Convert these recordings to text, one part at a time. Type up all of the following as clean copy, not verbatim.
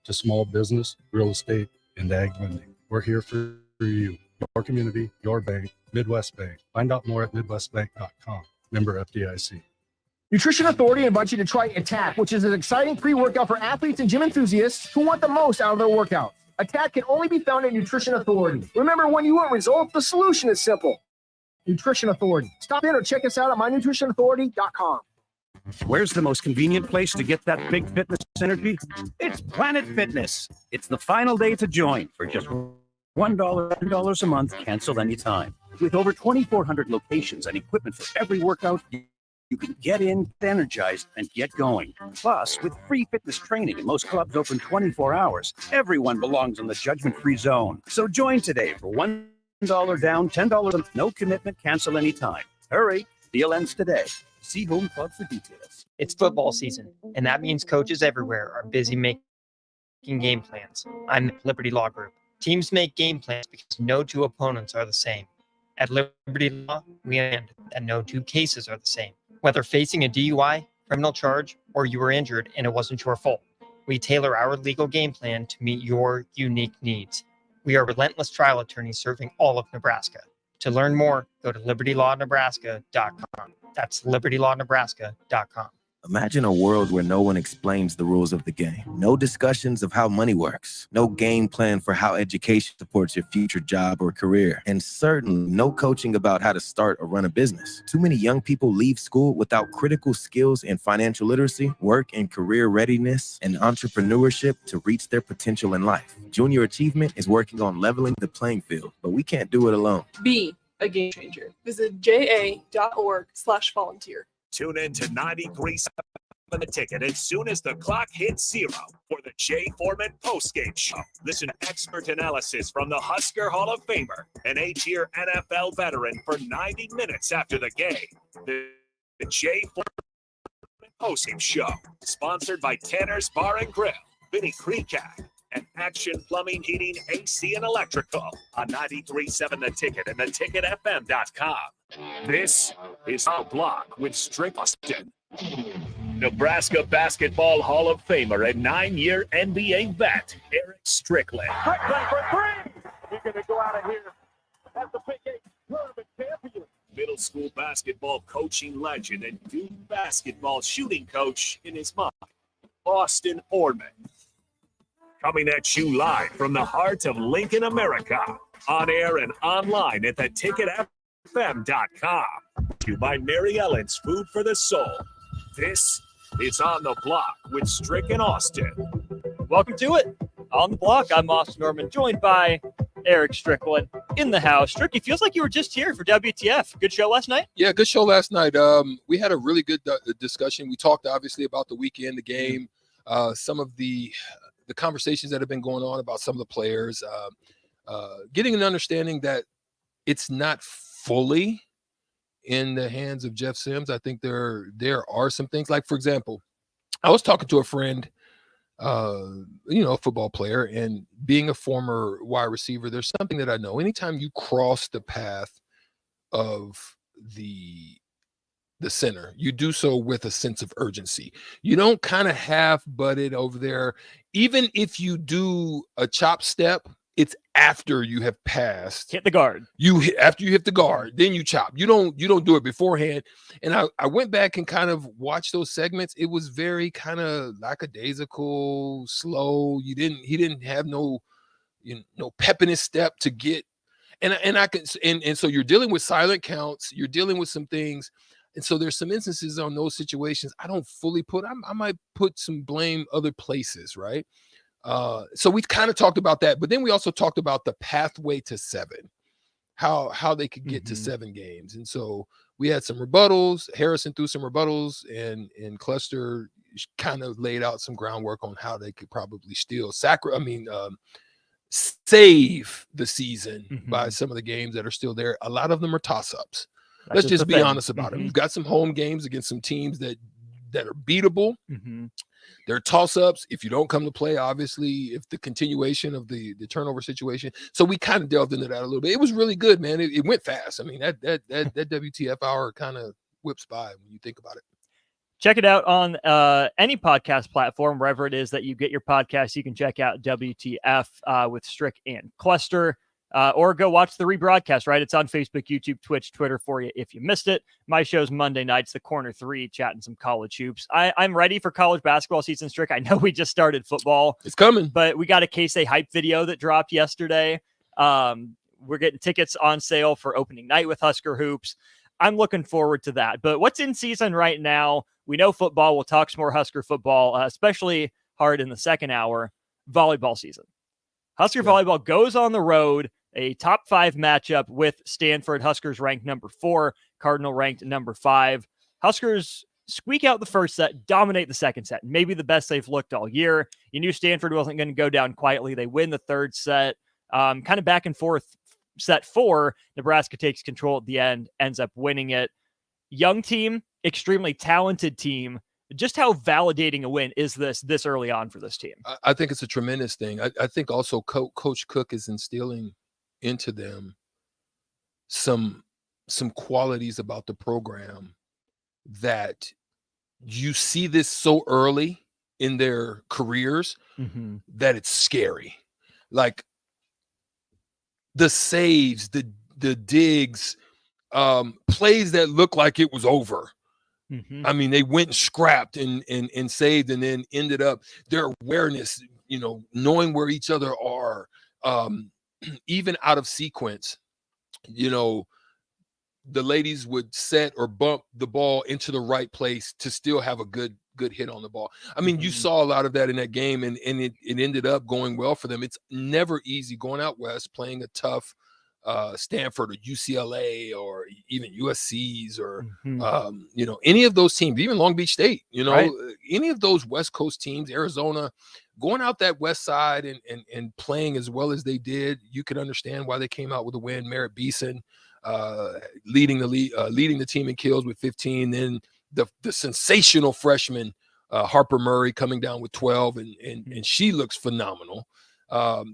to small business, real estate, and ag lending. We're here for you, your community, your bank, Midwest Bank. Find out more at midwestbank.com. Member FDIC. Nutrition Authority invites you to try Attack, which is an exciting pre-workout for athletes and gym enthusiasts who want the most out of their workout. Attack can only be found at Nutrition Authority. Remember, when you want results, the solution is simple. Nutrition Authority. Stop in or check us out at mynutritionauthority.com. Where's the most convenient place to get that big fitness energy? It's Planet Fitness. It's the final day to join for just $1 a month, canceled anytime. With over 2,400 locations and equipment for every workout, you can get in, get energized, and get going. Plus, with free fitness training and most clubs open 24 hours, everyone belongs in the judgment-free zone. So join today for $1 down, $10 a month, no commitment, cancel anytime. Hurry, deal ends today. See Home Club for details. It's football season, and that means coaches everywhere are busy making game plans. I'm the Liberty Law Group. Teams make game plans because no two opponents are the same. At Liberty Law, we understand that no two cases are the same. Whether facing a DUI, criminal charge, or you were injured and it wasn't your fault, we tailor our legal game plan to meet your unique needs. We are relentless trial attorneys serving all of Nebraska. To learn more, go to libertylawnebraska.com. That's libertylawnebraska.com. Imagine a world where no one explains the rules of the game. No discussions of how money works. No game plan for how education supports your future job or career. And certainly no coaching about how to start or run a business. Too many young people leave school without critical skills in financial literacy, work and career readiness, and entrepreneurship to reach their potential in life. Junior Achievement is working on leveling the playing field, but we can't do it alone. Be a game changer. Visit ja.org/volunteer. Tune in to 93.7 The Ticket as soon as the clock hits 0 for the Jay Foreman postgame show. Listen to expert analysis from the Husker Hall of Famer, an 8-year NFL veteran for 90 minutes after the game. The Jay Foreman postgame show, sponsored by Tanner's Bar and Grill, Vinny Kreekak, and Action Plumbing, Heating, AC, and Electrical on 93.7 The Ticket and theticketfm.com. This is The Block with Strick Austin. Nebraska Basketball Hall of Famer and 9-year NBA vet, Eric Strickland. Strickland for three. He's going to go out of here as the Big 8 tournament champion. Middle school basketball coaching legend and Duke basketball shooting coach in his mind, Austin Orman. Coming at you live from the heart of Lincoln, America, on air and online at theticketfm.com. To by Mary Ellen's Food for the Soul. This is On the Block with Strick and Austin. Welcome to it. On the Block, I'm Austin Norman, joined by Eric Strickland in the house. Stricky, feels like you were just here for WTF. Good show last night? Yeah, good show last night. We had a really good discussion. We talked, obviously, about the weekend, the game, some of the conversations that have been going on about some of the players, getting an understanding that it's not fully in the hands of Jeff Sims. I think there are some things, like, for example, I was talking to a friend, a football player, and being a former wide receiver, there's something that I know. Anytime you cross the path of the center, you do so with a sense of urgency. You don't kind of half-butt it over there. Even if you do a chop step, it's after you have passed. Hit the guard. After you hit the guard, then you chop. You don't do it beforehand. And I went back and kind of watched those segments. It was very kind of lackadaisical, slow. He didn't have no pep in his step to get. And so you're dealing with silent counts. You're dealing with some things. And so there's some instances on those situations I don't fully I might put some blame other places, right? So we kind of talked about that, but then we also talked about the pathway to 7, how they could get to 7 games. And so we had some rebuttals. Harrison threw some rebuttals, and Cluster kind of laid out some groundwork on how they could probably still save the season by some of the games that are still there. A lot of them are toss-ups. Let's just be honest about it. We've got some home games against some teams that are beatable. They're toss-ups if you don't come to play, obviously, if the continuation of the turnover situation. So we kind of delved into that a little bit. It was really good, man. It went fast. I mean, that WTF hour kind of whips by when you think about it. Check it out on any podcast platform, wherever it is that you get your podcast. You can check out WTF with Strick and Cluster, or go watch the rebroadcast, right? It's on Facebook, YouTube, Twitch, Twitter for you if you missed it. My show's Monday nights, the Corner 3, chatting some college hoops. I'm ready for college basketball season, Strick. I know we just started football. It's coming. But we got a K-State hype video that dropped yesterday. We're getting tickets on sale for opening night with Husker Hoops. I'm looking forward to that. But what's in season right now? We know football. We'll talk some more Husker football, especially hard in the second hour. Volleyball season. Husker volleyball goes on the road, a top 5 matchup with Stanford. Huskers ranked number 4, Cardinal ranked number 5. Huskers squeak out the first set, dominate the second set. Maybe the best they've looked all year. You knew Stanford wasn't going to go down quietly. They win the third set, kind of back and forth. Set 4, Nebraska takes control at the end, ends up winning it. Young team, extremely talented team. Just how validating a win is this early on for this team? I think it's a tremendous thing. I think also Coach Cook is instilling into them some qualities about the program that you see this so early in their careers that it's scary. Like the saves, the digs, plays that look like it was over. I mean, they went and scrapped and saved, and then ended up their awareness, knowing where each other are, even out of sequence. The ladies would set or bump the ball into the right place to still have a good hit on the ball. I mean, you saw a lot of that in that game, and it ended up going well for them. It's never easy going out west, playing a tough Stanford or UCLA or even USC's or any of those teams, even Long Beach State, right? Any of those West Coast teams, Arizona, going out that west side and playing as well as they did, you could understand why they came out with a win. Merritt Beeson leading the team in kills with 15, then the sensational freshman Harper Murray coming down with 12, and she looks phenomenal.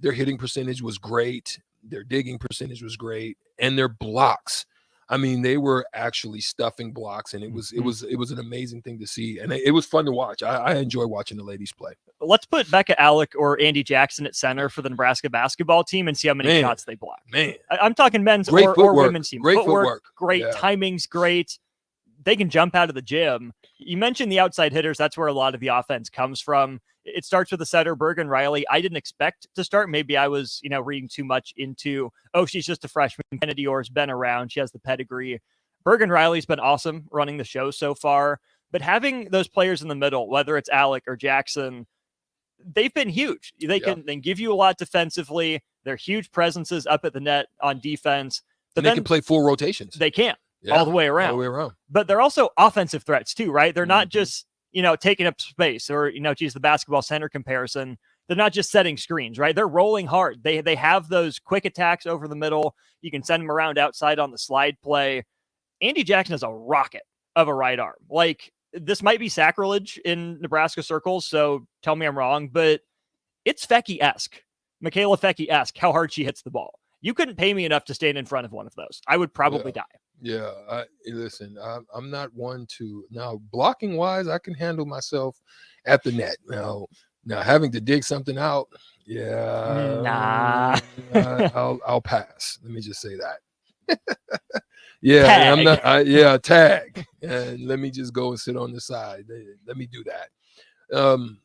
Their hitting percentage was great. Their digging percentage was great, and their blocks. I mean, they were actually stuffing blocks, and it was an amazing thing to see, and it was fun to watch. I enjoy watching the ladies play. Let's put Becca Alec or Andy Jackson at center for the Nebraska basketball team and see how many shots they block. I'm talking men's or women's team. Great footwork. Great timing's great. They can jump out of the gym. You mentioned the outside hitters. That's where a lot of the offense comes from. It starts with the setter, Bergen Riley. I didn't expect to start. Maybe I was, reading too much into, she's just a freshman. Kennedy Orr's been around. She has the pedigree. Bergen Riley's been awesome running the show so far. But having those players in the middle, whether it's Alec or Jackson, they've been huge. They can give you a lot defensively. They're huge presences up at the net on defense. But they can play full rotations. They can. All the way around. All the way around. But they're also offensive threats too, right? They're not just, taking up space or, the basketball center comparison. They're not just setting screens, right? They're rolling hard. They have those quick attacks over the middle. You can send them around outside on the slide play. Andy Jackson is a rocket of a right arm. Like, this might be sacrilege in Nebraska circles, so tell me I'm wrong, but it's Fecky-esque. Michaela Fecky-esque, how hard she hits the ball. You couldn't pay me enough to stand in front of one of those. I would probably die. Yeah, listen, I'm not one to now blocking wise. I can handle myself at the net. Now having to dig something out, I'll pass. Let me just say that. Tag. I'm not. Tag, and let me just go and sit on the side. Let me do that. I'm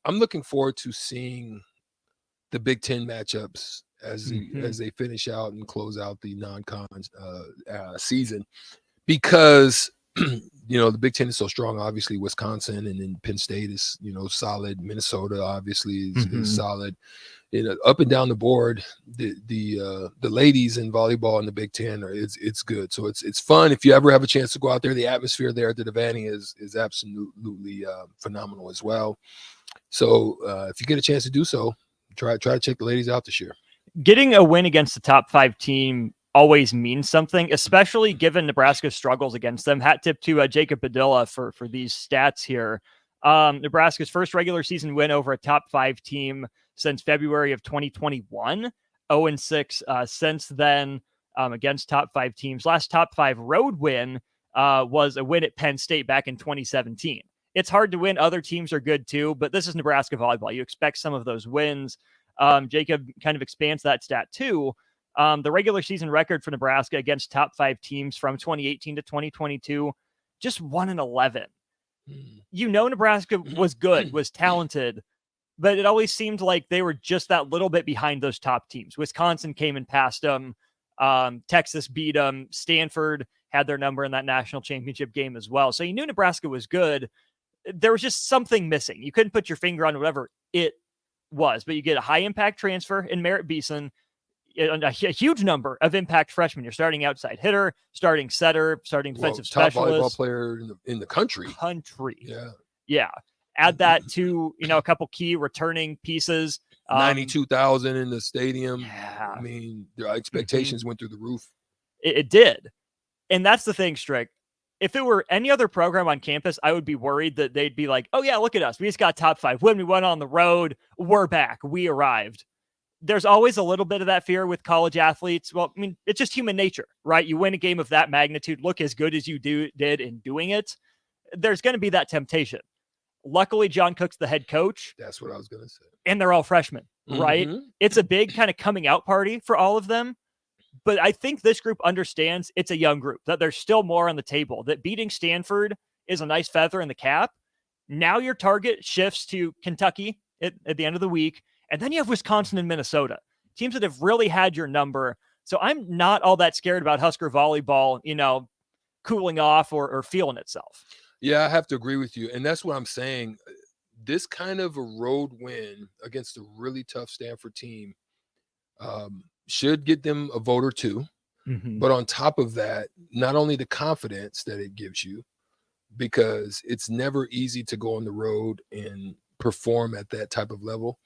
looking forward to seeing the Big Ten matchups as they finish out and close out the non-con season, because the Big Ten is so strong. Obviously, Wisconsin, and then Penn State is solid. Minnesota obviously is solid. Up and down the board, the ladies in volleyball in the Big Ten it's good. So it's fun if you ever have a chance to go out there. The atmosphere there at the Devaney is absolutely phenomenal as well. So if you get a chance to do so, try to check the ladies out this year. Getting a win against the top 5 team always means something, especially given Nebraska's struggles against them. Hat tip to Jacob Padilla for these stats here. Nebraska's first regular season win over a top 5 team since February of 2021, 0-6 since then against top 5 teams. Last top 5 road win was a win at Penn State back in 2017. It's hard to win. Other teams are good too, but this is Nebraska volleyball. You expect some of those wins. Jacob kind of expands that stat too. The regular season record for Nebraska against top 5 teams from 2018 to 2022, just 1-11. You know, Nebraska was good, was talented, but it always seemed like they were just that little bit behind those top teams. Wisconsin came and passed them. Texas beat them. Stanford had their number in that national championship game as well. So you knew Nebraska was good. There was just something missing. You couldn't put your finger on whatever it was, but you get a high impact transfer in Merritt Beeson, a huge number of impact freshmen. You're starting outside hitter, starting setter, starting defensive top specialist. volleyball player in the country. Yeah. Add that to, a couple key returning pieces. 92,000 in the stadium. Yeah. I mean, their expectations went through the roof. It did. And that's the thing, Strick. If it were any other program on campus, I would be worried that they'd be like, oh, yeah, look at us. We just got top 5. When we went on the road, we're back. We arrived. There's always a little bit of that fear with college athletes. Well, I mean, it's just human nature, right? You win a game of that magnitude, look as good as you did in doing it. There's going to be that temptation. Luckily, John Cook's the head coach. That's what I was going to say. And they're all freshmen, right? It's a big kind of coming out party for all of them. But I think this group understands it's a young group, that there's still more on the table, that beating Stanford is a nice feather in the cap. Now your target shifts to Kentucky at the end of the week. And then you have Wisconsin and Minnesota, teams that have really had your number. So I'm not all that scared about Husker volleyball, cooling off or feeling itself. Yeah, I have to agree with you. And that's what I'm saying. This kind of a road win against a really tough Stanford team should get them a vote or two. But on top of that, not only the confidence that it gives you, because it's never easy to go on the road and perform at that type of level,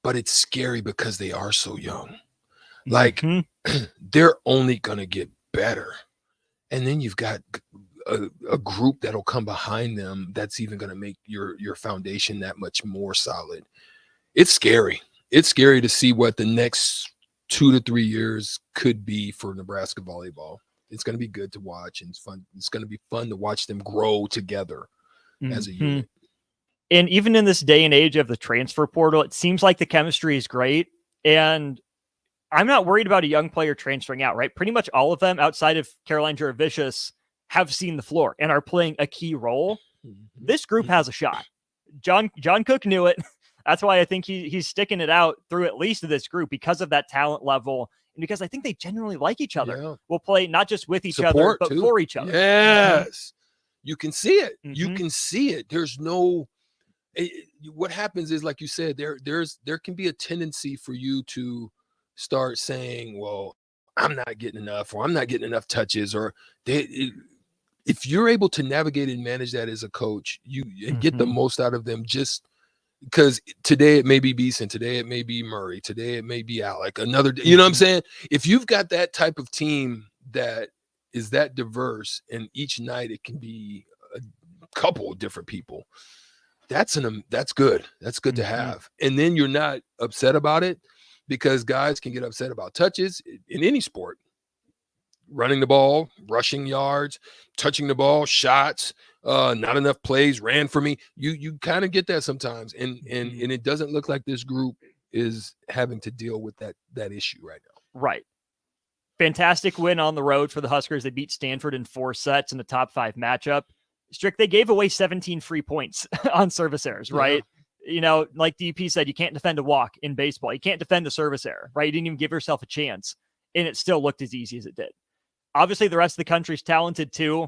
but it's scary because they are so young. Like, they're only going to get better. And then you've got a group that'll come behind them that's even going to make your foundation that much more solid. It's scary. It's scary to see what the next 2 to 3 years could be for Nebraska volleyball. It's going to be good to watch, and it's fun. It's going to be fun to watch them grow together as a unit. And even in this day and age of the transfer portal, it seems like the chemistry is great. And I'm not worried about a young player transferring out, right? Pretty much all of them outside of Caroline Juravicius have seen the floor and are playing a key role. This group has a shot. John Cook knew it. That's why I think he's sticking it out through at least this group, because of that talent level. And because I think they genuinely like each other. Yeah. We'll play not just with each other, but for each other. Yes. You can see it. You can see it. There's no, what happens is, like you said, there can be a tendency for you to start saying, well, I'm not getting enough, or I'm not getting enough touches, or if you're able to navigate and manage that as a coach, you get the most out of them, just because today it may be Beeson, today it may be Murray, today it may be Alec, another day, you know what I'm saying? If you've got that type of team that is that diverse, and each night it can be a couple of different people, that's good. That's good to have. And then you're not upset about it, because guys can get upset about touches in any sport. Running the ball, rushing yards, touching the ball, shots, not enough plays ran for me. You kind of get that sometimes. And it doesn't look like this group is having to deal with that issue right now. Right. Fantastic win on the road for the Huskers. They beat Stanford in 4 sets in the top 5 matchup. Strick, they gave away 17 free points on service errors, right? Yeah. Like DP said, you can't defend a walk in baseball. You can't defend a service error, right? You didn't even give yourself a chance, and it still looked as easy as it did. Obviously, the rest of the country's talented too.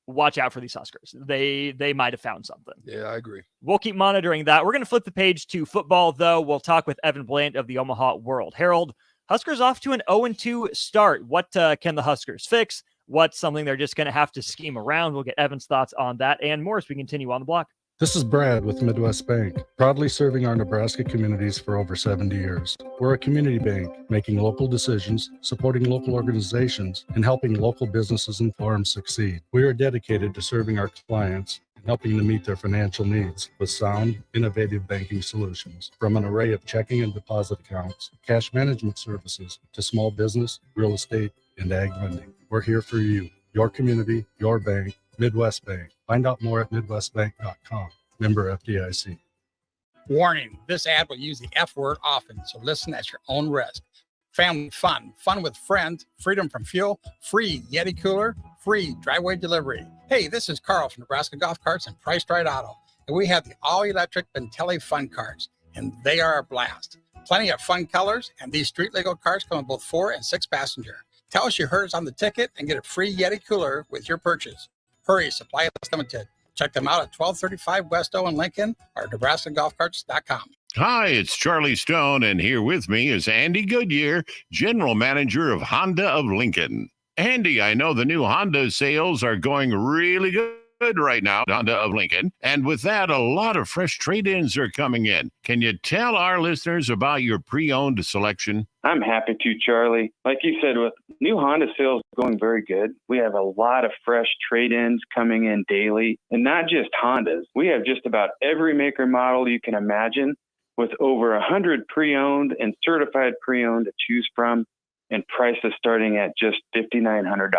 Watch out for these Huskers. They might have found something. Yeah, I agree. We'll keep monitoring that. We're going to flip the page to football, though. We'll talk with Evan Blant of the Omaha World Herald. Huskers off to an 0-2 start. What can the Huskers fix? What's something they're just going to have to scheme around? We'll get Evan's thoughts on that and more as we continue on the block. This is Brad with Midwest Bank, proudly serving our Nebraska communities for over 70 years. We're a community bank, making local decisions, supporting local organizations, and helping local businesses and farms succeed. We are dedicated to serving our clients and helping them meet their financial needs with sound, innovative banking solutions. From an array of checking and deposit accounts, cash management services, to small business, real estate, and ag lending. We're here for you. your community, your bank, Midwest Bank. Find out more at midwestbank.com. Member FDIC. Warning, this ad will use the F word often, so listen at your own risk. Family fun, fun with friends, freedom from fuel, free Yeti cooler, free driveway delivery. Hey, this is Carl from Nebraska Golf Carts and Priced Right Auto, and we have the all-electric Bentelli Fun Carts, and they are a blast. Plenty of fun colors, and these street-legal carts come with both 4 and 6 passenger. Tell us you heard us on the ticket and get a free Yeti cooler with your purchase. Hurry, supply is limited. Check them out at 1235 West O in Lincoln or NebraskaGolfCarts.com. Hi, it's Charlie Stone, and here with me is Andy Goodyear, General Manager of Honda of Lincoln. Andy, I know the new Honda sales are going really good right now, Honda of Lincoln. And with that, a lot of fresh trade-ins are coming in. Can you tell our listeners about your pre-owned selection? I'm happy to, Charlie. Like you said, with new Honda sales going very good, we have a lot of fresh trade-ins coming in daily. And not just Hondas. We have just about every maker model you can imagine, with over 100 pre-owned and certified pre-owned to choose from, and prices starting at just $5,900.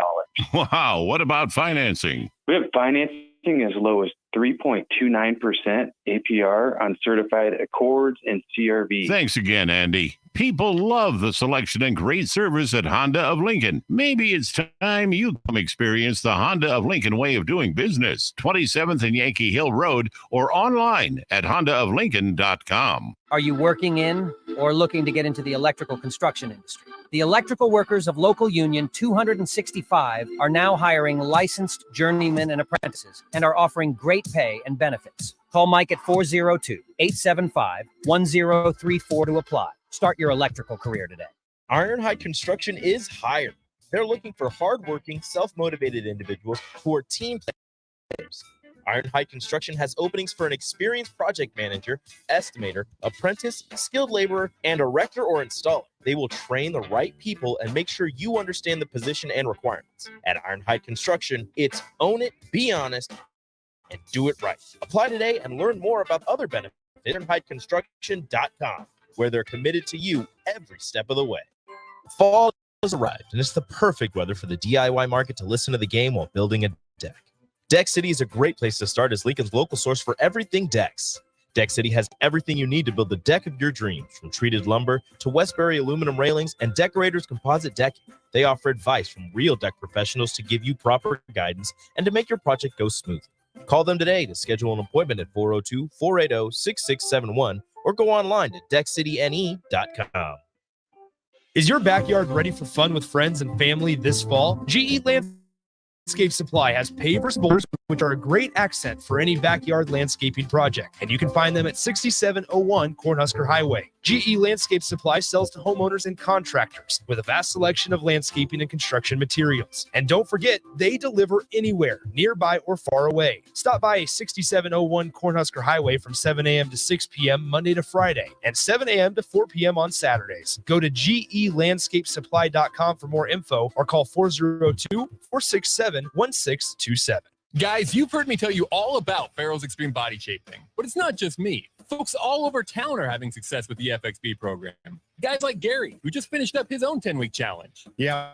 Wow, what about financing? We have financing as low as 3.29% APR on certified Accords and CRV. Thanks again, Andy. People love the selection and great service at Honda of Lincoln. Maybe it's time you come experience the Honda of Lincoln way of doing business. 27th and Yankee Hill Road, or online at hondaoflincoln.com. Are you working in or looking to get into the electrical construction industry? The electrical workers of Local Union 265 are now hiring licensed journeymen and apprentices and are offering great pay and benefits. Call Mike at 402-875-1034 to apply. Start your electrical career today. Ironhide Construction is hiring. They're looking for hardworking, self-motivated individuals who are team players. Ironhide Construction has openings for an experienced project manager, estimator, apprentice, skilled laborer, and erector or installer. They will train the right people and make sure you understand the position and requirements. At Ironhide Construction, it's own it, be honest, and do it right. Apply today and learn more about other benefits at IronhideConstruction.com, where they're committed to you every step of the way. Fall has arrived, and it's the perfect weather for the DIY market to listen to the game while building a deck. Deck City is a great place to start as Lincoln's local source for everything decks. Deck City has everything you need to build the deck of your dreams, from treated lumber to Westbury aluminum railings and Decorators composite decking. They offer advice from real deck professionals to give you proper guidance and to make your project go smoothly. Call them today to schedule an appointment at 402-480-6671 or go online to deckcityne.com. Is your backyard ready for fun with friends and family this fall? GE Landscape Supply has pavers boulders, which are a great accent for any backyard landscaping project, and you can find them at 6701 Cornhusker Highway. GE Landscape Supply sells to homeowners and contractors with a vast selection of landscaping and construction materials. And don't forget, they deliver anywhere, nearby or far away. Stop by 6701 Cornhusker Highway from 7 a.m. to 6 p.m. Monday to Friday and 7 a.m. to 4 p.m. on Saturdays. Go to gelandscapesupply.com for more info or call 402-467-1627. Guys, you've heard me tell you all about Farrell's Extreme Body Shaping, but it's not just me. Folks all over town are having success with the FXB program. Guys like Gary, who just finished up his own 10-week challenge. Yeah,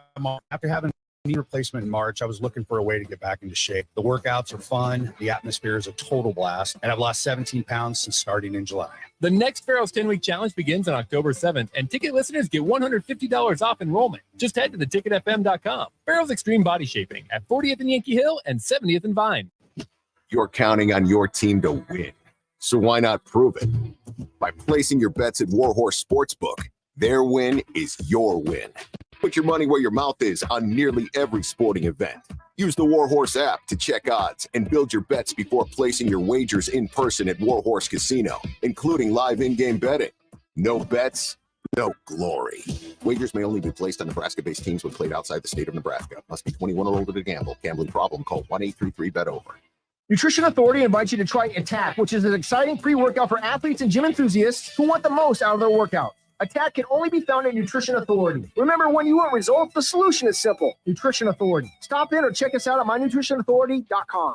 after having knee replacement in March, I was looking for a way to get back into shape. The workouts are fun, the atmosphere is a total blast, and I've lost 17 pounds since starting in July. The next Farrell's 10-week challenge begins on October 7th, and ticket listeners get $150 off enrollment. Just head to theticketfm.com. Farrell's Extreme Body Shaping at 40th and Yankee Hill and 70th and Vine. You're counting on your team to win, so why not prove it? By placing your bets at Warhorse Sportsbook. Their win is your win. Put your money where your mouth is on nearly every sporting event. Use the Warhorse app to check odds and build your bets before placing your wagers in person at Warhorse Casino, including live in-game betting. No bets, no glory. Wagers may only be placed on Nebraska-based teams when played outside the state of Nebraska. Must be 21 or older to gamble. Gambling problem? Call 1-833-BET-OVER. Nutrition Authority invites you to try Attack, which is an exciting pre-workout for athletes and gym enthusiasts who want the most out of their workout. Attack can only be found at Nutrition Authority. Remember, when you want results, the solution is simple. Nutrition Authority. Stop in or check us out at mynutritionauthority.com.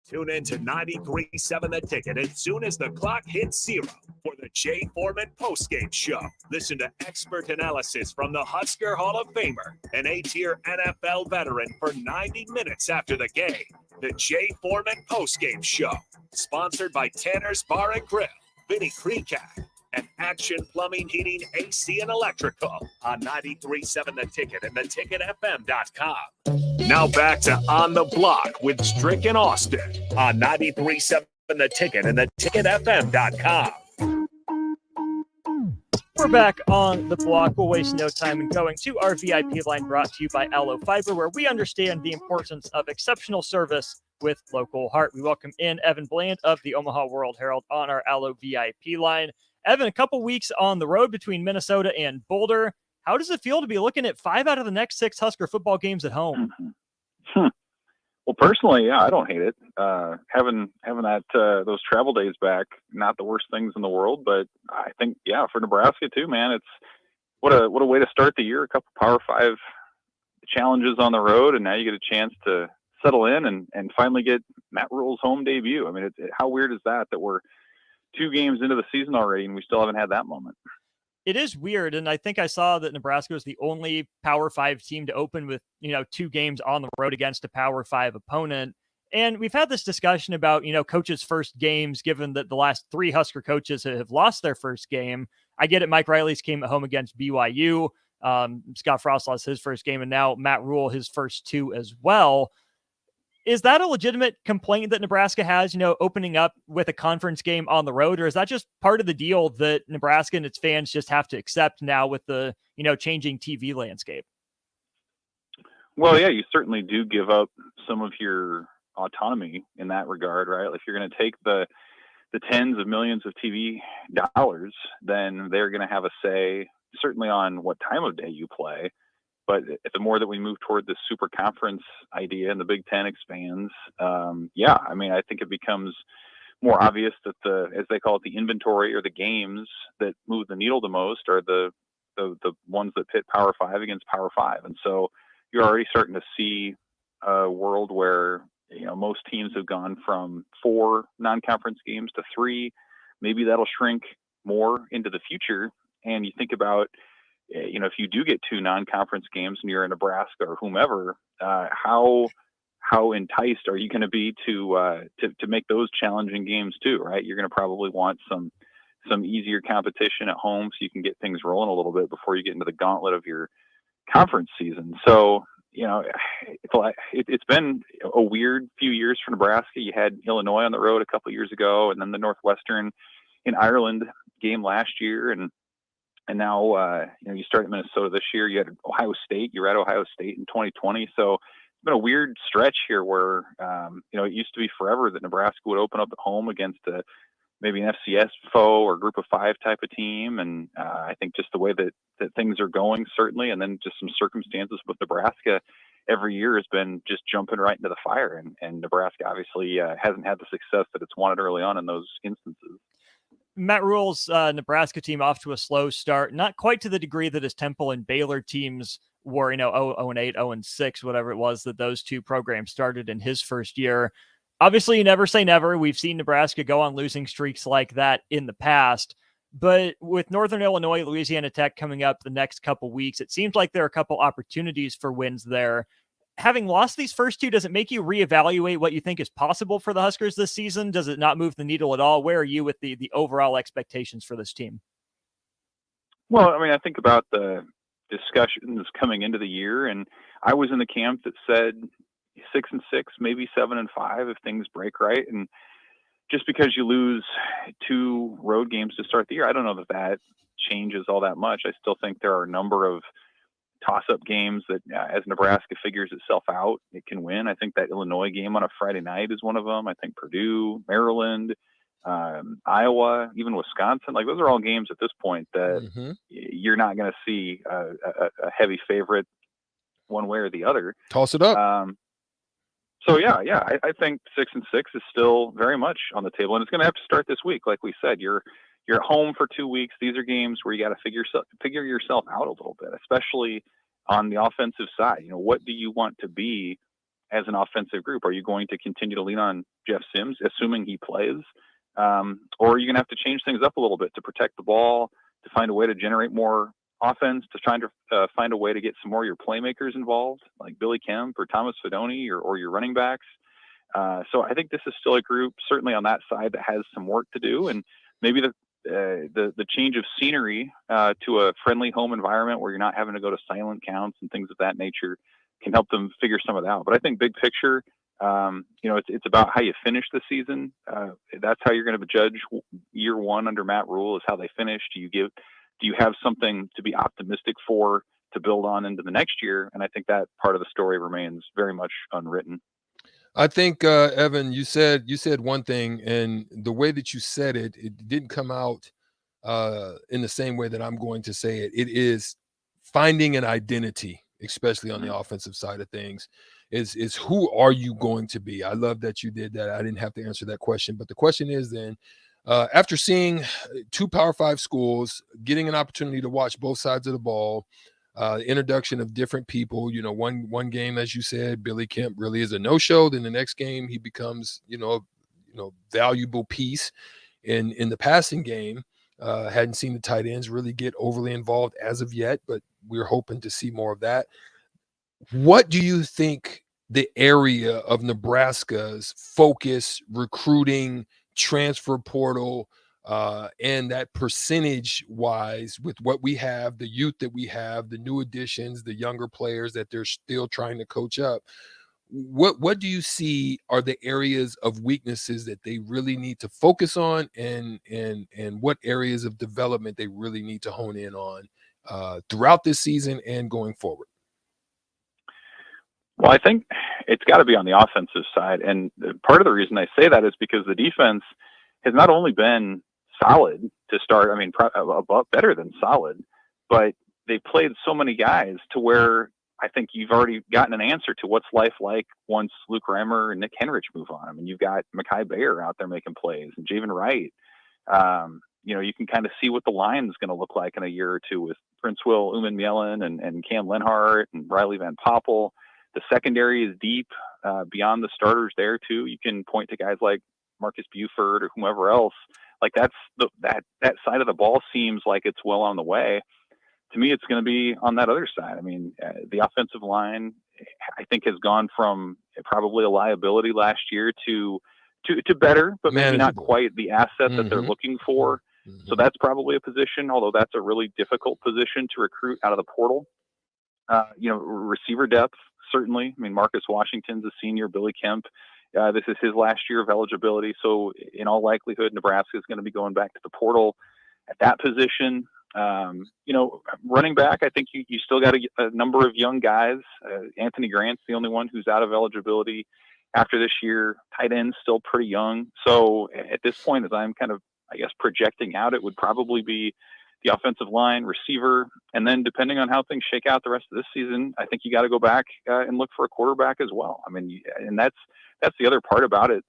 Tune in to 93.7 The Ticket as soon as the clock hits 0 for the Jay Foreman postgame show. Listen to expert analysis from the Husker Hall of Famer, an 8-year NFL veteran for 90 minutes after the game. The Jay Foreman postgame show, sponsored by Tanner's Bar and Grill, Vinny Kreekak, and Action Plumbing, Heating, AC, and Electrical on 93.7 The Ticket and theticketfm.com. Now back to On the Block with Strick and Austin on 93.7 The Ticket and theticketfm.com. We're back on the block. We'll waste no time in going to our VIP line brought to you by Allo Fiber, where we understand the importance of exceptional service with local heart. We welcome in Evan Bland of the Omaha World Herald on our Allo VIP line. Evan, a couple weeks on the road between Minnesota and Boulder. How does it feel to be looking at 5 out of the next 6 Husker football games at home? Well, personally, yeah, I don't hate it. Having that those travel days back, not the worst things in the world, but I think, yeah, for Nebraska too, man, it's what a way to start the year. A couple Power 5 challenges on the road, and now you get a chance to settle in and finally get Matt Rule's home debut. I mean, how weird is that we're 2 games into the season already and we still haven't had that moment? It is weird, and I think I saw that Nebraska was the only Power 5 team to open with 2 games on the road against a Power 5 opponent. And we've had this discussion about coaches' first games, given that the last 3 Husker coaches have lost their first game. I get it. Mike Riley's came at home against BYU. Scott Frost lost his first game, and now Matt Rule his first 2 as well. Is that a legitimate complaint that Nebraska has, opening up with a conference game on the road, or is that just part of the deal that Nebraska and its fans just have to accept now with the, changing TV landscape? Well, yeah, you certainly do give up some of your autonomy in that regard, right? If you're going to take the tens of millions of TV dollars, then they're going to have a say certainly on what time of day you play. But the more that we move toward this super conference idea and the Big Ten expands, yeah, I mean, I think it becomes more obvious that as they call it, the inventory or the games that move the needle the most are the ones that pit Power 5 against Power 5. And so you're already starting to see a world where, most teams have gone from 4 non-conference games to 3. Maybe that'll shrink more into the future. And you think about, if you do get 2 non-conference games and you're in Nebraska or whomever, how enticed are you going to be to make those challenging games too, right? You're going to probably want some easier competition at home so you can get things rolling a little bit before you get into the gauntlet of your conference season. So, it's been a weird few years for Nebraska. You had Illinois on the road a couple years ago, and then the Northwestern in Ireland game last year, and now, you start at Minnesota this year. You had Ohio State. You were at Ohio State in 2020. So it's been a weird stretch here where, it used to be forever that Nebraska would open up at home against maybe an FCS foe or group of 5 type of team. And I think just the way that things are going, certainly, and then just some circumstances with Nebraska every year has been just jumping right into the fire. And Nebraska obviously hasn't had the success that it's wanted early on in those instances. Matt Rule's Nebraska team off to a slow start, not quite to the degree that his Temple and Baylor teams were, 0-8, 0-6, whatever it was that those 2 programs started in his first year. Obviously, you never say never. We've seen Nebraska go on losing streaks like that in the past. But with Northern Illinois, Louisiana Tech coming up the next couple weeks, it seems like there are a couple opportunities for wins there. Having lost these first 2, does it make you reevaluate what you think is possible for the Huskers this season? Does it not move the needle at all? Where are you with the overall expectations for this team? Well, I mean, I think about the discussions coming into the year, and I was in the camp that said 6-6, maybe 7-5 if things break right. And just because you lose 2 road games to start the year, I don't know that changes all that much. I still think there are a number of toss-up games that as Nebraska figures itself out, it can win. I think that Illinois game on a Friday night is one of them. I think Purdue, Maryland, Iowa, even Wisconsin, those are all games at this point that you're not going to see a heavy favorite one way or the other. Toss it up. So yeah, I think 6-6 is still very much on the table, and it's going to have to start this week. Like we said, you're at home for 2 weeks. These are games where you got to figure yourself out a little bit, especially on the offensive side. What do you want to be as an offensive group? Are you going to continue to lean on Jeff Sims, assuming he plays? Or are you going to have to change things up a little bit to protect the ball, to find a way to generate more offense, to try to find a way to get some more of your playmakers involved, like Billy Kemp or Thomas Fidone or your running backs? So I think this is still a group, certainly on that side, that has some work to do. And maybe the change of scenery to a friendly home environment where you're not having to go to silent counts and things of that nature can help them figure some of that out. But I think big picture, it's about how you finish the season. That's how you're going to judge year one under Matt Rule, is how they finish. Do you have something to be optimistic for, to build on into the next year? And I think that part of the story remains very much unwritten. I think, Evan, you said one thing, and the way that you said it, it didn't come out in the same way that I'm going to say it. It is finding an identity, especially on the offensive side of things, is who are you going to be? I love that you did that. I didn't have to answer that question, but the question is then, after seeing 2 Power 5 schools, getting an opportunity to watch both sides of the ball, introduction of different people, one game, as you said, Billy Kemp really is a no-show. Then the next game, he becomes, valuable piece in the passing game. Hadn't seen the tight ends really get overly involved as of yet, but we're hoping to see more of that. What do you think the area of Nebraska's focus, recruiting, transfer portal, and that percentage wise with what we have, the youth that we have, the new additions, the younger players that they're still trying to coach up, what do you see are the areas of weaknesses that they really need to focus on, and what areas of development they really need to hone in on throughout this season and going forward? Well, I think it's got to be on the offensive side. And part of the reason I say that is because the defense has not only been solid to start, better than solid, but they played so many guys to where I think you've already gotten an answer to what's life like once Luke Reimer and Nick Henrich move on. You've got Mekhi Bayer out there making plays, and Javen Wright. You can kind of see what the line is going to look like in a year or two with Prince Will Uman-Mielen and Cam Lenhart and Riley Van Poppel. The secondary is deep beyond the starters there too. You can point to guys like Marcus Buford or whomever else. Like that side of the ball seems like it's well on the way. To me, it's going to be on that other side. The offensive line, I think, has gone from probably a liability last year to better, but maybe not quite the asset that they're looking for. So that's probably a position, although that's a really difficult position to recruit out of the portal. Receiver depth, certainly. Marcus Washington's a senior, Billy Kemp. This is his last year of eligibility. So in all likelihood, Nebraska is going to be going back to the portal at that position. Running back, I think you still got a number of young guys. Anthony Grant's the only one who's out of eligibility after this year. Tight end's still pretty young. So at this point, as I'm kind of, projecting out, it would probably be the offensive line, receiver, and then depending on how things shake out the rest of this season, I think you got to go back and look for a quarterback as well. And that's the other part about it.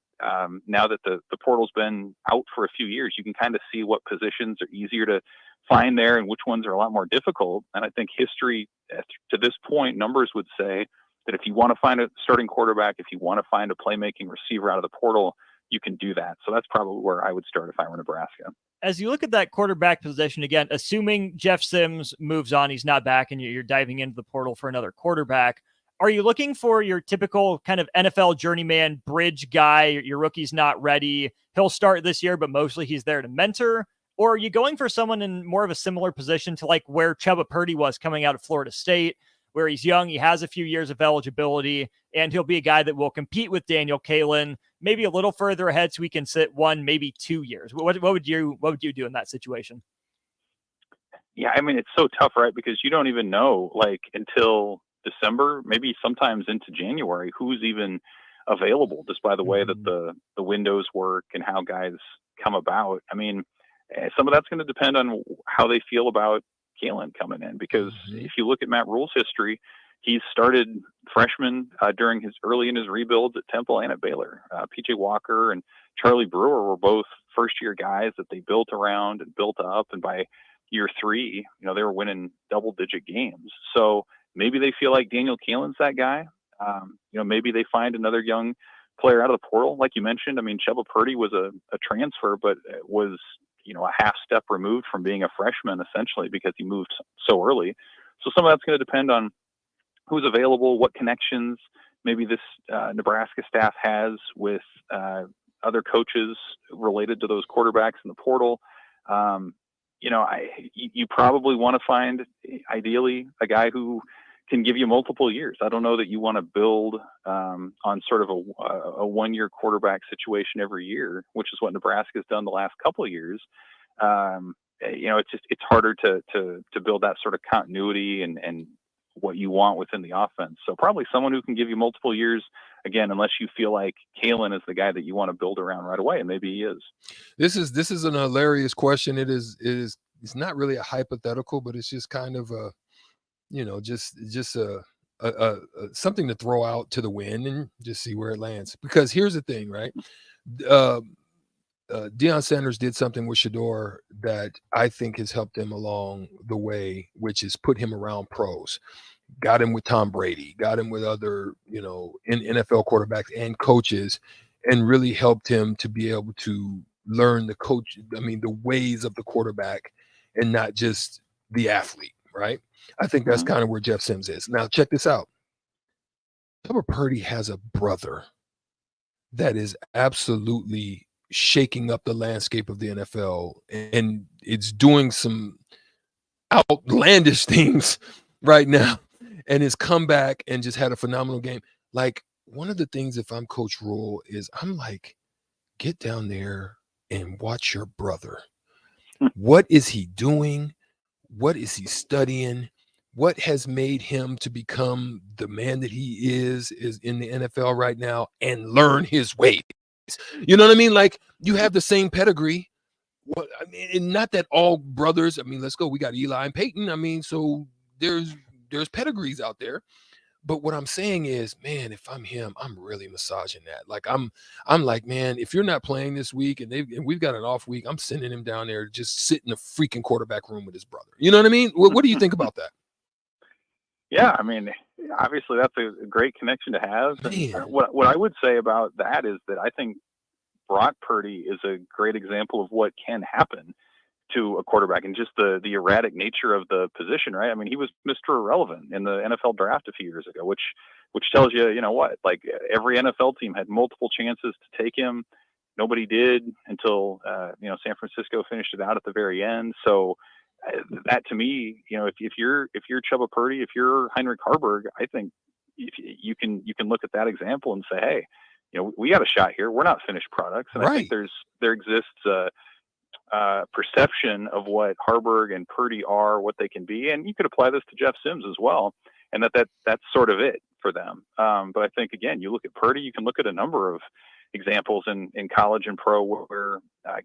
Now that the portal's been out for a few years, you can kind of see what positions are easier to find there and which ones are a lot more difficult. And I think history to this point, numbers would say that if you want to find a starting quarterback, if you want to find a playmaking receiver out of the portal, you can do that. So that's probably where I would start if I were Nebraska. As you look at that quarterback position, again, assuming Jeff Sims moves on, he's not back, and you're diving into the portal for another quarterback, are you looking for your typical kind of NFL journeyman bridge guy? Your rookie's not ready. He'll start this year, but mostly he's there to mentor. Or are you going for someone in more of a similar position to like where Chuba Purdy was coming out of Florida State, where he's young, he has a few years of eligibility, and he'll be a guy that will compete with Daniel Kalen, maybe a little further ahead so we can sit 1, maybe 2 years. What would you do in that situation? Yeah, it's so tough, right? Because you don't even know until December, maybe sometimes into January, who's even available just by the way that the windows work and how guys come about. Some of that's going to depend on how they feel about Kalen coming in, because if you look at Matt Rule's history, he's started freshmen early in his rebuilds at Temple and at Baylor. PJ Walker and Charlie Brewer were both first-year guys that they built around and built up, and by year 3, they were winning double-digit games. So maybe they feel like Daniel Kalen's that guy. Maybe they find another young player out of the portal, like you mentioned. I mean, Chuba Purdy was a transfer, but was a half step removed from being a freshman essentially because he moved so early. So some of that's going to depend on who's available, what connections maybe this Nebraska staff has with other coaches related to those quarterbacks in the portal. You probably want to find ideally a guy who can give you multiple years. I don't know that you want to build on sort of a one-year quarterback situation every year, which is what Nebraska's done the last couple of years. It's harder to build that sort of continuity and what you want within the offense. So probably someone who can give you multiple years, again, unless you feel like Kalen is the guy that you want to build around right away, and maybe he is. This is an hilarious question. It's not really a hypothetical, but it's just kind of a, just a something to throw out to the wind and just see where it lands. Because here's the thing, right? Deion Sanders did something with Shedeur that I think has helped him along the way, which is put him around pros. Got him with Tom Brady, got him with other, in NFL quarterbacks and coaches, and really helped him to be able to learn the ways of the quarterback and not just the athlete, right? I think that's kind of where Jeff Sims is. Now, check this out. Chuba Purdy has a brother that is absolutely shaking up the landscape of the NFL, and it's doing some outlandish things right now, and has come back and just had a phenomenal game. Like, one of the things, if I'm Coach Rule, is I'm like, get down there and watch your brother. What is he doing? What is he studying? What has made him to become the man that he is in the NFL right now, and learn his ways? You know what I mean? Like, you have the same pedigree. And not that all brothers, let's go. We got Eli and Peyton. So there's pedigrees out there. But what I'm saying is, man, if I'm him, I'm really massaging that. Like, I'm like, man, if you're not playing this week and we've got an off week, I'm sending him down there to just sit in the freaking quarterback room with his brother. You know what I mean? What do you think about that? Yeah, obviously that's a great connection to have. And what I would say about that is that I think Brock Purdy is a great example of what can happen to a quarterback and just the erratic nature of the position, right? He was Mr. Irrelevant in the NFL draft a few years ago, which tells you, like every NFL team had multiple chances to take him. Nobody did until, San Francisco finished it out at the very end. So that to me, if you're Chuba Purdy, if you're Heinrich Harburg, I think you can look at that example and say, hey, we got a shot here. We're not finished products. And I think there exists a perception of what Harburg and Purdy are, what they can be. And you could apply this to Jeff Sims as well. And that's sort of it for them. But I think, again, you look at Purdy, you can look at a number of examples in college and pro where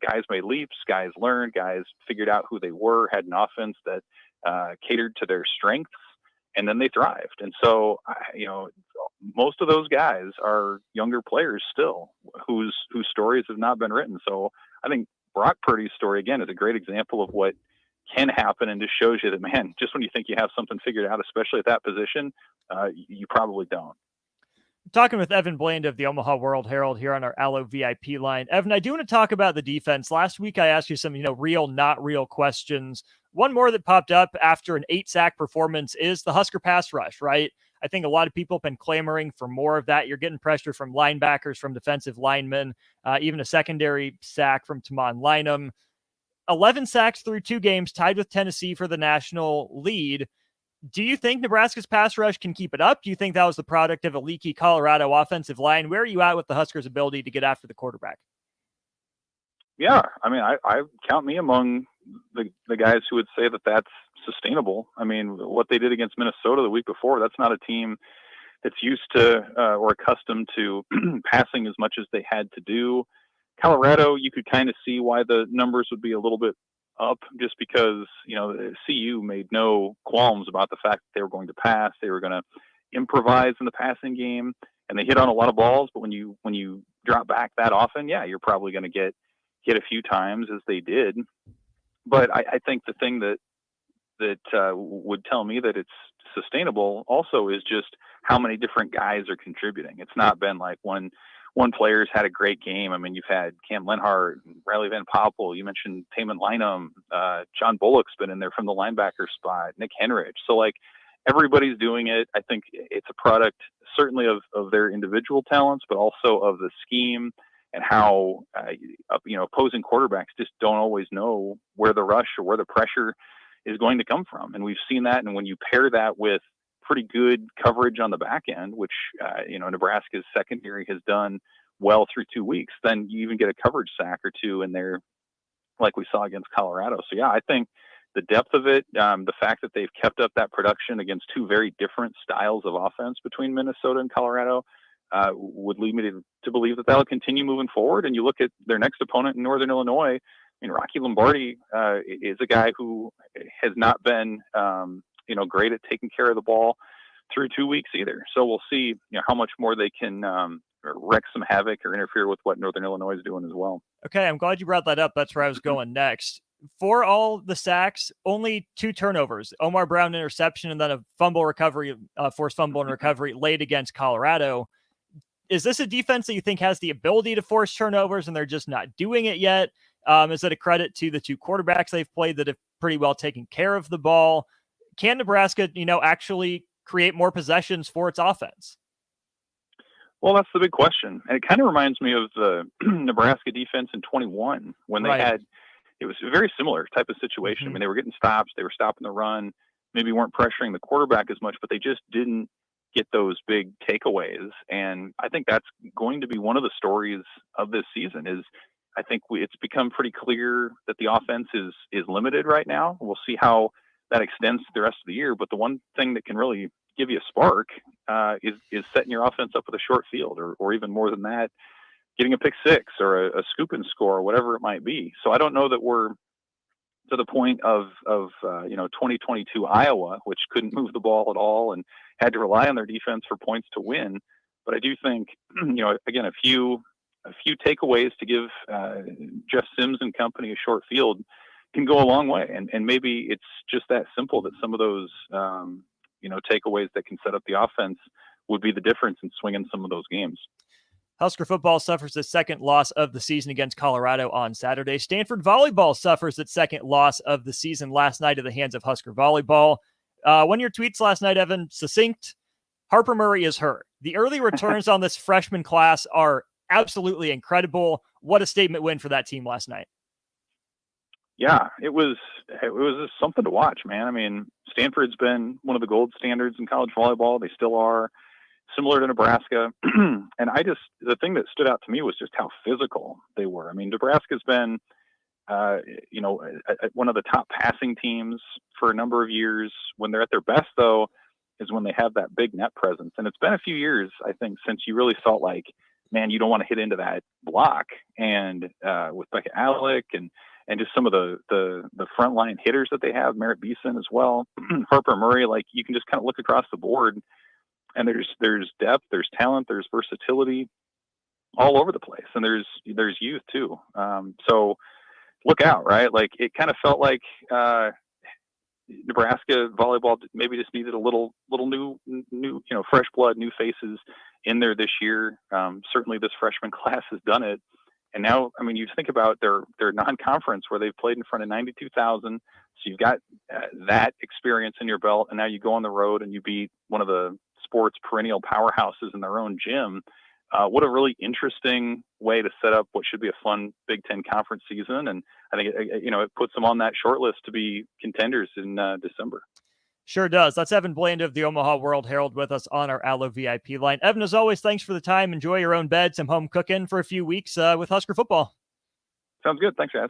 guys made leaps, guys learned, guys figured out who they were, had an offense that catered to their strengths, and then they thrived. And so, most of those guys are younger players still whose stories have not been written. So I think Brock Purdy's story, again, is a great example of what can happen, and just shows you that, man, just when you think you have something figured out, especially at that position, you probably don't. Talking with Evan Bland of the Omaha World Herald here on our Allo VIP line. Evan, I do want to talk about the defense. Last week, I asked you some, real, not real questions. One more that popped up after an 8-sack performance is the Husker pass rush, right? I think a lot of people have been clamoring for more of that. You're getting pressure from linebackers, from defensive linemen, even a secondary sack from Tamon Lynam. 11 sacks through 2 games, tied with Tennessee for the national lead. Do you think Nebraska's pass rush can keep it up? Do you think that was the product of a leaky Colorado offensive line? Where are you at with the Huskers' ability to get after the quarterback? Yeah, I count me among the guys who would say that that's sustainable. What they did against Minnesota the week before, that's not a team that's used to or accustomed to passing as much as they had to do. Colorado, you could kind of see why the numbers would be a little bit up, just because, CU made no qualms about the fact that they were going to pass. They were going to improvise in the passing game, and they hit on a lot of balls. But when you drop back that often, yeah, you're probably going to get hit a few times, as they did. But I think the thing that that would tell me that it's sustainable also is just how many different guys are contributing. It's not been like one player's had a great game. I mean, you've had Cam Lenhart, Riley Van Poppel. You mentioned Taman Lynam. John Bullock's been in there from the linebacker spot. Nick Henrich. So like everybody's doing it. I think it's a product certainly of their individual talents, but also of the scheme and how opposing quarterbacks just don't always know where the rush or where the pressure is going to come from. And we've seen that. And when you pair that with pretty good coverage on the back end, which, Nebraska's secondary has done well through 2 weeks, then you even get a coverage sack or two in there like we saw against Colorado. So, yeah, I think the depth of it, the fact that they've kept up that production against two very different styles of offense between Minnesota and Colorado would lead me to believe that that'll continue moving forward. And you look at their next opponent in Northern Illinois, I mean, Rocky Lombardi is a guy who has not been, great at taking care of the ball through 2 weeks either. So we'll see, how much more they can wreak some havoc or interfere with what Northern Illinois is doing as well. Okay, I'm glad you brought that up. That's where I was going next. For all the sacks, only 2 turnovers, Omar Brown interception, and then a fumble recovery, forced fumble and recovery late against Colorado. Is this a defense that you think has the ability to force turnovers and they're just not doing it yet? Is it a credit to the 2 quarterbacks they've played that have pretty well taken care of the ball? Can Nebraska, actually create more possessions for its offense? Well, that's the big question. And it kind of reminds me of the Nebraska defense in 21 when they had, it was a very similar type of situation. I mean, they were getting stops, they were stopping the run, maybe weren't pressuring the quarterback as much, but they just didn't get those big takeaways. And I think that's going to be one of the stories of this season is I think it's become pretty clear that the offense is limited right now. We'll see how that extends to the rest of the year. But the one thing that can really give you a spark is setting your offense up with a short field or even more than that, getting a pick six or a scoop and score or whatever it might be. So I don't know that we're to the point of 2022 Iowa, which couldn't move the ball at all and had to rely on their defense for points to win. But I do think, again, a few takeaways to give Jeff Sims and company a short field can go a long way. And maybe it's just that simple that some of those, takeaways that can set up the offense would be the difference in swinging some of those games. Husker football suffers its second loss of the season against Colorado on Saturday. Stanford volleyball suffers its second loss of the season last night at the hands of Husker volleyball. One of your tweets last night, Evan, succinct, Harper Murray is hurt. The early returns on this freshman class are absolutely incredible. What a statement win for that team last night. Yeah, it was just something to watch, man. I mean, Stanford's been one of the gold standards in college volleyball. They still are, similar to Nebraska. And the thing that stood out to me was just how physical they were. I mean, Nebraska's been, one of the top passing teams for a number of years. When they're at their best, though, is when they have that big net presence. And it's been a few years, I think, since you really felt like, man, you don't want to hit into that block. And with Becca Alec and just some of the frontline hitters that they have, Merritt Beeson as well, Harper Murray, like you can just kind of look across the board and there's depth, there's talent, there's versatility all over the place. And there's youth too. So look out, right? Like it kind of felt like Nebraska volleyball maybe just needed a little new, fresh blood, new faces in there this year. Certainly this freshman class has done it. And now, I mean, you think about their non-conference where they've played in front of 92,000. So you've got that experience in your belt. And now you go on the road and you beat one of the sports perennial powerhouses in their own gym. What a really interesting way to set up what should be a fun Big Ten conference season. And I think, it puts them on that short list to be contenders in December. Sure does. That's Evan Bland of the Omaha World Herald with us on our Allo VIP line. Evan, as always, thanks for the time. Enjoy your own bed, some home cooking for a few weeks with Husker football. Sounds good. Thanks, guys.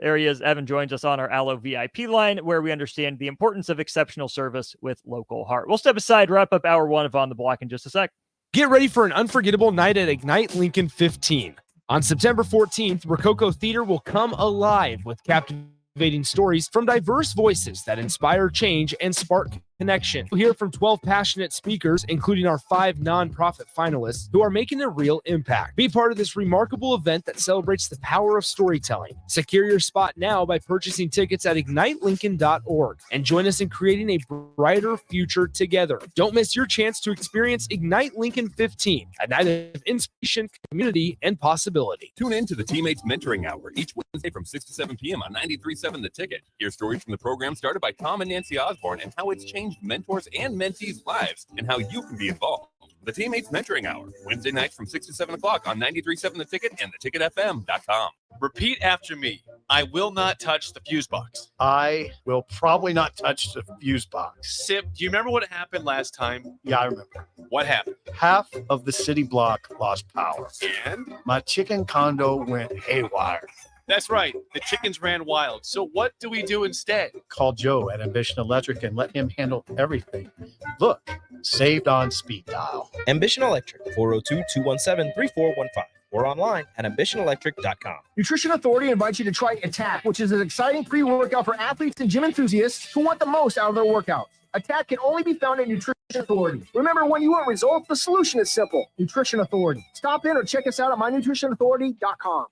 There he is. Evan joins us on our Allo VIP line, where we understand the importance of exceptional service with local heart. We'll step aside, wrap up hour one of On the Block in just a sec. Get ready for an unforgettable night at Ignite Lincoln 15. On September 14th, Rococo Theater will come alive with captivating stories from diverse voices that inspire change and spark connection. We'll hear from 12 passionate speakers, including our 5 nonprofit finalists, who are making a real impact. Be part of this remarkable event that celebrates the power of storytelling. Secure your spot now by purchasing tickets at ignitelincoln.org and join us in creating a brighter future together. Don't miss your chance to experience Ignite Lincoln 15, a night of inspiration, community, and possibility. Tune in to the Teammates Mentoring Hour each Wednesday from 6 to 7 p.m. on 93.7 The Ticket. Hear stories from the program started by Tom and Nancy Osborne and how it's changed mentors and mentees' lives and how you can be involved. The Teammates Mentoring Hour, Wednesday nights from 6 to 7 o'clock on 93.7 The Ticket and theticketfm.com. Repeat after me. I will not touch the fuse box. I will probably not touch the fuse box. Sip, do you remember what happened last time? Yeah, I remember. What happened? Half of the city block lost power. And? My chicken condo went haywire. That's right. The chickens ran wild. So what do we do instead? Call Joe at Ambition Electric and let him handle everything. Look, saved on speed dial. Ambition Electric, 402-217-3415. Or online at ambitionelectric.com. Nutrition Authority invites you to try Attack, which is an exciting pre-workout for athletes and gym enthusiasts who want the most out of their workouts. Attack can only be found at Nutrition Authority. Remember, when you want results, the solution is simple. Nutrition Authority. Stop in or check us out at mynutritionauthority.com.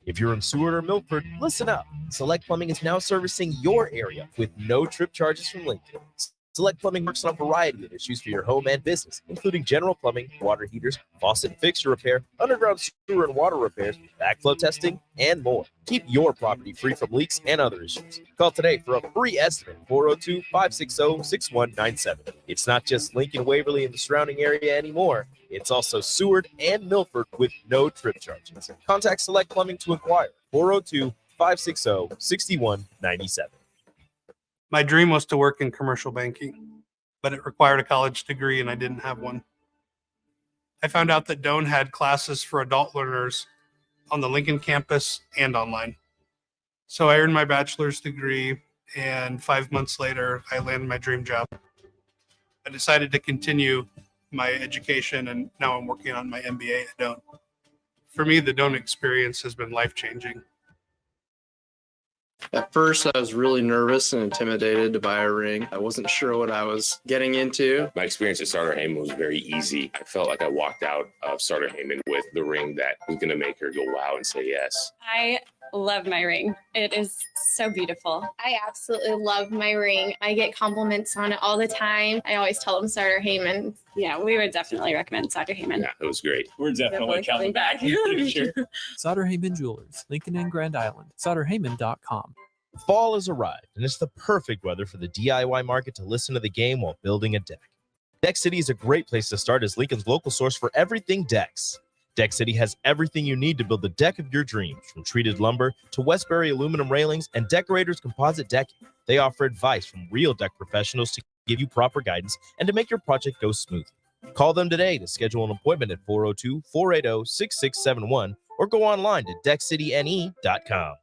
If you're in Seward or Milford, listen up. Select Plumbing is now servicing your area with no trip charges from Lincoln. Select Plumbing works on a variety of issues for your home and business, including general plumbing, water heaters, faucet and fixture repair, underground sewer and water repairs, backflow testing, and more. Keep your property free from leaks and other issues. Call today for a free estimate, 402-560-6197. It's not just Lincoln, Waverly, and the surrounding area anymore. It's also Seward and Milford with no trip charges. Contact Select Plumbing to inquire, 402-560-6197. My dream was to work in commercial banking, but it required a college degree and I didn't have one. I found out that Doane had classes for adult learners on the Lincoln campus and online. So I earned my bachelor's degree, and 5 months later, I landed my dream job. I decided to continue my education, and now I'm working on my MBA at Doane. For me, the Doane experience has been life-changing. At first, I was really nervous and intimidated to buy a ring. I wasn't sure what I was getting into. My experience at Starter Heyman was very easy. I felt like I walked out of Starter Heyman with the ring that was going to make her go wow and say yes. I love my ring. It is so beautiful. I absolutely love my ring. I get compliments on it all the time. I always tell them Starter Heyman. Yeah, we would definitely recommend Starter Heyman. Yeah, it was great. We're definitely coming back. Sure. Sutter Heyman Jewelers, Lincoln and Grand Island. SutterHeyman.com. Fall has arrived, and it's the perfect weather for the DIY market to listen to the game while building a deck. Deck City is a great place to start as Lincoln's local source for everything decks. Deck City has everything you need to build the deck of your dreams, from treated lumber to Westbury aluminum railings and Decorators composite decking. They offer advice from real deck professionals to give you proper guidance and to make your project go smoothly. Call them today to schedule an appointment at 402-480-6671 or go online to deckcityne.com.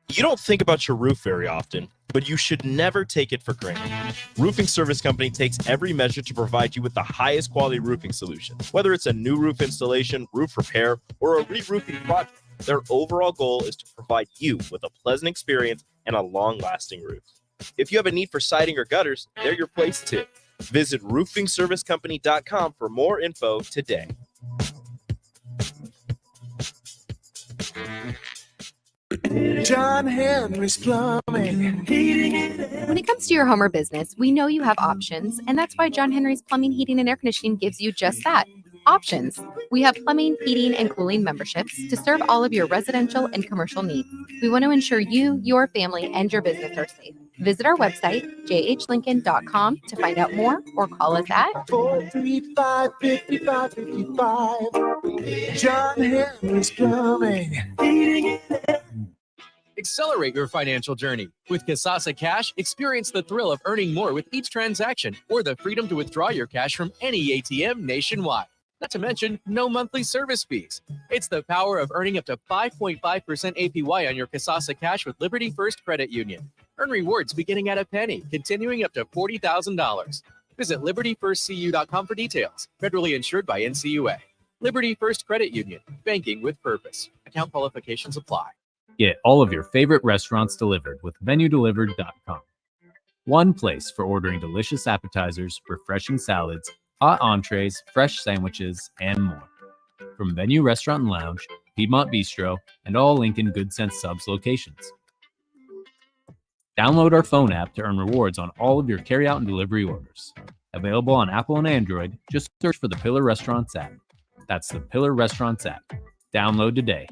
You don't think about your roof very often, but you should never take it for granted. Roofing Service Company takes every measure to provide you with the highest quality roofing solution. Whether it's a new roof installation, roof repair, or a re-roofing project, their overall goal is to provide you with a pleasant experience and a long-lasting roof. If you have a need for siding or gutters, they're your place too. Visit roofingservicecompany.com for more info today. John Henry's Plumbing, heating and When it comes to your home or business, we know you have options, and that's why John Henry's Plumbing, Heating, and Air Conditioning gives you just that, options. We have plumbing, heating, and cooling memberships to serve all of your residential and commercial needs. We want to ensure you, your family, and your business are safe. Visit our website, jhlincoln.com, to find out more or call us at 435-5555. John Henry's Plumbing, heating and Accelerate your financial journey. With Kasasa Cash, experience the thrill of earning more with each transaction or the freedom to withdraw your cash from any ATM nationwide. Not to mention, no monthly service fees. It's the power of earning up to 5.5% APY on your Kasasa Cash with Liberty First Credit Union. Earn rewards beginning at a penny, continuing up to $40,000. Visit libertyfirstcu.com for details. Federally insured by NCUA. Liberty First Credit Union. Banking with purpose. Account qualifications apply. Get all of your favorite restaurants delivered with menudelivered.com. One place for ordering delicious appetizers, refreshing salads, hot entrees, fresh sandwiches, and more. From Venue Restaurant and Lounge, Piedmont Bistro, and all Lincoln Good Sense Subs locations. Download our phone app to earn rewards on all of your carryout and delivery orders. Available on Apple and Android, just search for the Pillar Restaurants app. That's the Pillar Restaurants app. Download today.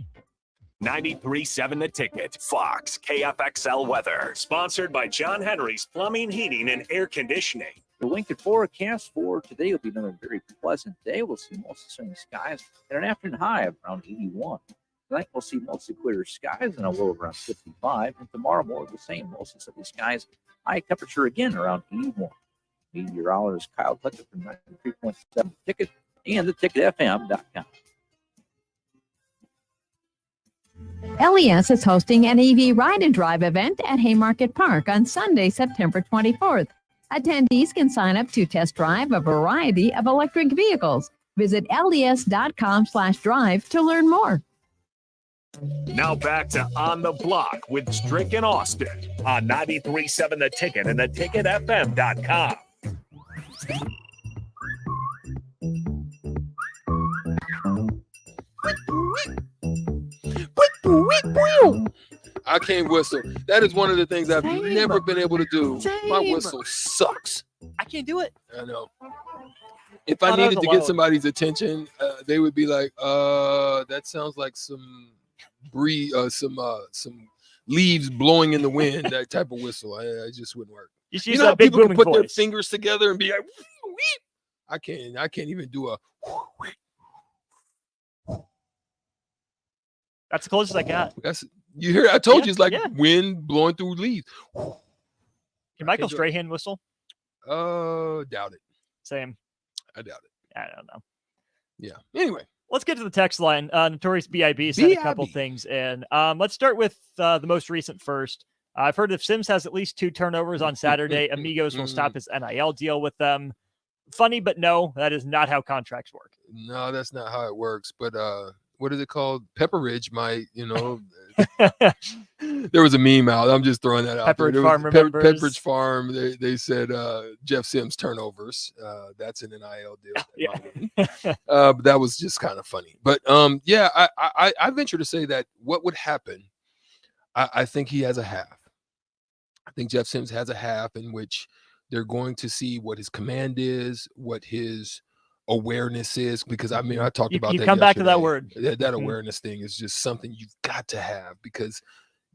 93.7 The Ticket, Fox, KFXL weather. Sponsored by John Henry's Plumbing, Heating, and Air Conditioning. The Lincoln forecast for today will be another very pleasant day. We'll see mostly sunny skies and an afternoon high of around 81. Tonight we'll see mostly clear skies and a low of around 55. And tomorrow more of the same, mostly sunny skies. High temperature again around 81. Meteorologist Kyle Clutcher from 93.7 The Ticket and theticketfm.com. LES is hosting an EV Ride and Drive event at Haymarket Park on Sunday, September 24th. Attendees can sign up to test drive a variety of electric vehicles. Visit les.com/drive to learn more. Now back to On the Block with Strick and Austin on 93.7 The Ticket and theticketfm.com. I can't whistle. That is one of the things I've never been able to do. My whistle sucks. I can't do it. I know. If I needed to get somebody's attention, they would be like, that sounds like some leaves blowing in the wind, that type of whistle. I just wouldn't work. You know how people can put their voice. fingers together and be like, I can't even do a. That's the closest I got. You hear? I told you it's like wind blowing through leaves. Can Michael Strahan whistle? Doubt it. Same. I doubt it. I don't know. Yeah. Anyway, let's get to the text line. Notorious BIB said a couple things in. Let's start with the most recent first. I've heard if Sims has at least 2 turnovers on Saturday, Amigos will stop his NIL deal with them. Funny, but no, that is not how contracts work. No, that's not how it works. But what is it called? Pepperidge might, there was a meme out. I'm just throwing that out Pepperidge there. Farm remembers. Pepperidge Farm. They said Jeff Sims turnovers. That's an NIL deal. But that was just kind of funny. But I venture to say that what would happen, I think he has a half. I think Jeff Sims has a half in which they're going to see what his command is, what his awareness is, because I talked about that. You come back to that word. That awareness thing is just something you've got to have because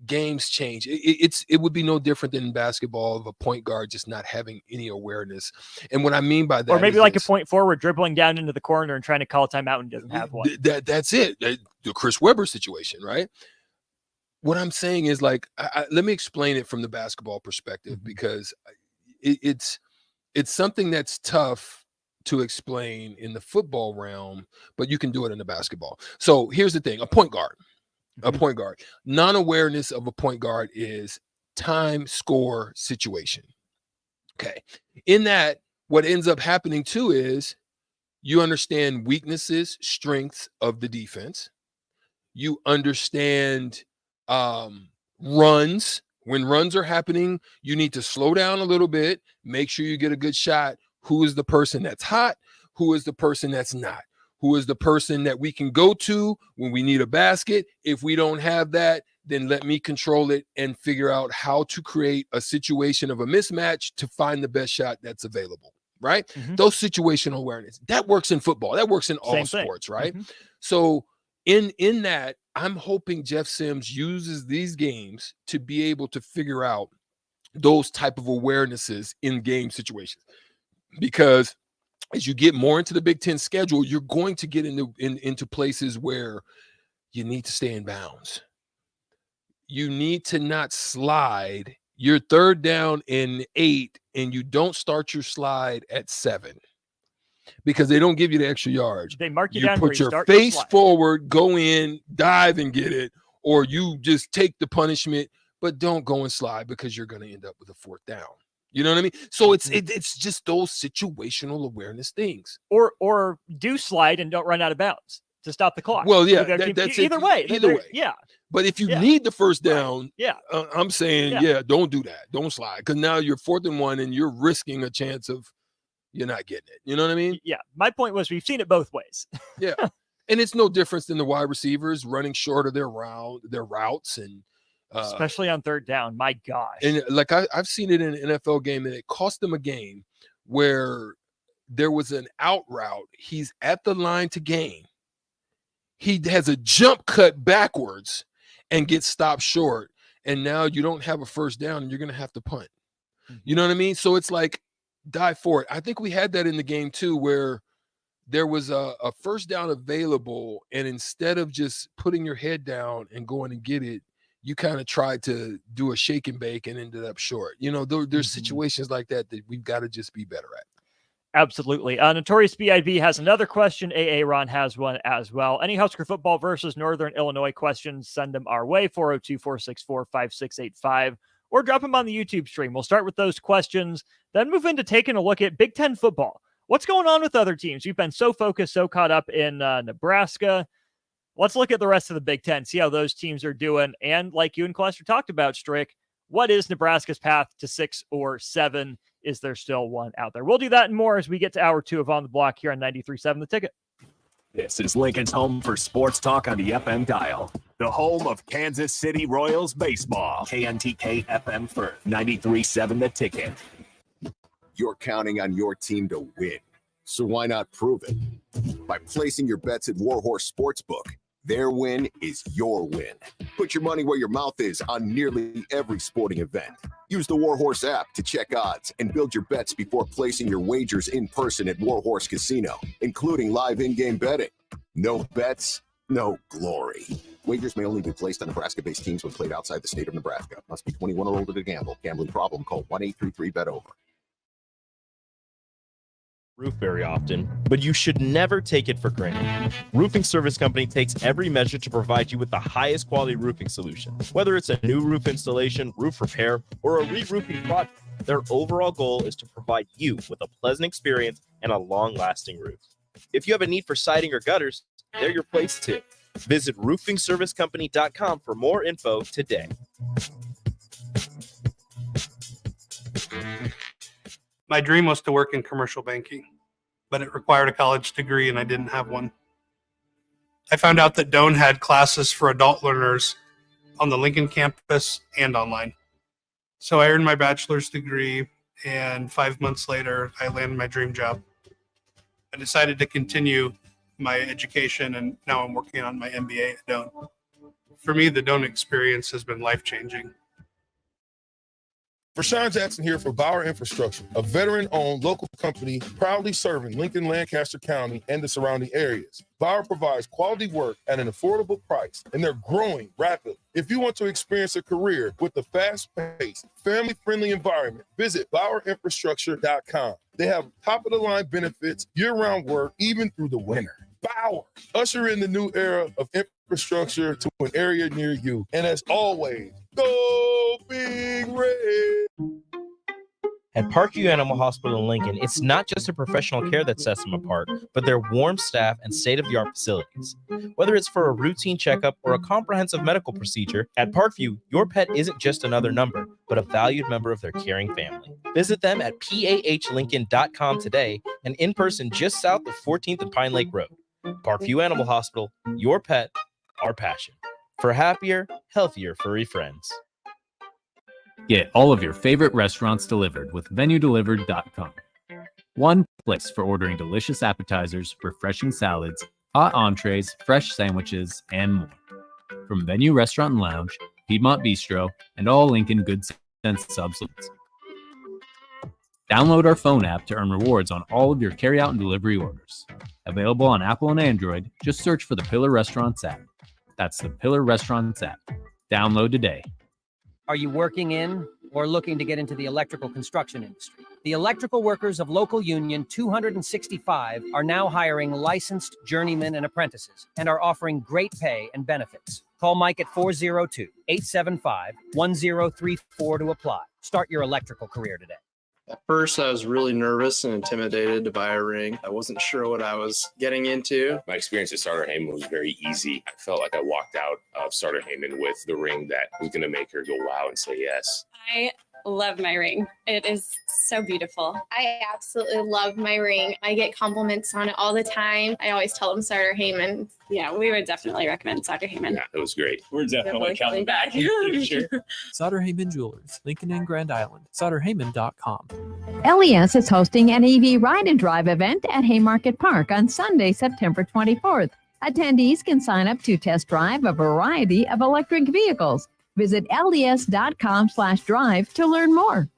games change. It would be no different than in basketball of a point guard just not having any awareness. And what I mean by that, or maybe like a point forward dribbling down into the corner and trying to call a timeout and doesn't have one. That's it. The Chris Webber situation, right? What I'm saying is like, let me explain it from the basketball perspective because it's something that's tough to explain in the football realm, but you can do it in the basketball. So here's the thing: a point guard, non-awareness of a point guard is time, score, situation. Okay. In that, what ends up happening too is you understand weaknesses, strengths of the defense. You understand runs. When runs are happening, you need to slow down a little bit, make sure you get a good shot. Who is the person that's hot? Who is the person that's not? Who is the person that we can go to when we need a basket? If we don't have that, then let me control it and figure out how to create a situation of a mismatch to find the best shot that's available, right? Those situational awareness, that works in football. That works in all sports, right? So in that, I'm hoping Jeff Sims uses these games to be able to figure out those type of awarenesses in game situations. Because as you get more into the Big Ten schedule, you're going to get into places where you need to stay in bounds. You need to not slide. You're 3rd down and 8, and you don't start your slide at 7 because they don't give you the extra yards. They mark you You down. put your face forward, go in, dive and get it, or you just take the punishment, but don't go and slide because you're going to end up with a 4th down. You know what I mean? So it's just those situational awareness things. Or do slide and don't run out of bounds to stop the clock. Well, yeah, That's that's either way. Either way. Yeah. But if you need the first down, I'm saying, don't do that. Don't slide. Because now you're 4th and 1 and you're risking a chance of you're not getting it. You know what I mean? Yeah. My point was we've seen it both ways. Yeah. And it's no difference than the wide receivers running short of their routes and especially on 3rd down. My gosh. And like I've seen it in an NFL game, and it cost them a game where there was an out route. He's at the line to gain. He has a jump cut backwards and gets stopped short. And now you don't have a first down and you're going to have to punt. You know what I mean? So it's like, dive for it. I think we had that in the game too, where there was a first down available. And instead of just putting your head down and going and get it, you kind of tried to do a shake and bake and ended up short. You know, there's situations like that we've got to just be better at. Absolutely. Notorious BIB has another question. AA Ron has one as well. Any Husker football versus Northern Illinois questions, send them our way, 402-464-5685, or drop them on the YouTube stream. We'll start with those questions, then move into taking a look at Big Ten football. What's going on with other teams? You've been so focused, so caught up in Nebraska. Let's look at the rest of the Big Ten, see how those teams are doing. And like you and Cluster talked about, Strick, what is Nebraska's path to 6 or 7? Is there still one out there? We'll do that and more as we get to hour 2 of On the Block here on 93.7 The Ticket. This is Lincoln's home for sports talk on the FM dial. The home of Kansas City Royals baseball. KNTK FM for 93.7 The Ticket. You're counting on your team to win, so why not prove it? By placing your bets at Warhorse Sportsbook. Their win is your win. Put your money where your mouth is on nearly every sporting event. Use the Warhorse app to check odds and build your bets before placing your wagers in person at Warhorse Casino, including live in-game betting. No bets, no glory. Wagers may only be placed on Nebraska-based teams when played outside the state of Nebraska. Must be 21 or older to gamble. Gambling problem? Call 1-833-BET-OVER. Roof very often, but you should never take it for granted. Roofing Service Company takes every measure to provide you with the highest quality roofing solution. Whether it's a new roof installation, roof repair, or a re-roofing project, their overall goal is to provide you with a pleasant experience and a long-lasting roof. If you have a need for siding or gutters, they're your place too. Visit roofingservicecompany.com for more info today. My dream was to work in commercial banking, but it required a college degree and I didn't have one. I found out that Doane had classes for adult learners on the Lincoln campus and online. So I earned my bachelor's degree, and 5 months later, I landed my dream job. I decided to continue my education, and now I'm working on my MBA at Doane. For me, the Doane experience has been life-changing. Rashawn Jackson here for Bauer Infrastructure, a veteran-owned local company proudly serving Lincoln, Lancaster County, and the surrounding areas. Bauer provides quality work at an affordable price, and they're growing rapidly. If you want to experience a career with a fast-paced, family-friendly environment, visit BauerInfrastructure.com. They have top-of-the-line benefits, year-round work, even through the winter. Bauer, usher in the new era of infrastructure to an area near you. And as always, go Big Red! At Parkview Animal Hospital in Lincoln, it's not just a professional care that sets them apart, but their warm staff and state-of-the-art facilities. Whether it's for a routine checkup or a comprehensive medical procedure, at Parkview, your pet isn't just another number, but a valued member of their caring family. Visit them at PAHLincoln.com today and in person just south of 14th and Pine Lake Road. Parkview Animal Hospital, your pet, our passion. For happier, healthier furry friends. Get all of your favorite restaurants delivered with VenueDelivered.com. One place for ordering delicious appetizers, refreshing salads, hot entrees, fresh sandwiches, and more. From Venue Restaurant and Lounge, Piedmont Bistro, and all Lincoln Good Sense subs. Download our phone app to earn rewards on all of your carryout and delivery orders. Available on Apple and Android, just search for the Pillar Restaurants app. That's the Pillar Restaurants app. Download today. Are you working in or looking to get into the electrical construction industry? The electrical workers of Local Union 265 are now hiring licensed journeymen and apprentices and are offering great pay and benefits. Call Mike at 402-875-1034 to apply. Start your electrical career today. At first, I was really nervous and intimidated to buy a ring. I wasn't sure what I was getting into. My experience at Starter Heyman was very easy. I felt like I walked out of Starter Heyman with the ring that was going to make her go wow and say yes. I love my ring. It is so beautiful. I absolutely love my ring. I get compliments on it all the time. I always tell them Starter Heyman. Yeah, we would definitely recommend Starter Heyman. Yeah, it was great. We're Definitely coming back. Sure. Sutter Heyman Jewelers, Lincoln and Grand Island. SutterHeyman.com. LES is hosting an EV Ride and Drive event at Haymarket Park on Sunday, September 24th. Attendees can sign up to test drive a variety of electric vehicles. Visit les.com/drive to learn more.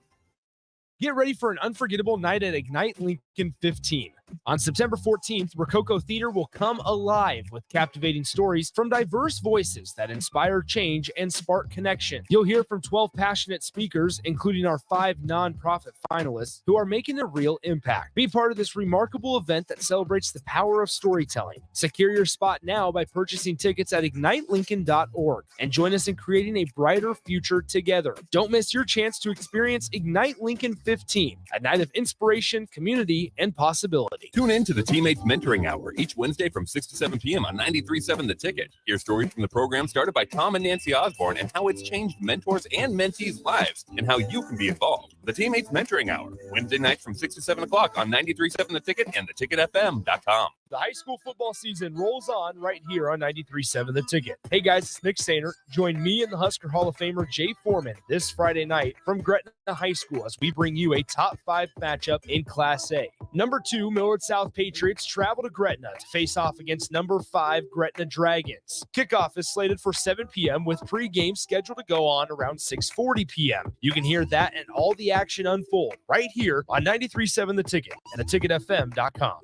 Get ready for an unforgettable night at Ignite Lincoln 15. On September 14th, Rococo Theater will come alive with captivating stories from diverse voices that inspire change and spark connection. You'll hear from 12 passionate speakers, including our 5 nonprofit finalists, who are making a real impact. Be part of this remarkable event that celebrates the power of storytelling. Secure your spot now by purchasing tickets at ignitelincoln.org and join us in creating a brighter future together. Don't miss your chance to experience Ignite Lincoln 15, a night of inspiration, community, and possibility. Tune in to the Teammates Mentoring Hour each Wednesday from 6 to 7 p.m. on 93.7 The Ticket. Hear stories from the program started by Tom and Nancy Osborne and how it's changed mentors and mentees' lives and how you can be involved. The Teammates Mentoring Hour, Wednesday nights from 6 to 7 o'clock on 93.7 The Ticket and theticketfm.com. The high school football season rolls on right here on 93.7 The Ticket. Hey guys, it's Nick Sainer. Join me and the Husker Hall of Famer Jay Foreman this Friday night from Gretna High School as we bring you a top 5 matchup in Class A. Number 2, Millard South Patriots travel to Gretna to face off against number 5, Gretna Dragons. Kickoff is slated for 7 p.m. with pregame scheduled to go on around 6:40 p.m. You can hear that and all the action unfold right here on 93.7 The Ticket and theticketfm.com.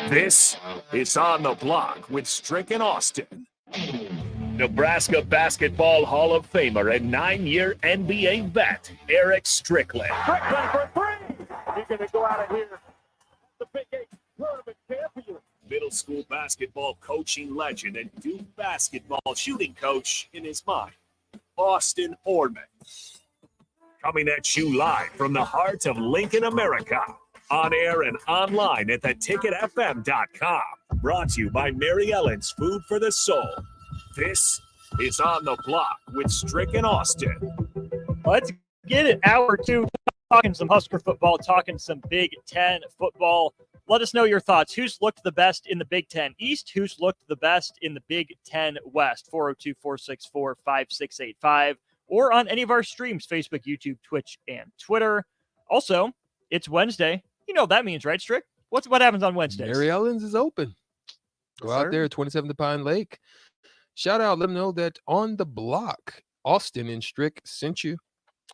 This is On the Block with Strick and Austin. Nebraska Basketball Hall of Famer and 9-year NBA vet, Eric Strickland. Strickland for 3. He's going to go out of here. The Big 8 tournament champion. Middle school basketball coaching legend and Duke basketball shooting coach in his mind, Austin Orman. Coming at you live from the heart of Lincoln, America. On air and online at theticketfm.com. Brought to you by Mary Ellen's Food for the Soul. This is On the Block with Strick and Austin. Let's get it. Hour 2, talking some Husker football, talking some Big Ten football. Let us know your thoughts. Who's looked the best in the Big Ten East? Who's looked the best in the Big Ten West? 402-464-5685. Or on any of our streams, Facebook, YouTube, Twitch, and Twitter. Also, it's Wednesday. You know what that means, right, Strick? What happens on Wednesdays? Mary Ellen's is open. Go out there at 27th Pine Lake. Shout out, let them know that On the Block, Austin and Strick sent you,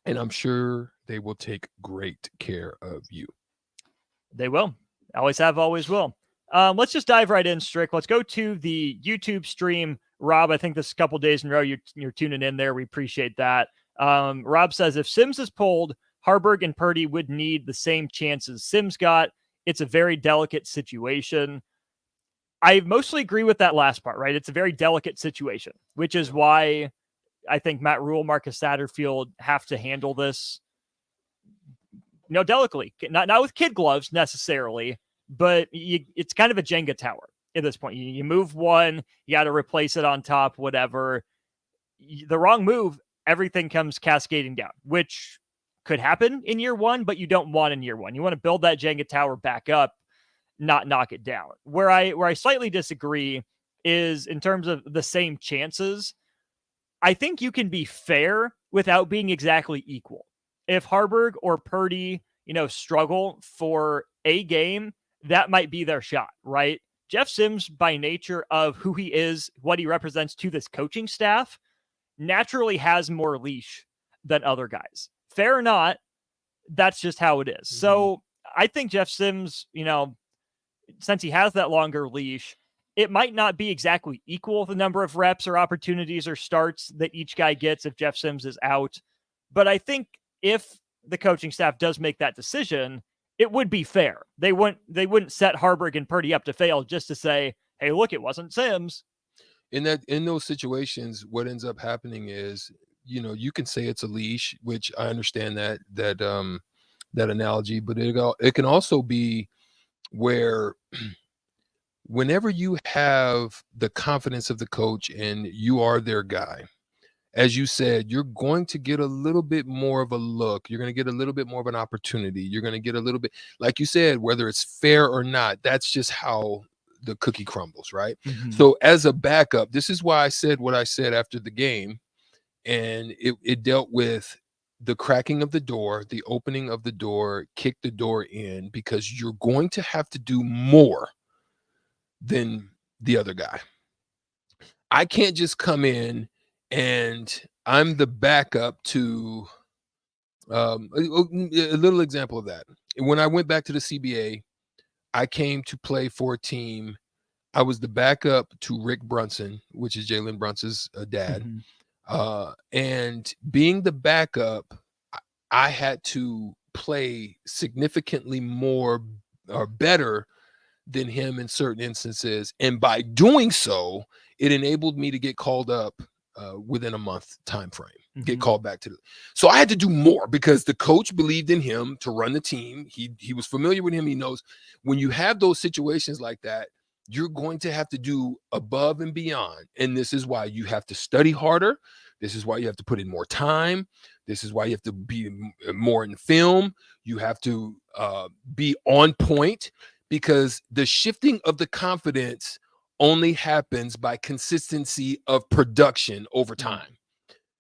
and I'm sure they will take great care of you. They will. Always have, always will. Let's just dive right in, Strick. Let's go to the YouTube stream. Rob, I think this is a couple days in a row you're tuning in there. We appreciate that. Rob says, if Sims is pulled, Harburg and Purdy would need the same chances Sims got. It's a very delicate situation. I mostly agree with that last part, right? It's a very delicate situation, which is why I think Matt Rule, Marcus Satterfield have to handle this, delicately. Not with kid gloves necessarily, but it's kind of a Jenga tower at this point. You move one, you got to replace it on top, whatever. The wrong move, everything comes cascading down, which could happen in year one, but you don't want in year one. You want to build that Jenga tower back up, not knock it down. Where I slightly disagree is in terms of the same chances. I think you can be fair without being exactly equal. If Harburg or Purdy, struggle for a game, that might be their shot, right? Jeff Sims, by nature of who he is, what he represents to this coaching staff, naturally has more leash than other guys. Fair or not, that's just how it is. Mm-hmm. So I think Jeff Sims, since he has that longer leash, it might not be exactly equal the number of reps or opportunities or starts that each guy gets if Jeff Sims is out. But I think if the coaching staff does make that decision, it would be fair. They wouldn't set Harburg and Purdy up to fail just to say, hey, look, it wasn't Sims. In those situations, what ends up happening is, you can say it's a leash, which I understand that that analogy, but it can also be where whenever you have the confidence of the coach and you are their guy, as you said, you're going to get a little bit more of a look. You're going to get a little bit more of an opportunity. You're going to get a little bit, like you said, whether it's fair or not, that's just how the cookie crumbles, right? So as a backup, this is why I said what I said after the game, and it dealt with the cracking of the door, the opening of the door, kick the door in, because you're going to have to do more than the other guy. I can't just come in and I'm the backup to a little example of that. When I went back to the CBA, I came to play for a team. I was the backup to Rick Brunson, which is Jalen Brunson's dad. And being the backup, I had to play significantly more or better than him in certain instances. And by doing so, it enabled me to get called up within a month time frame, get called back to the. So I had to do more because the coach believed in him to run the team. He was familiar with him. He knows when you have those situations like that, you're going to have to do above and beyond. And this is why you have to study harder. This is why you have to put in more time. This is why you have to be more in film. You have to be on point, because the shifting of the confidence only happens by consistency of production over time.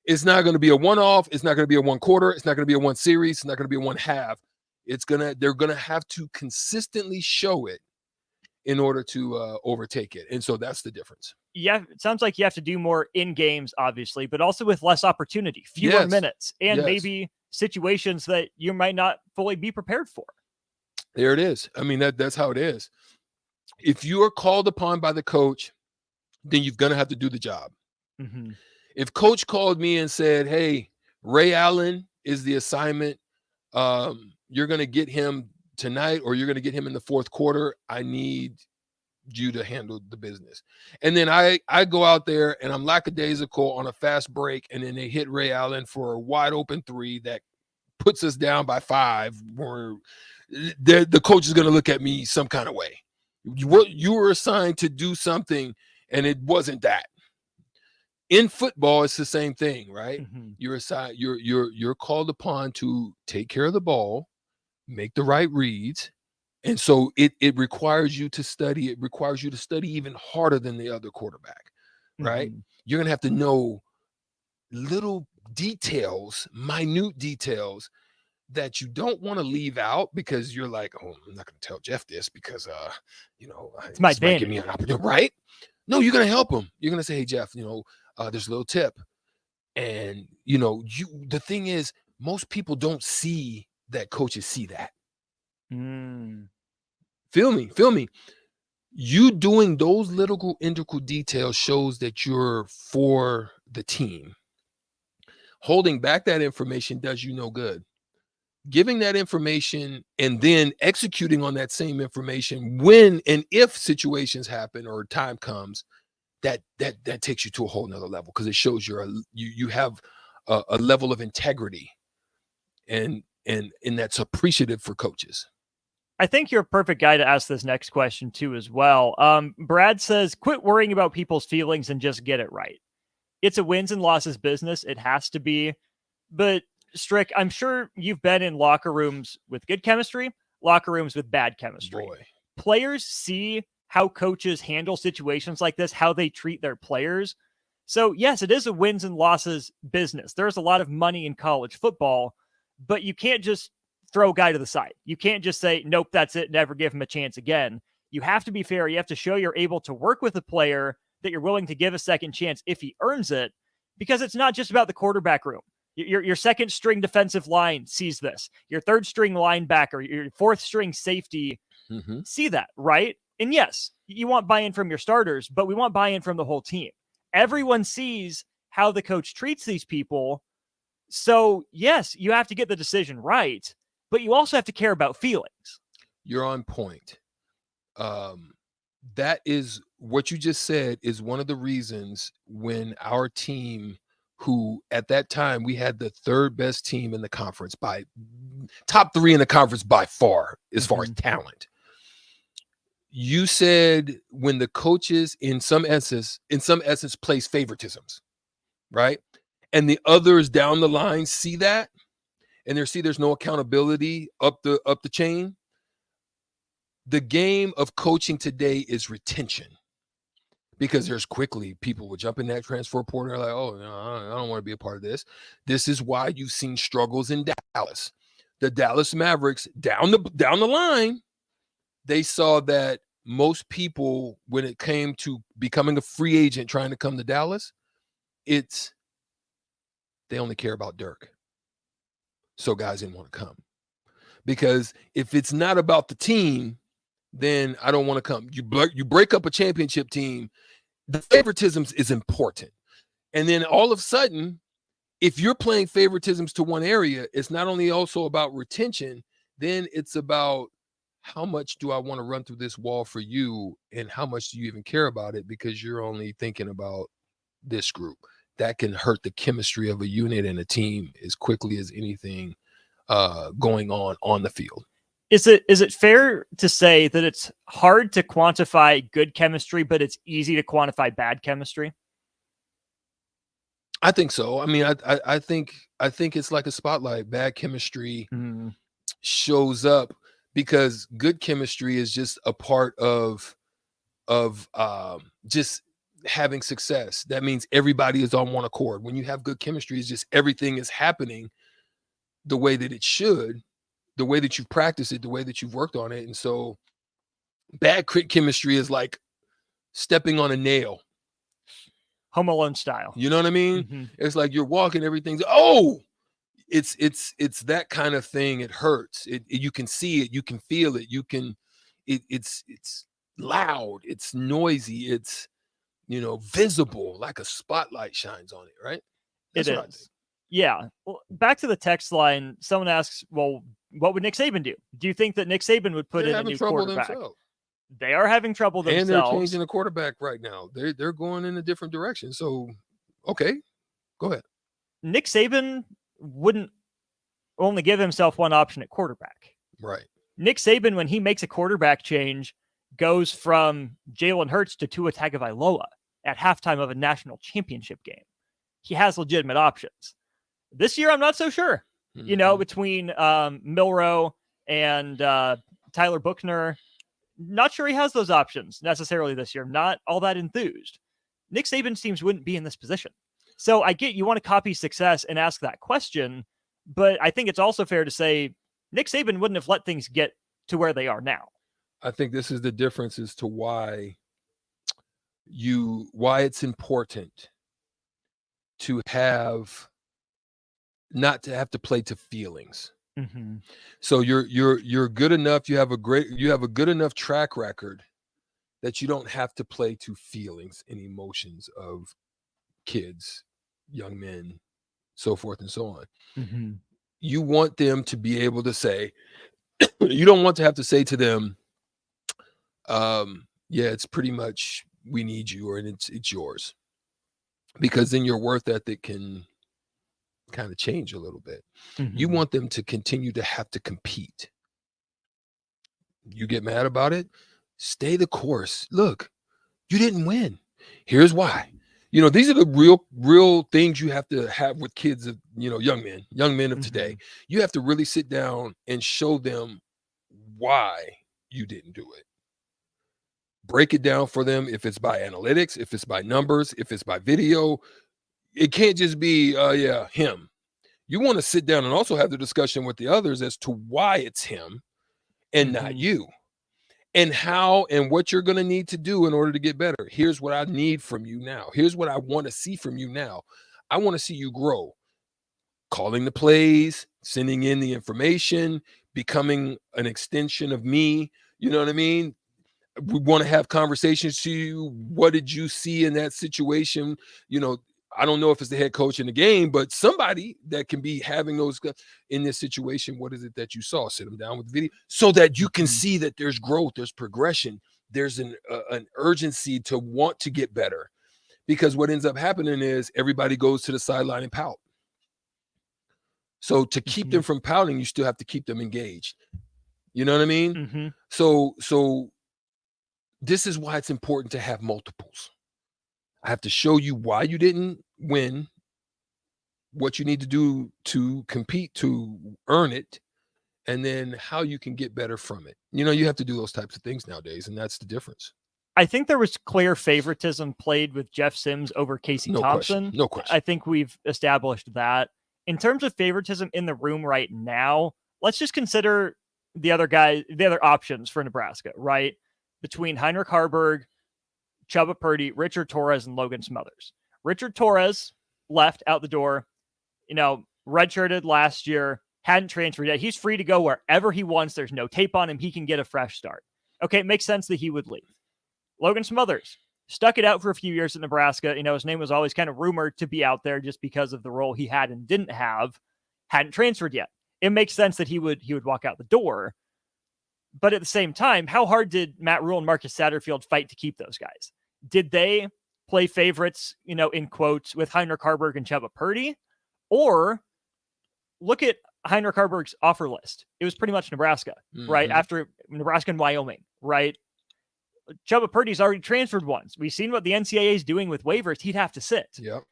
It's not going to be a one-off. It's not going to be a one quarter. It's not going to be a one series. It's not going to be a one half. They're going to have to consistently show it in order to overtake it. And so that's the difference. Yeah, it sounds like you have to do more in games, obviously, but also with less opportunity, fewer minutes, and maybe situations that you might not fully be prepared for. There it is. I mean, that's how it is. If you are called upon by the coach, then you're going to have to do the job. If coach called me and said, hey, Ray Allen is the assignment, you're going to get him tonight, or you're going to get him in the fourth quarter, I need you to handle the business. And then I go out there and I'm lackadaisical on a fast break, and then they hit Ray Allen for a wide open three that puts us down by 5, where the coach is going to look at me some kind of way. You were assigned to do something, and it wasn't that. In football, it's the same thing, right? You're assigned, you're called upon to take care of the ball, make the right reads. And so it requires you to study. It requires you to study even harder than the other quarterback, right? You're going to have to know little details, minute details that you don't want to leave out, because you're like, oh, I'm not going to tell Jeff this because, it's my might give me an opportunity, right? No, you're going to help him. You're going to say, hey, Jeff, there's a little tip. And, the thing is, most people don't see that coaches see that. Feel me. You doing those little integral details shows that you're for the team. Holding back that information does you no good. Giving that information and then executing on that same information when and if situations happen or time comes, that takes you to a whole nother level, because it shows you have a level of integrity, and that's appreciative for coaches. I think you're a perfect guy to ask this next question too as well. Brad says, quit worrying about people's feelings and just get it right. It's a wins and losses business. It has to be. But Strick, I'm sure you've been in locker rooms with good chemistry, locker rooms with bad chemistry. Players see how coaches handle situations like this, how they treat their players. So yes, it is a wins and losses business. There's a lot of money in college football, but you can't just throw a guy to the side. You can't just say, nope, that's it, never give him a chance again. You have to be fair. You have to show you're able to work with a player, that you're willing to give a second chance if he earns it, because it's not just about the quarterback room. Your second string defensive line sees this. Your third string linebacker, your fourth string safety see that, right? And yes, you want buy-in from your starters, but we want buy-in from the whole team. Everyone sees how the coach treats these people. So yes, you have to get the decision right, but you also have to care about feelings. You're on point. That is what you just said is one of the reasons when our team, who at that time we had the third best team in the conference, by top 3 in the conference by far, as far as talent. You said when the coaches in some essence place favoritisms, right? And the others down the line see that, and there's no accountability up the chain. The game of coaching today is retention, because there's quickly people will jump in that transfer portal. They're like, oh, no, I don't want to be a part of this. This is why you've seen struggles in Dallas. The Dallas Mavericks down the line, they saw that most people, when it came to becoming a free agent trying to come to Dallas, they only care about Dirk. So guys didn't want to come, because if it's not about the team, then I don't want to come. You break up a championship team, the favoritisms is important. And then all of a sudden, if you're playing favoritisms to one area, it's not only also about retention, then it's about how much do I want to run through this wall for you, and how much do you even care about it, because you're only thinking about this group. That can hurt the chemistry of a unit and a team as quickly as anything going on the field. Is it fair to say that it's hard to quantify good chemistry, but it's easy to quantify bad chemistry? I think so. I mean, I think it's like a spotlight. Bad chemistry shows up because good chemistry is just a part of just having success. That means everybody is on one accord. When you have good chemistry, it's just everything is happening the way that it should, the way that you've practiced it, the way that you've worked on it. And so bad chemistry is like stepping on a nail. Home Alone style. You know what I mean? Mm-hmm. It's like you're walking, everything's, it's that kind of thing. It hurts. You can see it, you can feel it, it's loud, it's noisy, it's visible, like a spotlight shines on it, right? That's it is. Yeah. Well, back to the text line, someone asks, well, what would Nick Saban do? Do you think that Nick Saban would put in a new quarterback? Themselves. They are having trouble themselves. And they're changing the quarterback right now. They're going in a different direction. So, okay, go ahead. Nick Saban wouldn't only give himself one option at quarterback. Right. Nick Saban, when he makes a quarterback change, goes from Jalen Hurts to Tua Tagovailoa at halftime of a national championship game. He has legitimate options. This year, I'm not so sure. Mm-hmm. Between Milroe and Tyler Buchner, not sure he has those options necessarily this year. Not all that enthused. Nick Saban's teams wouldn't be in this position. So I get you want to copy success and ask that question, but I think it's also fair to say Nick Saban wouldn't have let things get to where they are now. I think this is the difference as to why it's important to not to have to play to feelings. Mm-hmm. So you're good enough. You have a good enough track record that you don't have to play to feelings and emotions of kids, young men, so forth and so on. Mm-hmm. You want them to be able to say, you don't want to have to say to them, yeah, it's pretty much, we need you, or it's yours, because then your worth ethic can kind of change a little bit. Mm-hmm. You want them to continue to have to compete. You get mad about it, stay the course. Look, you didn't win. Here's why. These are the real things you have to have with kids of, young men of today. You have to really sit down and show them why you didn't do it. Break it down for them. If it's by analytics, if it's by numbers, if it's by video, it can't just be, him. You want to sit down and also have the discussion with the others as to why it's him and not you, and how and what you're going to need to do in order to get better. Here's what I need from you now. Here's what I want to see from you now. I want to see you grow. Calling the plays, sending in the information, becoming an extension of me. You know what I mean? We want to have conversations to you. What did you see in that situation? I don't know if it's the head coach in the game, but somebody that can be having those in this situation. What is it that you saw? Sit them down with the video so that you can see that there's growth, there's progression, there's an urgency to want to get better. because what ends up happening is everybody goes to the sideline and pout. So to keep them from pouting, you still have to keep them engaged. You know what I mean? So this is why it's important to have multiples. I have to show you why you didn't win, what you need to do to compete to earn it, and then how you can get better from it. You know, you have to do those types of things nowadays, and that's the difference. I think there was clear favoritism played with Jeff Sims over Casey Thompson. No question. I think we've established that. In terms of favoritism in the room right now, let's just consider the other options for Nebraska, right? Between Heinrich Harburg, Chubba Purdy, Richard Torres, and Logan Smothers. Richard Torres left out the door, redshirted last year, hadn't transferred yet. He's free to go wherever he wants. There's no tape on him. He can get a fresh start. Okay, it makes sense that he would leave. Logan Smothers stuck it out for a few years at Nebraska. His name was always kind of rumored to be out there just because of the role he had and didn't have. Hadn't transferred yet. It makes sense that he would walk out the door. But at the same time, how hard did Matt Rule and Marcus Satterfield fight to keep those guys? Did they play favorites, in quotes, with Heinrich Harburg and Chubba Purdy? Or look at Heinrich Harburg's offer list. It was pretty much Nebraska, right? After Nebraska and Wyoming, right? Chubba Purdy's already transferred once. We've seen what the NCAA is doing with waivers. He'd have to sit. Yep.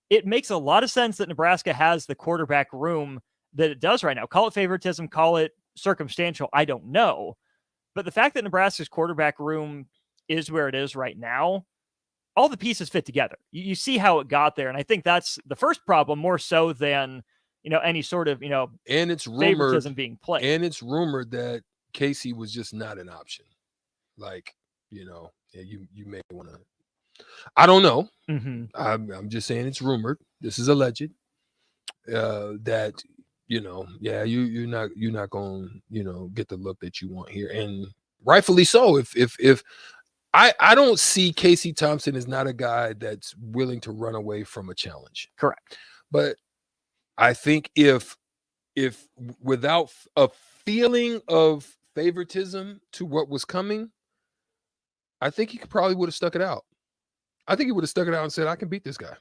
It makes a lot of sense that Nebraska has the quarterback room that it does right now. Call it favoritism, call it circumstantial. I don't know. But the fact that Nebraska's quarterback room is where it is right now, all the pieces fit together. You see how it got there. And I think that's the first problem more so than, any sort of, and it's rumored, favoritism being played. And it's rumored that Casey was just not an option. Like, you may want to, I don't know. I'm just saying it's rumored. This is alleged that, you're not going to, get the look that you want here. And rightfully so. If I don't see Casey Thompson as not a guy that's willing to run away from a challenge. Correct. But I think if without a feeling of favoritism to what was coming, I think he probably would have stuck it out. I think he would have stuck it out and said, I can beat this guy.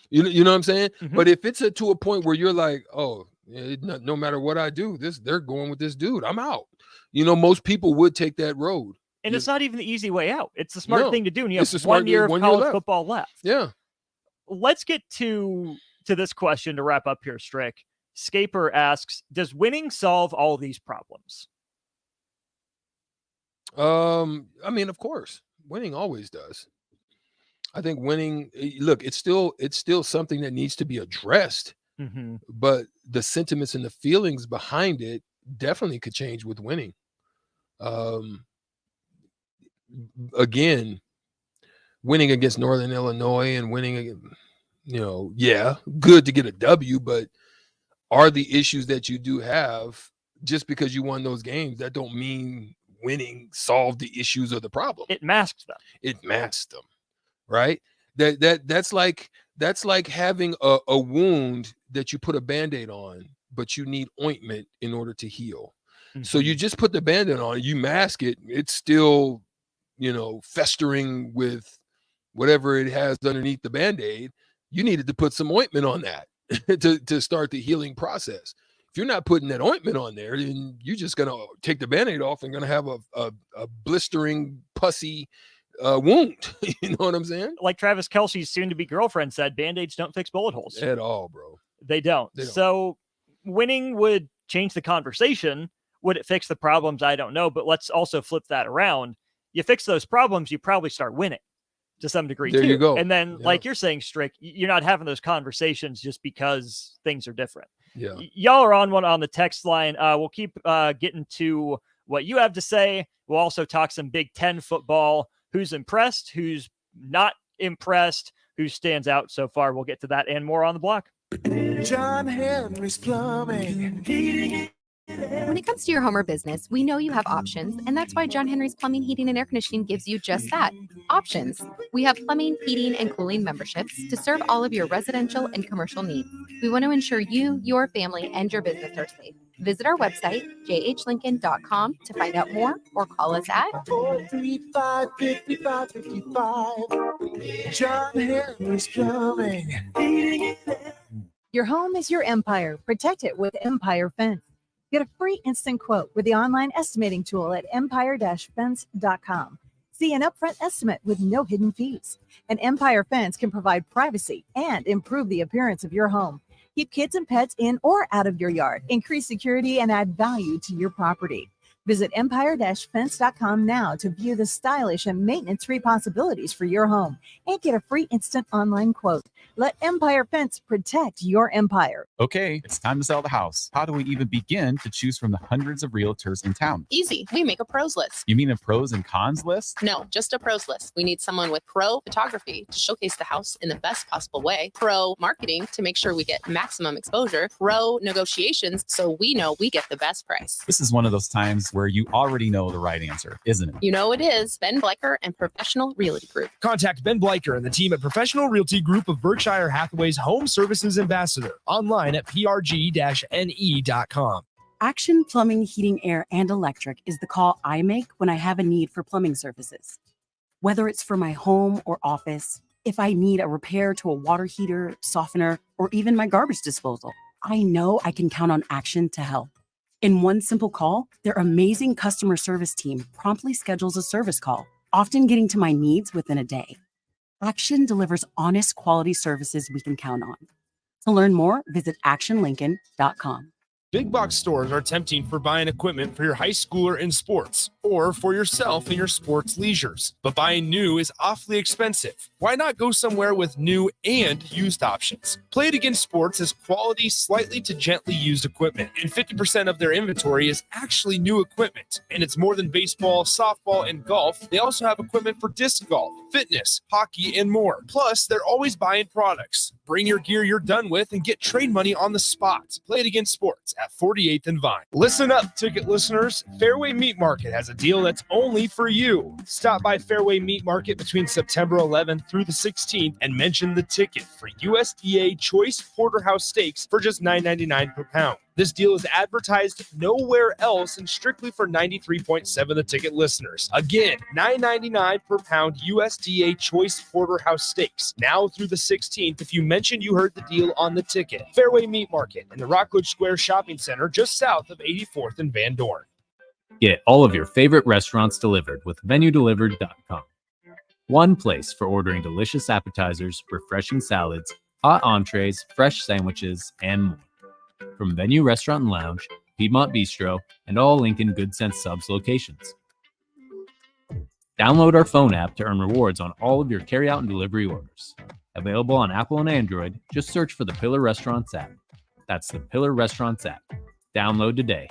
You know what I'm saying? But if it's to a point where you're like, oh, no matter what I do, they're going with this dude, I'm out. Most people would take that road. And it's not even the easy way out. It's the smart thing to do. And you have one year of college left. football left. Yeah. Let's get to this question to wrap up here, Strick. Scaper asks, does winning solve all these problems? I mean, of course, winning always does. I think winning, look, it's still something that needs to be addressed, but the sentiments and the feelings behind it definitely could change with winning. Again, winning against Northern Illinois and winning, good to get a W, but are the issues that you do have, just because you won those games, that don't mean winning solved the issues or the problem. It masks them. It masks them, right? That's like having a wound that you put a Band-Aid on, but you need ointment in order to heal. So you just put the Band-Aid on, you mask it, it's still, festering with whatever it has underneath the Band-Aid. You needed to put some ointment on that to start the healing process. If you're not putting that ointment on there, then you're just going to take the Band-Aid off and going to have a blistering, pussy wound. You know what I'm saying? Like Travis Kelce's soon-to-be girlfriend said, Band-Aids don't fix bullet holes. At all, bro. They don't. So winning would change the conversation. Would it fix the problems? I don't know. But let's also flip that around. You fix those problems, you probably start winning to some degree. There too. you go. And then, like you're saying, Strick, you're not having those conversations just because things are different. Yeah. Y'all are on one on the text line. We'll keep getting to what you have to say. We'll also talk some Big Ten football. Who's impressed? Who's not impressed? Who stands out so far? We'll get to that and more on the block. John Henry's Plumbing, heating. When it comes to your home or business, we know you have options, and that's why John Henry's Plumbing, Heating, and Air Conditioning gives you just that, options. We have plumbing, heating, and cooling memberships to serve all of your residential and commercial needs. We want to ensure you, your family, and your business are safe. Visit our website, jhlincoln.com, to find out more or call us at 435-5555. John Henry's Plumbing. Your home is your empire. Protect it with Empire Fence. Get a free instant quote with the online estimating tool at empire-fence.com. See an upfront estimate with no hidden fees. An Empire Fence can provide privacy and improve the appearance of your home. Keep kids and pets in or out of your yard. Increase security and add value to your property. Visit empire-fence.com now to view the stylish and maintenance-free possibilities for your home and get a free instant online quote. Let Empire Fence protect your empire. Okay, it's time to sell the house. How do we even begin to choose from the hundreds of realtors in town? Easy. We make a pros list. You mean a pros and cons list? No, just a pros list. We need someone with pro photography to showcase the house in the best possible way, pro marketing to make sure we get maximum exposure, pro negotiations so we know we get the best price. This is one of those times where you already know the right answer, isn't it? You know it is. Ben Bleicher and Professional Realty Group. Contact Ben Bleicher and the team at Professional Realty Group of Berkshire Hathaway's Home Services Ambassador. Online at prg-ne.com. Action Plumbing, Heating, Air, and Electric is the call I make when I have a need for plumbing services. Whether it's for my home or office, if I need a repair to a water heater, softener, or even my garbage disposal, I know I can count on Action to help. In one simple call, their amazing customer service team promptly schedules a service call, often getting to my needs within a day. Action delivers honest quality services we can count on. To learn more, visit actionlincoln.com. Big box stores are tempting for buying equipment for your high schooler in sports or for yourself in your sports leisures. But buying new is awfully expensive. Why not go somewhere with new and used options? Play It Again Sports has quality, slightly to gently used equipment, and 50% of their inventory is actually new equipment. And it's more than baseball, softball, and golf. They also have equipment for disc golf, fitness, hockey, and more. Plus, they're always buying products. Bring your gear you're done with and get trade money on the spot. Play It Again Sports at 48th and Vine. Listen up, ticket listeners. Fairway Meat Market has a deal that's only for you. Stop by Fairway Meat Market between September 11th through the 16th and mention the ticket for USDA Choice Porterhouse Steaks for just $9.99 per pound. This deal is advertised nowhere else and strictly for 93.7 The Ticket listeners. Again, $9.99 per pound USDA Choice Porterhouse Steaks. Now through the 16th if you mention you heard the deal on the ticket. Fairway Meat Market in the Rockledge Square Shopping Center just south of 84th and Van Dorn. Get all of your favorite restaurants delivered with VenueDelivered.com. One place for ordering delicious appetizers, refreshing salads, hot entrees, fresh sandwiches, and more. From Venue Restaurant and Lounge, Piedmont Bistro, and all Lincoln Good Sense Subs locations. Download our phone app to earn rewards on all of your carryout and delivery orders. Available on Apple and Android, just search for the Pillar Restaurants app. That's the Pillar Restaurants app. Download today.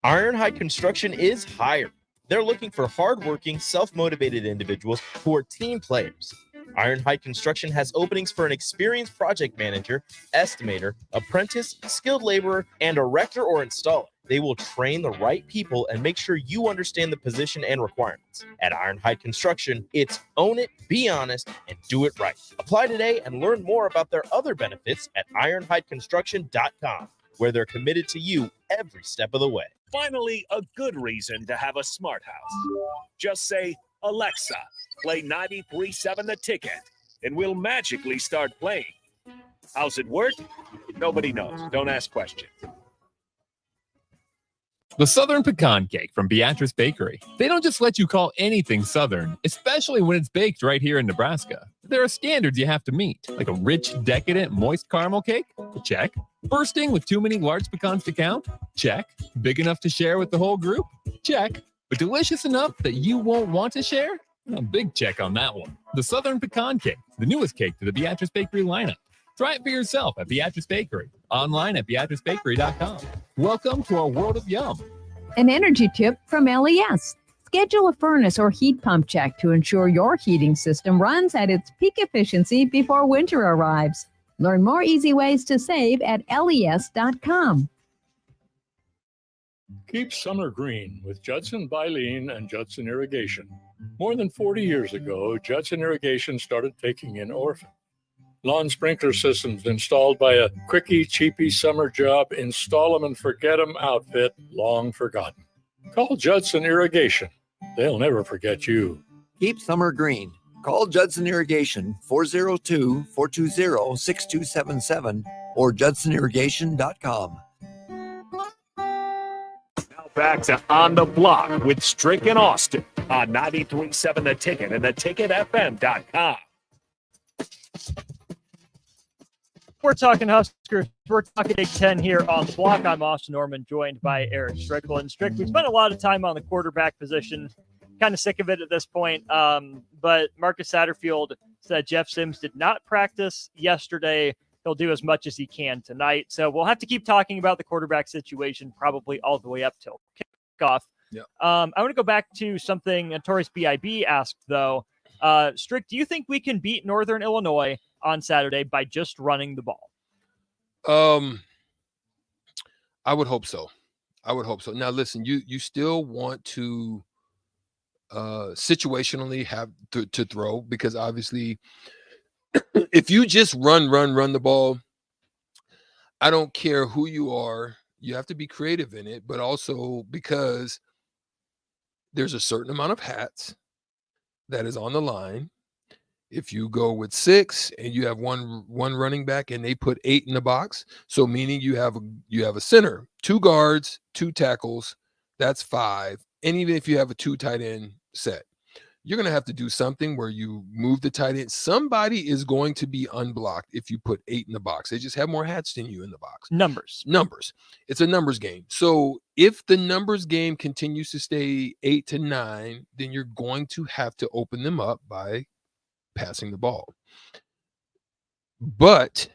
Ironhide Construction is hiring. They're looking for hardworking, self-motivated individuals who are team players. Ironhide Construction has openings for an experienced project manager, estimator, apprentice, skilled laborer, and erector or installer. They will train the right people and make sure you understand the position and requirements. At Ironhide Construction, it's own it, be honest, and do it right. Apply today and learn more about their other benefits at ironhideconstruction.com, where they're committed to you every step of the way. Finally, a good reason to have a smart house. Just say, Alexa, play 93.7 The Ticket, and we'll magically start playing. How's it work? Nobody knows. Don't ask questions. The Southern Pecan Cake from Beatrice Bakery. They don't just let you call anything Southern, especially when it's baked right here in Nebraska. There are standards you have to meet, like a rich, decadent, moist caramel cake? Check. Bursting with too many large pecans to count? Check. Big enough to share with the whole group? Check. But delicious enough that you won't want to share? A big check on that one. The Southern Pecan Cake, the newest cake to the Beatrice Bakery lineup. Try it for yourself at Beatrice Bakery. Online at beatricebakery.com. Welcome to our world of yum. An energy tip from LES. Schedule a furnace or heat pump check to ensure your heating system runs at its peak efficiency before winter arrives. Learn more easy ways to save at les.com. Keep summer green with Judson Baleen and Judson Irrigation. More than 40 years ago, Judson Irrigation started taking in orphans. lawn sprinkler systems installed by a quickie, cheapy summer job, install 'em and forget 'em outfit, long forgotten. Call Judson Irrigation. They'll never forget you. Keep summer green. Call Judson Irrigation 402-420-6277 or judsonirrigation.com. Now back to On the Block with Strick and Austin on 93.7 The Ticket and theticketfm.com. We're talking Huskers. We're talking Big Ten here on the block. I'm Austin Norman, joined by Eric Strickland. Strick, we spent a lot of time on the quarterback position. Kind of sick of it at this point. But Marcus Satterfield said Jeff Sims did not practice yesterday. He'll do as much as he can tonight. So we'll have to keep talking about the quarterback situation probably all the way up till kickoff. Yeah. I want to go back to something Notorious B.I.B. asked, though. Strick, do you think we can beat Northern Illinois on Saturday by just running the ball? I would hope so. Now, listen, you still want to situationally have to throw, because obviously if you just run the ball, I don't care who you are, you have to be creative in it, but also because there's a certain amount of hats that is on the line. If you go with 6 and you have one running back and they put 8 in the box, so meaning you have a center, 2 guards, 2 tackles, that's 5. And even if you have a 2 tight end set, you're going to have to do something where you move the tight end. Somebody is going to be unblocked if you put 8 in the box. They just have more hats than you in the box. Numbers. It's a numbers game. So if the numbers game continues to stay 8 to 9, then you're going to have to open them up by passing the ball. But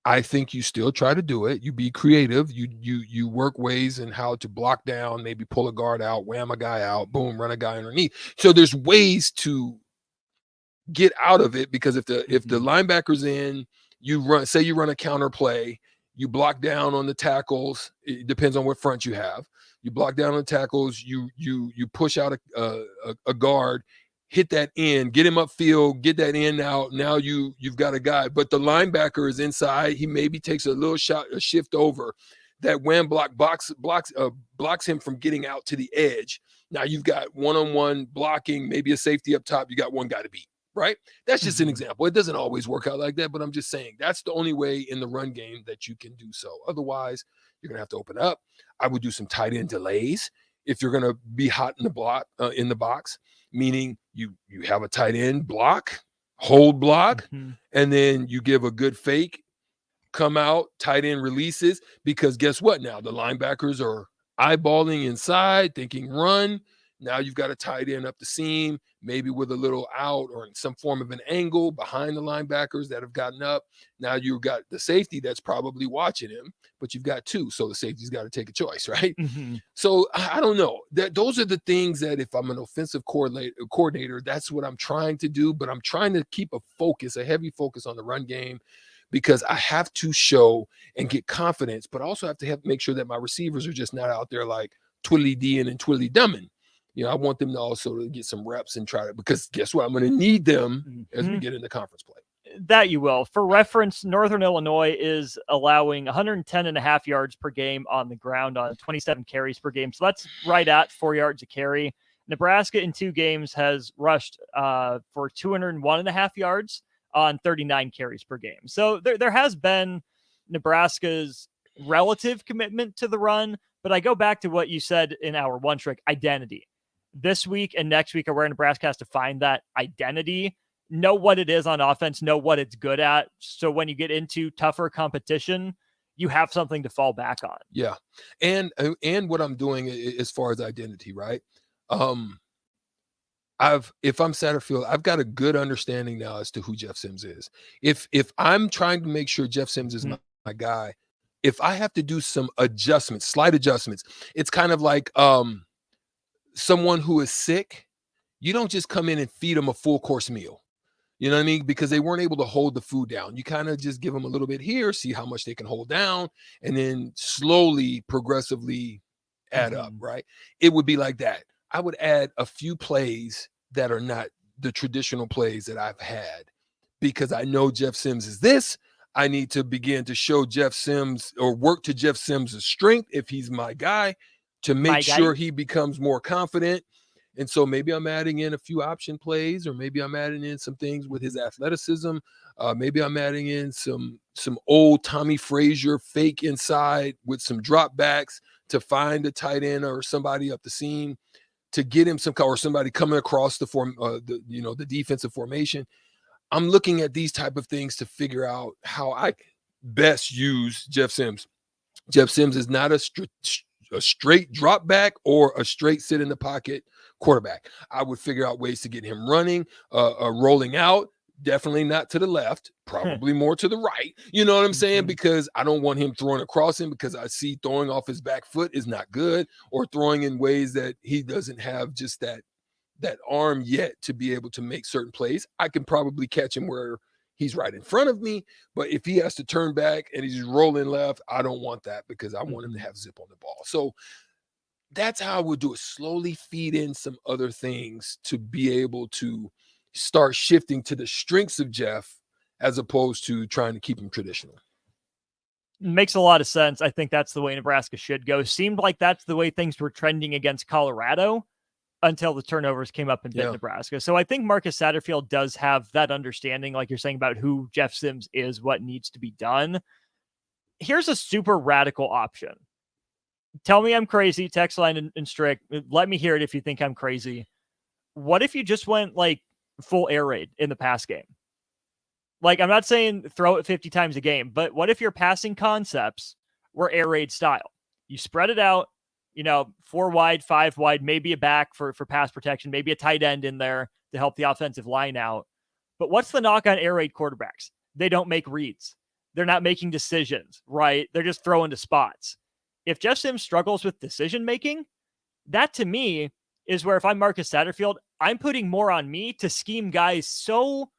I think you still try to do it. You be creative. You work ways in how to block down, maybe pull a guard out, wham a guy out, boom, run a guy underneath. So there's ways to get out of it, because if the linebacker's in, you run a counter play, you block down on the tackles. It depends on what front you have. You block down on the tackles. You push out a guard, hit that end, get him upfield, get that end out. Now you've got a guy, but the linebacker is inside. He maybe takes a little shift over. That wham block blocks him from getting out to the edge. Now you've got one-on-one blocking, maybe a safety up top. You got one guy to beat, right? That's just an example. It doesn't always work out like that, but I'm just saying that's the only way in the run game that you can do so. Otherwise, you're gonna have to open up. I would do some tight end delays if you're gonna be hot in the box. Meaning you have a tight end block, hold block, and then you give a good fake, come out, tight end releases, because guess what? Now the linebackers are eyeballing inside, thinking run. Now you've got a tight end up the seam, maybe with a little out or in some form of an angle behind the linebackers that have gotten up. Now you've got the safety that's probably watching him, but you've got 2, so the safety's got to take a choice, right? So I don't know. Those are the things that if I'm an offensive coordinator, that's what I'm trying to do, but I'm trying to keep a heavy focus on the run game, because I have to show and get confidence, but also have to make sure that my receivers are just not out there like twiddly-deeing and twiddly-dumbing. I want them to also get some reps and try to, because guess what? I'm going to need them as we get into conference play. That you will. For reference, Northern Illinois is allowing 110.5 yards per game on the ground on 27 carries per game. So that's right at 4 yards a carry. Nebraska in 2 games has rushed for 201.5 yards on 39 carries per game. So there has been Nebraska's relative commitment to the run, but I go back to what you said in our one trick identity. This week and next week are where Nebraska has to find that identity, know what it is on offense, know what it's good at. So when you get into tougher competition, you have something to fall back on. Yeah. And what I'm doing as far as identity, right? If I'm Satterfield, I've got a good understanding now as to who Jeff Sims is. If I'm trying to make sure Jeff Sims is my guy, if I have to do some adjustments, slight adjustments, it's kind of like someone who is sick. You don't just come in and feed them a full course meal. You know what I mean? Because they weren't able to hold the food down. You kind of just give them a little bit here, see how much they can hold down, and then slowly, progressively add up, right? It would be like that. I would add a few plays that are not the traditional plays that I've had, because I know Jeff Sims is this. I need to begin to show Jeff Sims or work to Jeff Sims' strength if he's my guy to make sure he becomes more confident. And so maybe I'm adding in a few option plays, or maybe I'm adding in some things with his athleticism. Maybe I'm adding in some old Tommy Frazier fake inside with some drop backs to find a tight end or somebody up the seam to get him or somebody coming across the defensive formation. I'm looking at these type of things to figure out how I best use Jeff Sims. Jeff Sims is not a straight drop back or a straight sit in the pocket quarterback. I would figure out ways to get him running, rolling out, definitely not to the left, probably more to the right. You know what I'm saying? Because I don't want him throwing across him, because I see throwing off his back foot is not good, or throwing in ways that he doesn't have just that arm yet to be able to make certain plays. I can probably catch him where he's right in front of me, but if he has to turn back and he's rolling left, I don't want that, because I want him to have zip on the ball. So that's how I would do it. Slowly feed in some other things to be able to start shifting to the strengths of Jeff as opposed to trying to keep him traditional. Makes a lot of sense. I think that's the way Nebraska should go. Seemed like that's the way things were trending against Colorado until the turnovers came up and bit Nebraska. So I think Marcus Satterfield does have that understanding, like you're saying, about who Jeff Sims is, what needs to be done. Here's a super radical option. Tell me I'm crazy. Text line and Strick. Let me hear it if you think I'm crazy. What if you just went like full air raid in the pass game? Like, I'm not saying throw it 50 times a game, but what if your passing concepts were air raid style? You spread it out, 4 wide, 5 wide, maybe a back for pass protection, maybe a tight end in there to help the offensive line out. But what's the knock on air raid quarterbacks? They don't make reads. They're not making decisions, right? They're just throwing to spots. If Jeff Sims struggles with decision making, that to me is where, if I'm Marcus Satterfield, I'm putting more on me to scheme guys so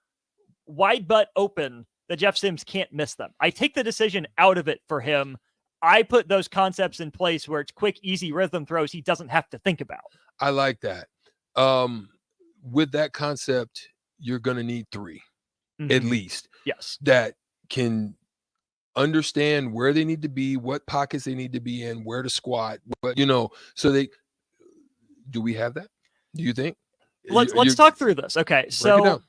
wide butt open that Jeff Sims can't miss them. I take the decision out of it for him. I put those concepts in place where it's quick, easy rhythm throws he doesn't have to think about. I like that. With that concept, you're going to need 3 at least. Yes. That can understand where they need to be, what pockets they need to be in, where to squat, so do we have that? Do you think? Let's talk through this. Okay. So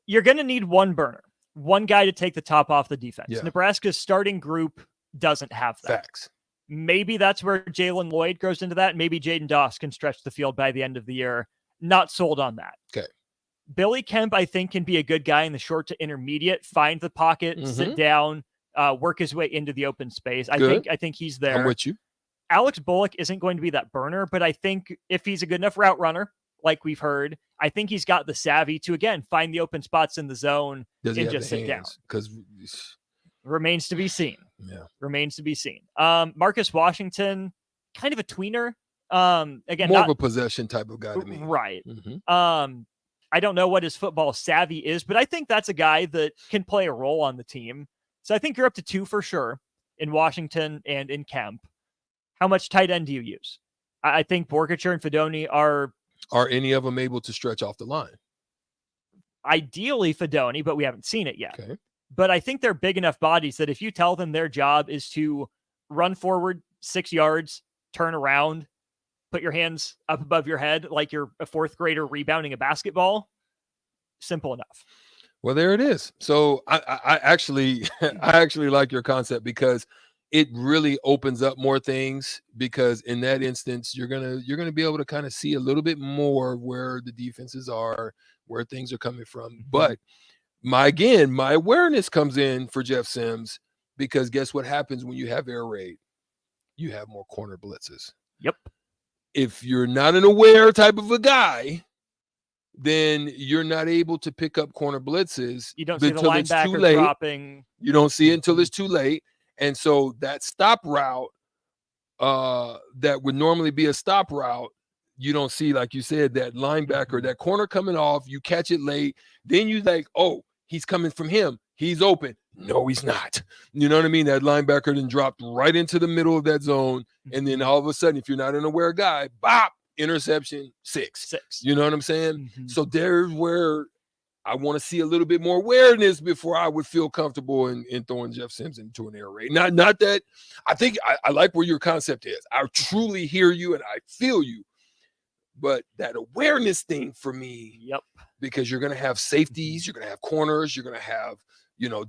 you're going to need one burner, one guy to take the top off the defense. Yeah. Nebraska's starting group doesn't have that. Facts. Maybe that's where Jalen Lloyd goes into that. Maybe Jaden Doss can stretch the field by the end of the year. Not sold on that. Okay. Billy Kemp, I think, can be a good guy in the short to intermediate, find the pocket, sit down, work his way into the open space. I think he's there. I'm with you. Alex Bullock isn't going to be that burner, but I think if he's a good enough route runner, like we've heard, I think he's got the savvy to, again, find the open spots in the zone and just sit down. Because remains to be seen. Yeah. Remains to be seen. Marcus Washington, kind of a tweener. Again, more of a possession type of guy to me. Right. I don't know what his football savvy is, but I think that's a guy that can play a role on the team. So I think you're up to 2 for sure in Washington and in Kemp. How much tight end do you use? I think Borkacher and Fedoni are any of them able to stretch off the line? Ideally Fedoni, but we haven't seen it yet. Okay. But I think they're big enough bodies that if you tell them their job is to run forward 6 yards, turn around, put your hands up above your head like you're a 4th grader rebounding a basketball, simple enough. Well, there it is. So I actually like your concept, because it really opens up more things, because in that instance, you're gonna be able to kind of see a little bit more where the defenses are, where things are coming from. But my awareness comes in for Jeff Sims, because guess what happens when you have air raid? You have more corner blitzes. Yep. If you're not an aware type of a guy, then you're not able to pick up corner blitzes. You don't see the linebacker dropping. You don't see it until it's too late. And so that stop route that would normally be a stop route, you don't see, like you said, that linebacker, that corner coming off, you catch it late. Then you like, oh, he's coming from him. He's open. No, he's not. You know what I mean? That linebacker then dropped right into the middle of that zone. And then all of a sudden, if you're not an aware guy, bop, interception, 6. You know what I'm saying? So there's where I want to see a little bit more awareness before I would feel comfortable in throwing Jeff Sims into an air raid. Not that I think I like where your concept is. I truly hear you and I feel you. But that awareness thing for me, yep, because you're going to have safeties, you're going to have corners, you're going to have,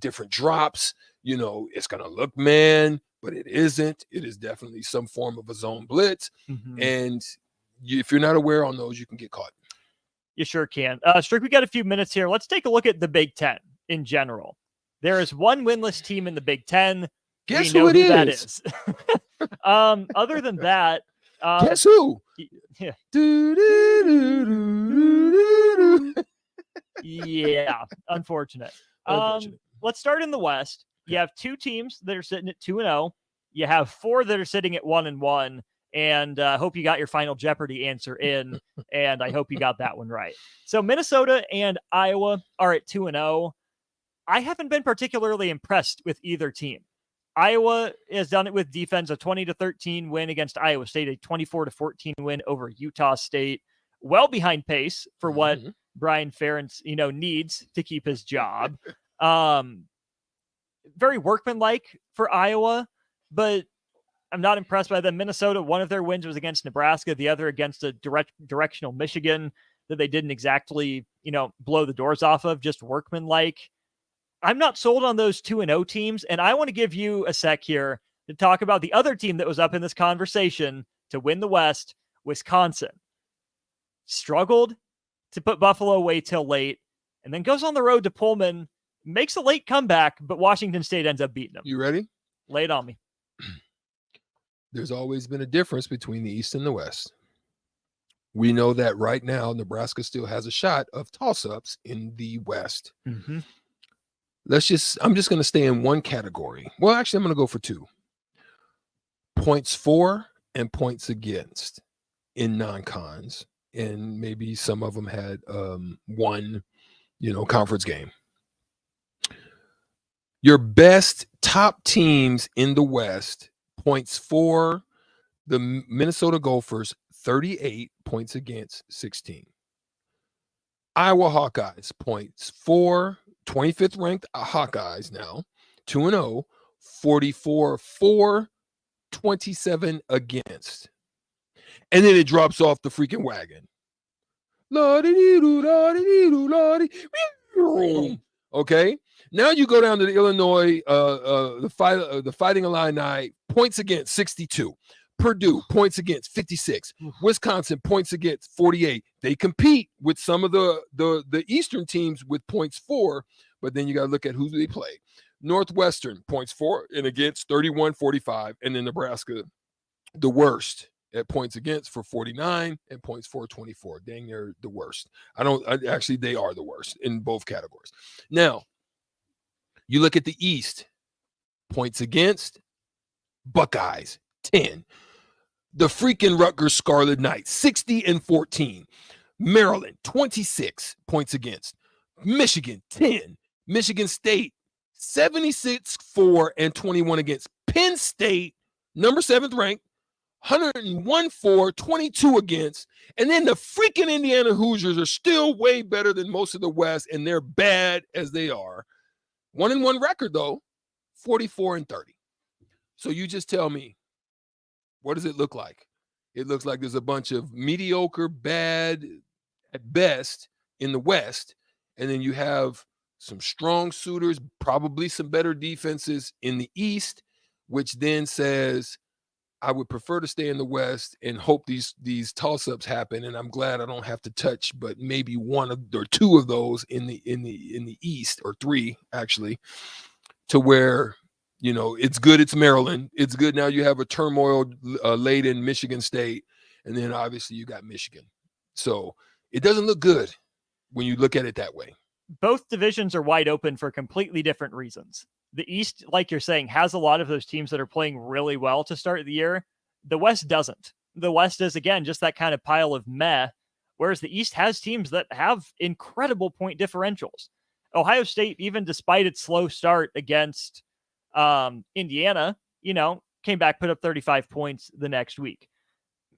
different drops, it's going to look man, but it isn't. It is definitely some form of a zone blitz. Mm-hmm. And if you're not aware on those, you can get caught. You sure can. Strick, we got a few minutes here. Let's take a look at the Big Ten in general. There is one winless team in the Big Ten. Guess we know who it that is. Other than that, guess who? Yeah. Yeah, unfortunate. Let's start in the West. You have 2 teams that are sitting at 2-0. You have 4 that are sitting at 1-1. And I hope you got your Final Jeopardy answer in, and I hope you got that one right. So Minnesota and Iowa are at 2-0. I haven't been particularly impressed with either team. Iowa has done it with defense, a 20-13 win against Iowa State, a 24-14 win over Utah State, well behind pace for what Brian Ferentz, needs to keep his job. Very workmanlike for Iowa, but I'm not impressed by them. Minnesota, one of their wins was against Nebraska, the other against a directional Michigan that they didn't exactly, blow the doors off of, just workmanlike. I'm not sold on those 2-0 teams, and I want to give you a sec here to talk about the other team that was up in this conversation to win the West, Wisconsin. Struggled to put Buffalo away till late, and then goes on the road to Pullman, makes a late comeback, but Washington State ends up beating them. You ready? Lay it on me. There's always been a difference between the East and the West. We know that right now, Nebraska still has a shot of toss-ups in the West. Mm-hmm. I'm just going to stay in one category. Well, actually, I'm going to go for 2. Points for and points against in non-cons. And maybe some of them had one, conference game. Your best top teams in the West, points for the Minnesota Gophers, 38, points against 16. Iowa Hawkeyes, points for 25th ranked Hawkeyes now, 2-0, 44 for, 27 against. And then it drops off the freaking wagon. Okay. Now you go down to the Illinois, the Fighting Illini, points against 62. Purdue, points against 56. Wisconsin, points against 48. They compete with some of the Eastern teams with points for, but then you got to look at who they play. Northwestern, points for and against 31-45. And then Nebraska, the worst at points against for 49 and points for 24. Dang, they're the worst. Actually, they are the worst in both categories. Now, you look at the East, points against, Buckeyes, 10. The freaking Rutgers Scarlet Knights, 60-14. Maryland, 26 points against. Michigan, 10. Michigan State, 76-4 and 21 against. Penn State, number 7th ranked, 101-4, 22 against. And then the freaking Indiana Hoosiers are still way better than most of the West, and they're bad as they are. 1-1 record, though, 44-30. So you just tell me, what does it look like? It looks like there's a bunch of mediocre, bad at best in the West, and then you have some strong suitors, probably some better defenses in the East, which then says, I would prefer to stay in the West and hope these toss-ups happen. And I'm glad I don't have to touch, but maybe one or two of those in the East, or 3 actually, to where, it's good. It's Maryland. It's good. Now you have a turmoil laden Michigan State, and then obviously you got Michigan. So it doesn't look good when you look at it that way. Both divisions are wide open for completely different reasons. The East, like you're saying, has a lot of those teams that are playing really well to start the year. The West doesn't. The West is, again, just that kind of pile of meh, whereas the East has teams that have incredible point differentials. Ohio State, even despite its slow start against Indiana, came back, put up 35 points the next week.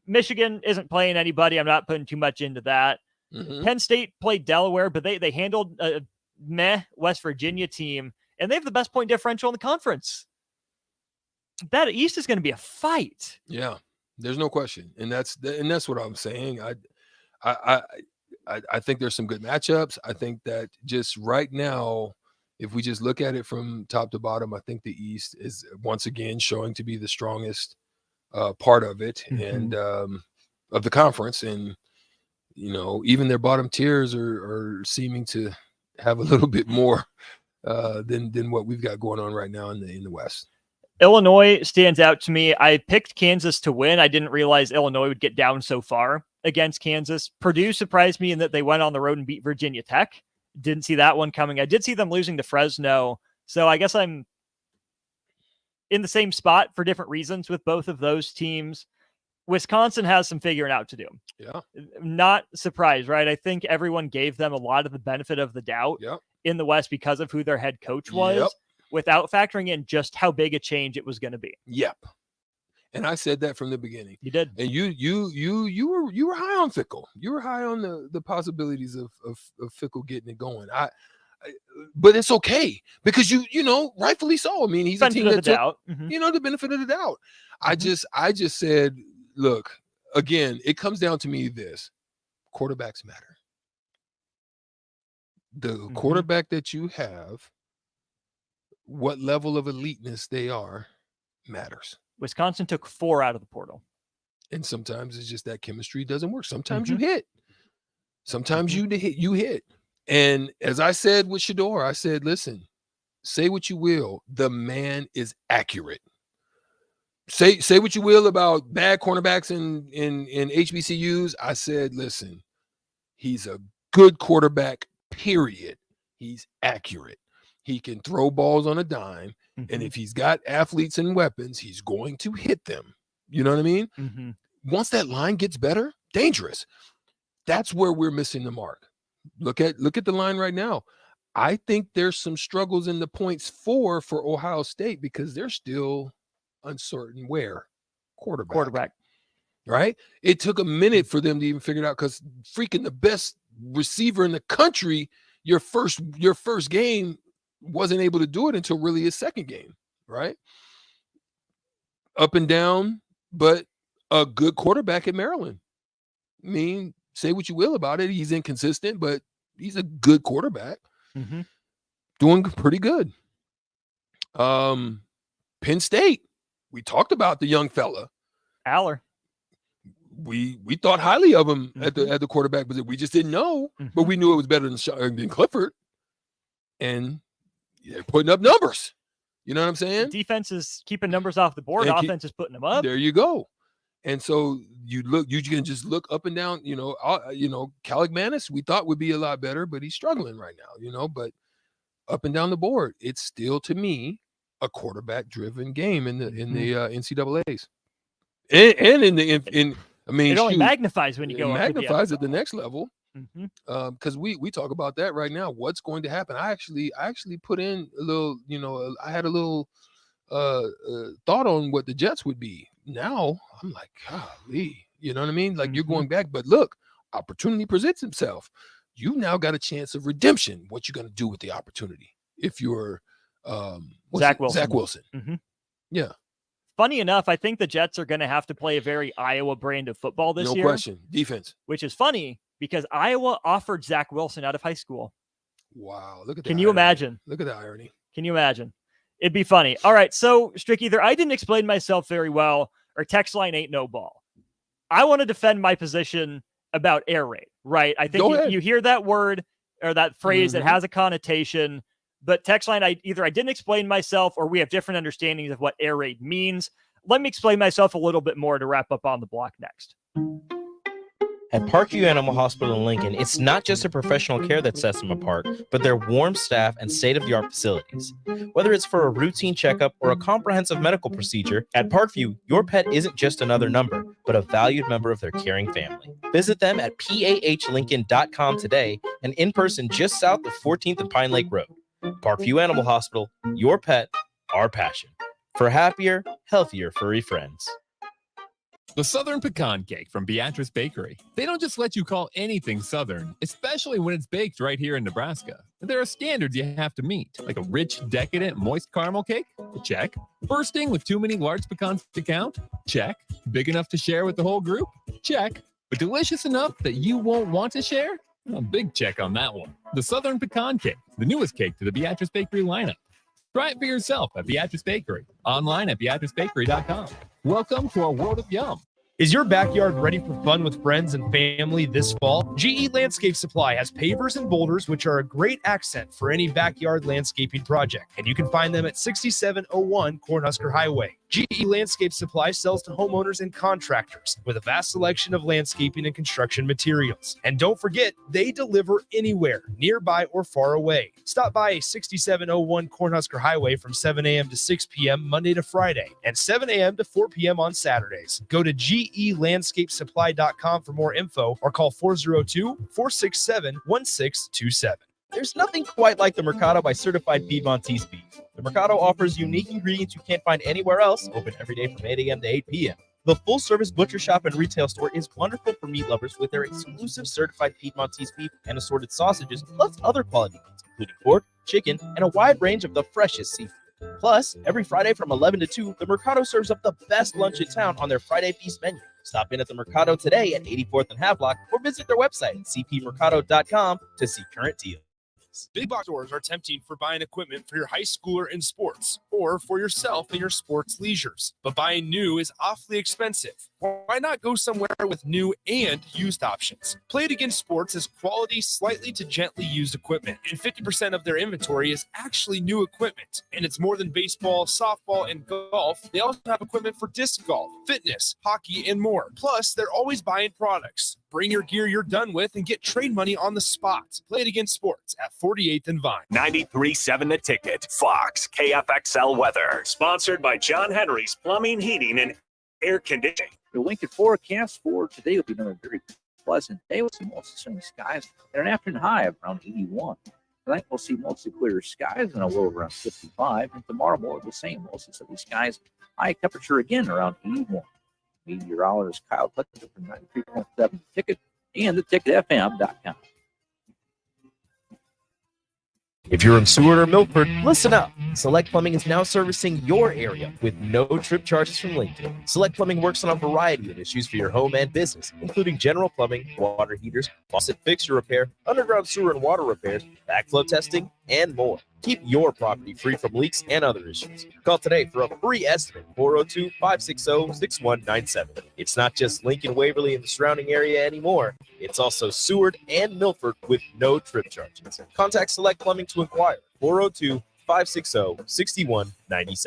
Michigan isn't playing anybody. I'm not putting too much into that. Penn State played Delaware, but they handled a meh West Virginia team, and they have the best point differential in the conference. That East is going to be a fight. Yeah, there's no question, and that's what I'm saying. I think there's some good matchups. I think that just right now, if we just look at it from top to bottom, I think the East is once again showing to be the strongest part of it and of the conference. And, even their bottom tiers are seeming to have a little bit more than what we've got going on right now in the West. Illinois stands out to me. I picked Kansas to win. I didn't realize Illinois would get down so far against Kansas. Purdue surprised me in that they went on the road and beat Virginia Tech. Didn't see that one coming. I did see them losing to Fresno. So I guess I'm in the same spot for different reasons with both of those teams. Wisconsin has some figuring out to do. Yeah. Not surprised, right? I think everyone gave them a lot of the benefit of the doubt in the West because of who their head coach was, without factoring in just how big a change it was going to be. Yep. And I said that from the beginning. You did. And you were high on Fickle. You were high on the possibilities of Fickle getting it going. But it's okay because you rightfully so. I mean, he's a team that took, the benefit of the doubt. I just said, look, again, it comes down to me this: quarterbacks matter. The quarterback that you have, what level of eliteness they are, matters. Wisconsin took 4 out of the portal. And sometimes it's just that chemistry doesn't work. Sometimes you hit. Sometimes you hit. And as I said with Shedeur, I said, listen, say what you will. The man is accurate. Say what you will about bad cornerbacks in HBCUs. I said, listen, he's a good quarterback, period. He's accurate. He can throw balls on a dime. And if he's got athletes and weapons, he's going to hit them. You know what I mean? Once that line gets better, dangerous. That's where we're missing the mark. Look at the line right now. I think there's some struggles in the points for Ohio State because they're still uncertain where quarterback. Right? It took a minute for them to even figure it out because freaking the best receiver in the country, your first game, wasn't able to do it until really his second game, right? Up and down, but a good quarterback at Maryland. I mean, say what you will about it. He's inconsistent, but he's a good quarterback. Doing pretty good. Penn State. We talked about the young fella. Aller. We thought highly of him at the quarterback position. We just didn't know, but we knew it was better than Clifford. And they're putting up numbers. You know what I'm saying? Defense is keeping numbers off the board. Offense is putting them up. There you go. And so you can just look up and down. Caligmanis, we thought would be a lot better, but he's struggling right now. But up and down the board, it's still to me a quarterback-driven game in the NCAAs, and it only magnifies when you go. It magnifies at the next level. Because we talk about that right now. What's going to happen? I actually put in a little, I had a little thought on what the Jets would be. Now I'm like, golly, you know what I mean? Like you're going back, but look, opportunity presents itself. You now got a chance of redemption. What you going to do with the opportunity if you're Zach Wilson? Zach Wilson. Yeah. Funny enough, I think the Jets are going to have to play a very Iowa brand of football this year. No question. Defense. Which is funny because Iowa offered Zach Wilson out of high school. Wow. Look at that. Can you imagine? Look at the irony. Can you imagine? It'd be funny. All right. So, Strick, either I didn't explain myself very well or text line ain't no ball. I want to defend my position about air raid, right? I think you hear that word or that phrase that has a connotation, but text line, I didn't explain myself or we have different understandings of what air raid means. Let me explain myself a little bit more to wrap up on the block next. At Parkview Animal Hospital in Lincoln, it's not just the professional care that sets them apart, but their warm staff and state-of-the-art facilities. Whether it's for a routine checkup or a comprehensive medical procedure, at Parkview, your pet isn't just another number, but a valued member of their caring family. Visit them at pahlincoln.com today and in person just south of 14th and Pine Lake Road. Parkview Animal Hospital, your pet, our passion. For happier, healthier furry friends. The Southern Pecan Cake from Beatrice Bakery. They don't just let you call anything Southern, especially when it's baked right here in Nebraska. There are standards you have to meet, like a rich, decadent, moist caramel cake? Check. Bursting with too many large pecans to count? Check. Big enough to share with the whole group? Check. But delicious enough that you won't want to share? A big check on that one. The Southern Pecan Cake, the newest cake to the Beatrice Bakery lineup. Try it for yourself at Beatrice Bakery, online at beatricebakery.com. Welcome to our world of yum. Is your backyard ready for fun with friends and family this fall? GE Landscape Supply has pavers and boulders, which are a great accent for any backyard landscaping project. And you can find them at 6701 Cornhusker Highway. GE Landscape Supply sells to homeowners and contractors with a vast selection of landscaping and construction materials. And don't forget, they deliver anywhere, nearby or far away. Stop by 6701 Cornhusker Highway from 7 a.m. to 6 p.m. Monday to Friday and 7 a.m. to 4 p.m. on Saturdays. Go to GELandscapesupply.com for more info or call 402-467-1627. There's nothing quite like the Mercado by Certified Piedmontese Beef. The Mercado offers unique ingredients you can't find anywhere else, open every day from 8 a.m. to 8 p.m. The full-service butcher shop and retail store is wonderful for meat lovers with their exclusive certified Piedmontese beef and assorted sausages, plus other quality meats, including pork, chicken, and a wide range of the freshest seafood. Plus, every Friday from 11 to 2, the Mercado serves up the best lunch in town on their Friday Feast menu. Stop in at the Mercado today at 84th and Havelock or visit their website at cpmercado.com to see current deals. Big box stores are tempting for buying equipment for your high schooler in sports or for yourself in your sports leisures. But buying new is awfully expensive. Why not go somewhere with new and used options? Play It Again Sports is quality, slightly to gently used equipment, and 50% of their inventory is actually new equipment. And it's more than baseball, softball, and golf. They also have equipment for disc golf, fitness, hockey, and more. Plus, they're always buying products. Bring your gear you're done with and get trade money on the spot. Play It Again Sports at 48th and Vine. 93.7 The Ticket. Fox KFXL weather. Sponsored by John Henry's Plumbing, Heating, and Air Conditioning. The Lincoln forecast for today will be another very pleasant day with some mostly sunny skies and an afternoon high of around 81. Tonight we'll see mostly clear skies and a low around 55. And tomorrow more of the same, mostly sunny skies. High temperature again around 81. Meteorologist Kyle Clutcher from 93.7 The Ticket and theticketfm.com. If you're in Seward or Milford, listen up. Select Plumbing is now servicing your area with no trip charges from Lincoln. Select Plumbing works on a variety of issues for your home and business, including general plumbing, water heaters, faucet fixture repair, underground sewer and water repairs, backflow testing, and more. Keep your property free from leaks and other issues. Call today for a free estimate, 402-560-6197. It's not just Lincoln, Waverly, and the surrounding area anymore. It's also Seward and Milford with no trip charges. Contact Select Plumbing to inquire, 402-560-6197.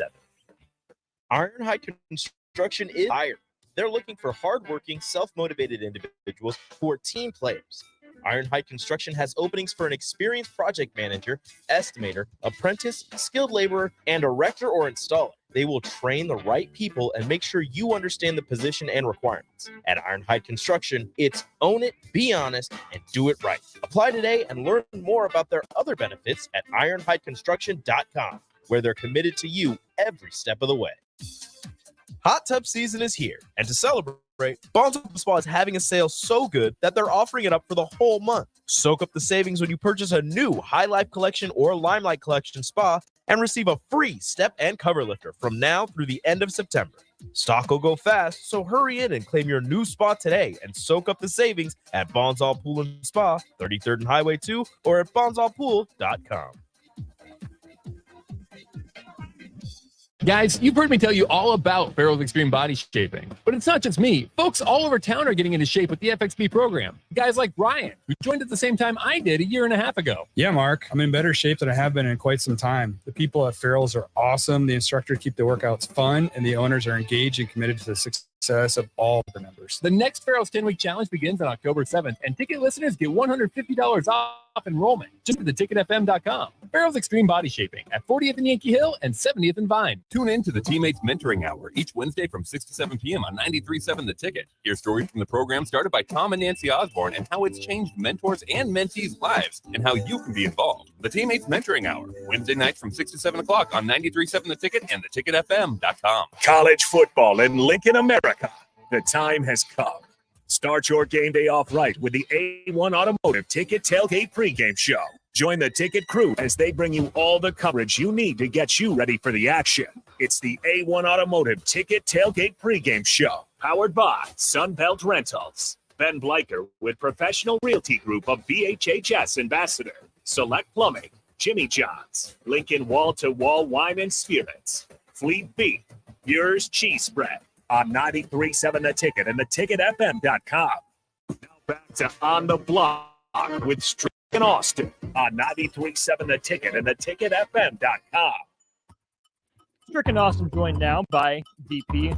Ironhide Construction is hired. They're looking for hardworking, self-motivated individuals who are team players. Ironhide Construction has openings for an experienced project manager, estimator, apprentice, skilled laborer, and erector or installer. They will train the right people and make sure you understand the position and requirements. At Ironhide Construction, it's own it, be honest, and do it right. Apply today and learn more about their other benefits at ironhideconstruction.com, where they're committed to you every step of the way. Hot tub season is here, and to celebrate, Bonds Spa is having a sale so good that they're offering it up for the whole month. Soak up the savings when you purchase a new High Life Collection or Limelight Collection spa and receive a free step and cover lifter from now through the end of September. Stock will go fast, so hurry in and claim your new spa today and soak up the savings at Bonzall Pool and Spa, 33rd and Highway 2, or at bonzallpool.com. Guys, you've heard me tell you all about Farrell's Extreme Body Shaping, but it's not just me. Folks all over town are getting into shape with the FXB program. Guys like Brian, who joined at the same time I did a year and a half ago. Yeah, Mark, I'm in better shape than I have been in quite some time. The people at Farrell's are awesome. The instructors keep the workouts fun, and the owners are engaged and committed to the success of all the members. The next Farrell's 10-week challenge begins on October 7th, and ticket listeners get $150 off enrollment just at theticketfm.com. Farrell's Extreme Body Shaping at 40th and Yankee Hill and 70th and Vine. Tune in to the Teammates Mentoring Hour each Wednesday from 6 to 7 p.m. on 93.7 The Ticket. Hear stories from the program started by Tom and Nancy Osborne and how it's changed mentors and mentees' lives and how you can be involved. The Teammates Mentoring Hour, Wednesday nights from 6 to 7 o'clock on 93.7 The Ticket and theticketfm.com. College football in Lincoln, America. The time has come. Start your game day off right with the A1 Automotive Ticket Tailgate pregame show. Join the ticket crew as they bring you all the coverage you need to get you ready for the action. It's the A1 Automotive Ticket Tailgate pregame show, powered by Sunbelt Rentals. Ben Bleicher with Professional Realty Group of BHHS Ambassador, Select Plumbing, Jimmy John's, Lincoln Wall to Wall Wine and Spirits, Fleet Beef, Yours Cheese Spread on 93.7 The Ticket and theticketfm.com. Now back to On the Block with Strick and Austin on 93.7 The Ticket and theticketfm.com. Strick and Austin joined now by DP.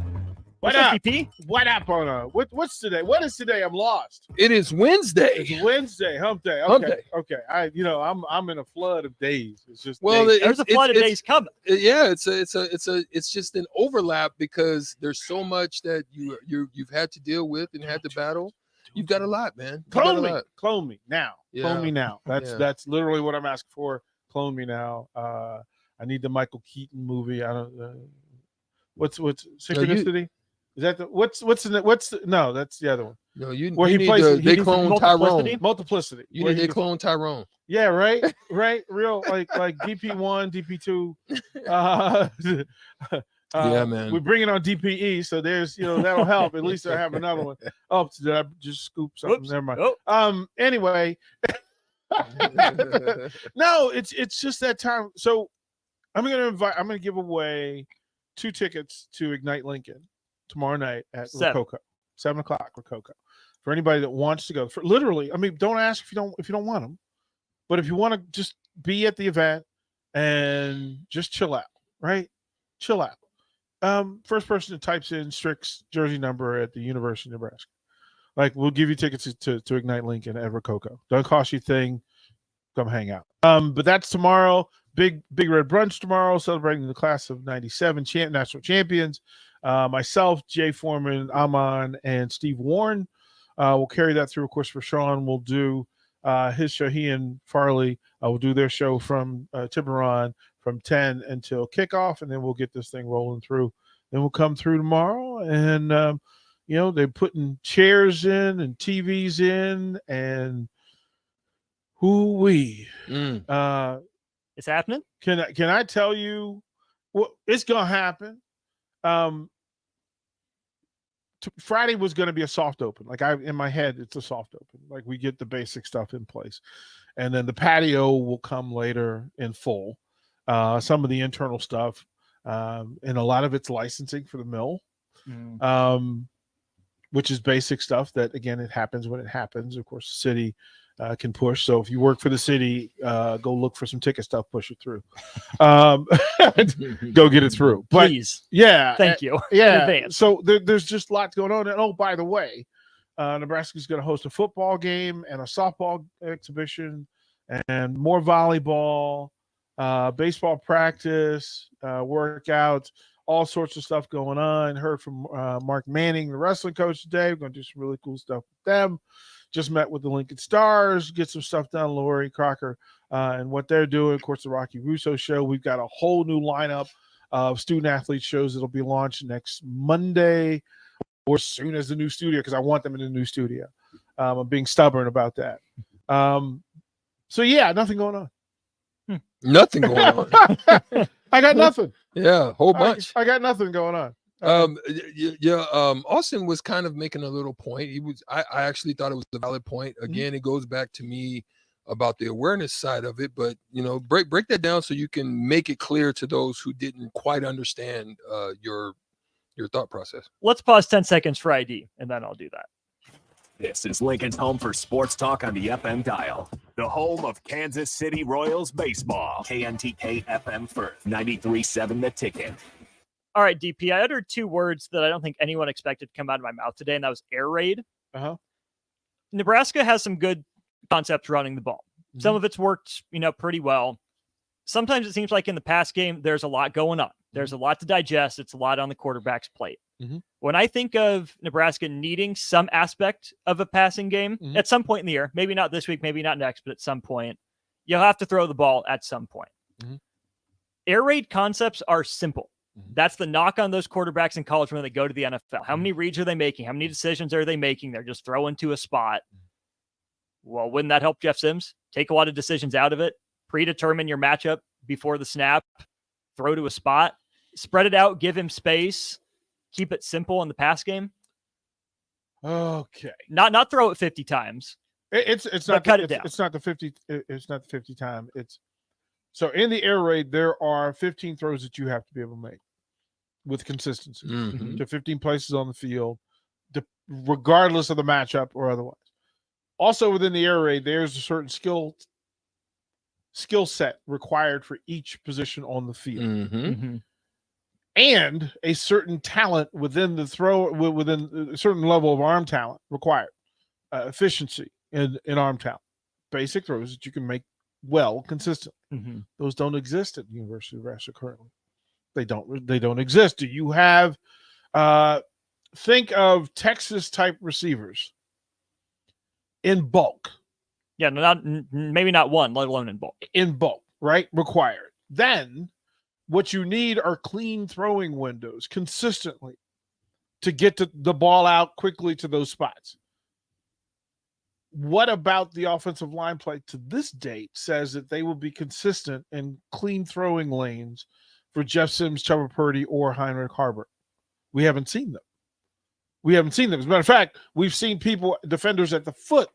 What up, DP? What up on what's today? What is today? I'm lost. It is Wednesday. It's Wednesday, hump day. Okay, Hump day. okay. I'm in a flood of days. It's just There's a flood of days coming. Yeah, it's just an overlap because there's so much that you've had to deal with and had to battle. You've got a lot, man. Clone me now. Yeah. Clone me now. That's literally what I'm asking for. Clone me now. I need the Michael Keaton movie. I don't. What's Synchronicity? Is that no? That's the other one. No, you. Where you he need plays. they clone Tyrone. Multiplicity. You need they clone Tyrone. Yeah, right. Real like DP1, DP2. Yeah, man. We're bringing on DPE, so there's that'll help. At least I have another one. Oh, did I just scoop something? Oops. Never mind. Oh. Anyway. No, it's just that time. So I'm gonna give away 2 tickets to Ignite Lincoln tomorrow night at Rococo, 7:00 Rococo. For anybody that wants to go, literally, I mean, don't ask if you don't want them, but if you want to just be at the event and just chill out, right? Chill out. First person that types in Strick's jersey number at the University of Nebraska, like we'll give you tickets to Ignite Lincoln at Rococo. Don't cost you a thing. Come hang out. But that's tomorrow. Big Red Brunch tomorrow, celebrating the class of '97 national champions. Myself, Jay Foreman, Amon, and Steve Warren will carry that through. Of course, for Sean, we'll do his show. He and Farley will do their show from Tiburon from 10 until kickoff, and then we'll get this thing rolling through. Then we'll come through tomorrow, and they're putting chairs in and TVs in, and it's happening. Can I tell you what it's gonna happen? Friday was going to be a soft open. Like in my head, it's a soft open. Like we get the basic stuff in place, and then the patio will come later in full. Some of the internal stuff, and a lot of it's licensing for the mill, which is basic stuff that, again, it happens when it happens. Of course, the city can push. So if you work for the city, go look for some ticket stuff, push it through. Go get it through. But please. Yeah. Thank you. Yeah. In advance. So there's just lots going on. And oh, by the way, Nebraska's going to host a football game and a softball exhibition and more volleyball, baseball practice, workouts, all sorts of stuff going on. Heard from Mark Manning, the wrestling coach today. We're going to do some really cool stuff with them. Just met with the Lincoln Stars, get some stuff done, Lori Crocker, and what they're doing. Of course, the Rocky Russo show. We've got a whole new lineup of student-athlete shows that'll be launched next Monday or as soon as the new studio, because I want them in the new studio. I'm being stubborn about that. So, yeah, nothing going on. Nothing going on. I got nothing. Yeah, a whole bunch. I got nothing going on. Austin was kind of making a little point. I actually thought it was a valid point. Again, it goes back to me about the awareness side of it, but break that down so you can make it clear to those who didn't quite understand your thought process. Let's pause 10 seconds for ID, and then I'll do that. This is Lincoln's home for sports talk on the FM dial. The home of Kansas City Royals baseball. KNTK FM Firth, 93.7 The Ticket. All right, DP, I uttered 2 words that I don't think anyone expected to come out of my mouth today, and that was air raid. Nebraska has some good concepts running the ball. Some of it's worked, pretty well. Sometimes it seems like in the pass game, there's a lot going on. There's a lot to digest. It's a lot on the quarterback's plate. When I think of Nebraska needing some aspect of a passing game at some point in the year, maybe not this week, maybe not next, but at some point, you'll have to throw the ball at some point. Air raid concepts are simple. That's the knock on those quarterbacks in college when they go to the NFL. How many reads are they making? How many decisions are they making? They're just throwing to a spot. Well, wouldn't that help Jeff Sims? Take a lot of decisions out of it, predetermine your matchup before the snap, throw to a spot, spread it out, give him space, keep it simple in the pass game. Okay. Not throw it 50 times. It's not cut it down. It's not the 50. It's not the 50 time. It's so in the air raid there are 15 throws that you have to be able to make with consistency to 15 places on the field, regardless of the matchup or otherwise. Also within the air raid, there's a certain skill set required for each position on the field. And a certain talent within the throw, within a certain level of arm talent required, efficiency in arm talent, basic throws that you can make well consistently. Those don't exist at the University of Nebraska currently. They don't exist. Do you have? Think of Texas type receivers in bulk. Yeah, maybe not one, let alone in bulk. In bulk, right? Required. Then what you need are clean throwing windows consistently to get the ball out quickly to those spots. What about the offensive line play to this date says that they will be consistent in clean throwing lanes for Jeff Sims, Trevor Purdy, or Heinrich Harbert? We haven't seen them. As a matter of fact, we've seen defenders at the foot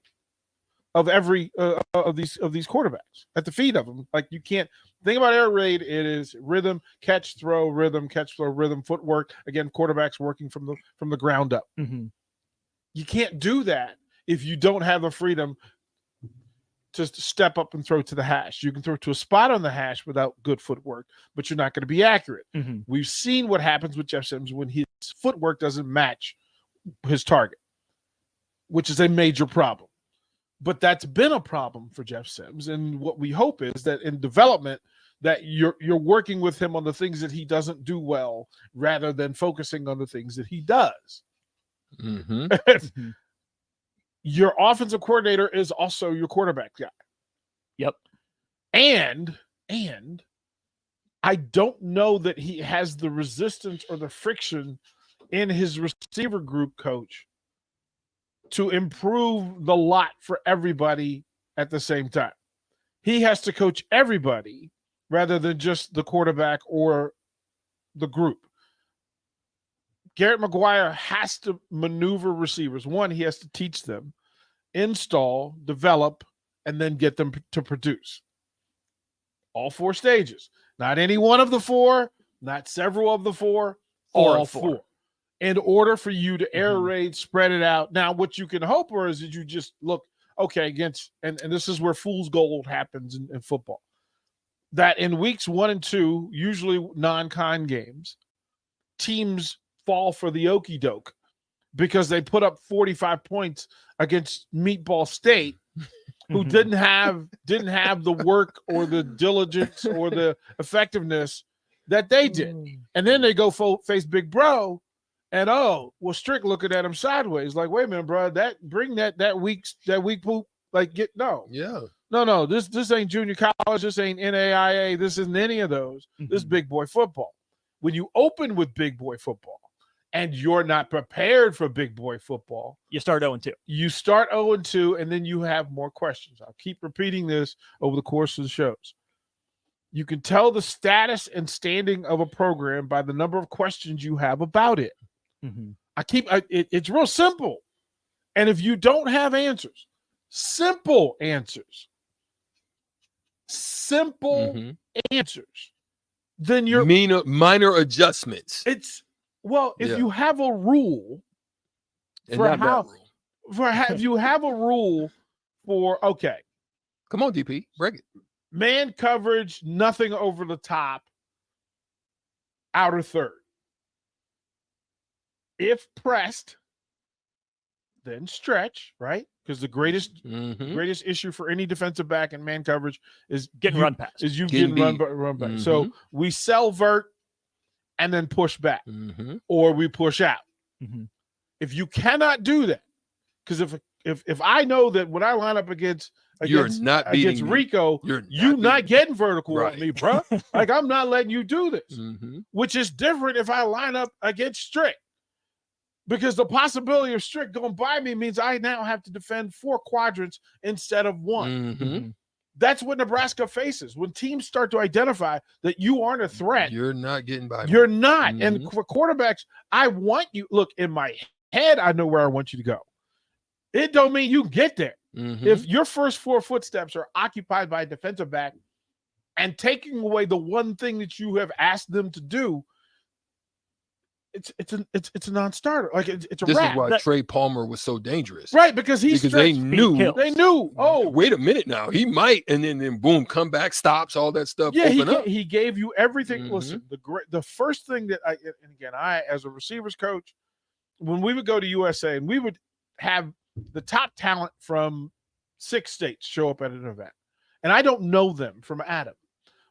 of every of these quarterbacks, at the feet of them. Like, you can't think about air raid. It is rhythm, catch, throw, rhythm, catch, throw, rhythm, footwork. Again, quarterbacks working from the ground up. You can't do that if you don't have the freedom to step up and throw to the hash. You can throw to a spot on the hash without good footwork, but you're not going to be accurate. We've seen what happens with Jeff Sims when his footwork doesn't match his target, which is a major problem. But that's been a problem for Jeff Sims. And what we hope is that in development, that you're working with him on the things that he doesn't do well rather than focusing on the things that he does. Your offensive coordinator is also your quarterback guy. Yep. And I don't know that he has the resistance or the friction in his receiver group coach to improve the lot for everybody at the same time. He has to coach everybody rather than just the quarterback or the group. Garrett McGuire has to maneuver receivers. One, he has to teach them, install, develop, and then get them to produce. All four stages. Not any one of the four, not several of the four, all four. In order for you to air raid, spread it out. Now, what you can hope for is that you just look, okay, against, and this is where fool's gold happens in football, that in weeks 1 and 2, usually non-con games, teams fall for the okie doke because they put up 45 points against Meatball State, who didn't have the work or the diligence or the effectiveness that they did. And then they go face Big Bro, and Strick looking at him sideways, like, wait a minute, bro, that weak poop, like, no, this ain't junior college, this ain't NAIA, this isn't any of those. This is big boy football. When you open with big boy football and you're not prepared for big boy football, you start 0-2. You start 0-2, and then you have more questions. I'll keep repeating this over the course of the shows. You can tell the status and standing of a program by the number of questions you have about it. It's real simple. And if you don't have answers, simple answers, then you're minor adjustments. If you have a rule if you have a rule for, okay, come on, DP, break it. Man coverage, nothing over the top, outer third. If pressed, then stretch, right? Because the greatest issue for any defensive back in man coverage is getting run past. Is you getting run back. So we sell vert and then push back, or we push out. If you cannot do that, because if I know that when I line up against not beating against me. Rico, You're not getting vertical Right. on me, bro. Like, I'm not letting you do this. Mm-hmm. Which is different if I line up against Strick. Because the possibility of Strick going by me means I now have to defend 4 quadrants instead of 1. Mm-hmm. That's what Nebraska faces. When teams start to identify that you aren't a threat, You're not getting by me. you're not. Mhm. And for quarterbacks, I want you. Look, in my head, I know where I want you to go. It don't mean you get there. Mhm. If your first 4 footsteps are occupied by a defensive back and taking away the one thing that you have asked them to do, it's a non-starter. Like it's a This wrap. is why Trey Palmer was so dangerous. Right, because they stretched- knew. They knew. Oh, Wait a minute now. He might, and then boom, come back, stops, all that stuff. yeah, open up. he gave you everything. Mhm. Listen, the first thing that and again, I as a receivers coach, when we would go to USA and we would have the top talent from 6 states show up at an event, and I don't know them from Adam,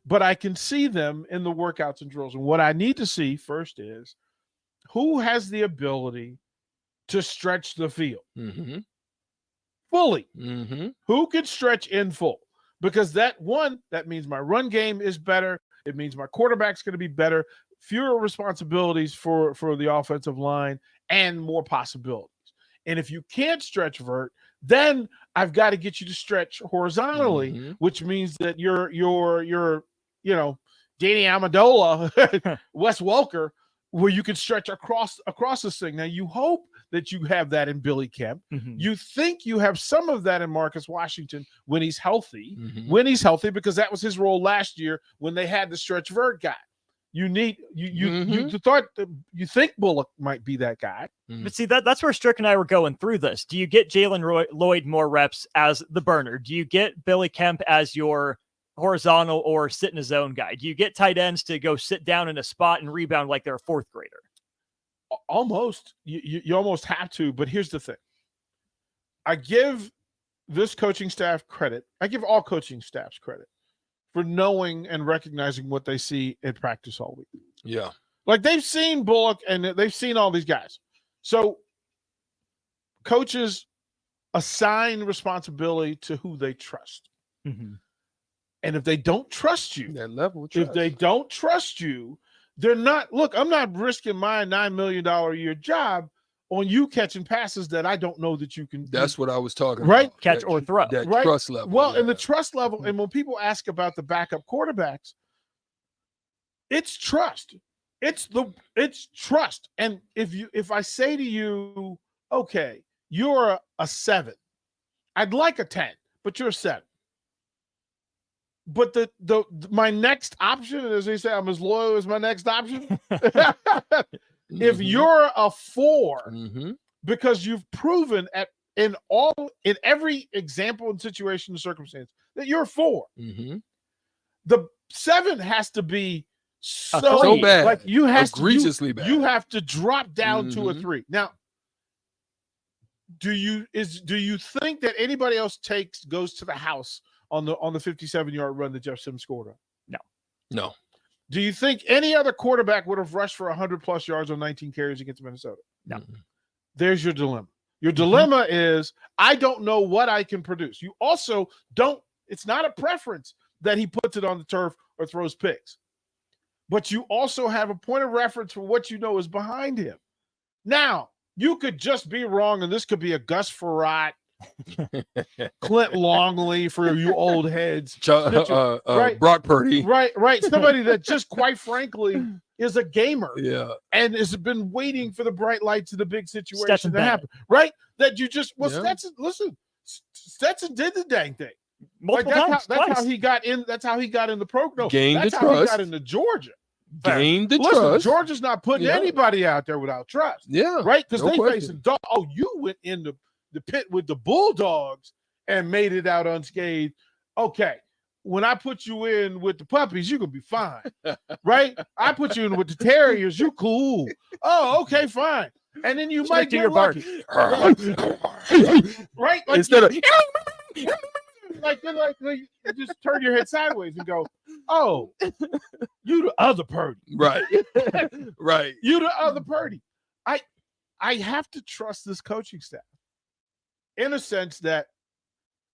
but I can see them in the workouts and drills. And what I need to see first is who has the ability to stretch the field Mm-hmm. fully. Mm-hmm. Who can stretch in full? Because that means my run game is better. It means my quarterback's going to be better, fewer responsibilities for the offensive line, and more possibilities. And if you can't stretch vert, then I've got to get you to stretch horizontally, Mhm. which means that you're Danny Amendola, Wes Welker, where you can stretch across this thing. Now you hope that you have that in Billy Kemp. You think you have some of that in Marcus Washington when he's healthy. Mhm. Because that was his role last year when they had the stretch vert guy. You think Bullock might be that guy. But see, that's where Strick and I were going through this. Do you get Jalen Lloyd more reps as the burner? Do you get Billy Kemp as your horizontal or sit in a zone guy? Do you get tight ends to go sit down in a spot and rebound like they're a 4th grader? Almost. You almost have to. But here's the thing. I give this coaching staff credit. I give all coaching staffs credit for knowing and recognizing what they see in practice all week. Yeah. Like they've seen Bullock and they've seen all these guys. So coaches assign responsibility to who they trust. Mm-hmm. And if they don't trust you, that level of if trust. they don't trust you, they're not. Look, I'm not risking my $9 million a year job on you catching passes that I don't know that you can do. That's what I was talking Right? about. Catch or throw. That Right? trust level. Well, yeah. and the trust level, and when people ask about the backup quarterbacks, it's trust. It's trust. And if I say to you, okay, you're a 7, I'd like a 10, but you're a 7. But my next option, as they say, I'm as loyal as my next option. If you're a 4, Mm-hmm. because you've proven in every example and situation and circumstance that you're a 4, Mm-hmm. the 7 has to be so bad, like you have egregiously bad. You have to drop down to a Mhm. 3. Now, do you think that anybody else goes to the house on the 57-yard run that Jeff Sims scored on? No. Do you think any other quarterback would have rushed for 100+ yards on 19 carries against Minnesota? No. There's your dilemma. Your dilemma is I don't know what I can produce. You also don't. It's not a preference that he puts it on the turf or throws picks. But you also have a point of reference for what you know is behind him. Now, you could just be wrong, and this could be a Gus Frerotte, Clint Longley for you old heads. Right? Brock Purdy. Right. Somebody that just quite frankly is a gamer. Yeah. And has been waiting for the bright lights of the big situation Stetson to Bennett. happen. Right? That you just Yeah. Stetson did the dang thing. Multiple that's times, how twice. he got in. That's how he got in the program. Gained That's the how he trust. got into Georgia. Gained the Listen, trust. Georgia's not putting Yeah. anybody out there without trust. Yeah. Right? Because no they question. facing dog. Oh, you went in the pit with the Bulldogs and made it out unscathed. Okay. When I put you in with the puppies, you're gonna be fine. Right? I put you in with the Terriers, you cool. Oh, okay, fine. And then you Just might do get your bark. lucky. Right? Like Instead of like you just turn your head sideways and go, oh, you the other Purdy. right. Right. You the other Purdy. I have to trust this coaching staff. in a sense that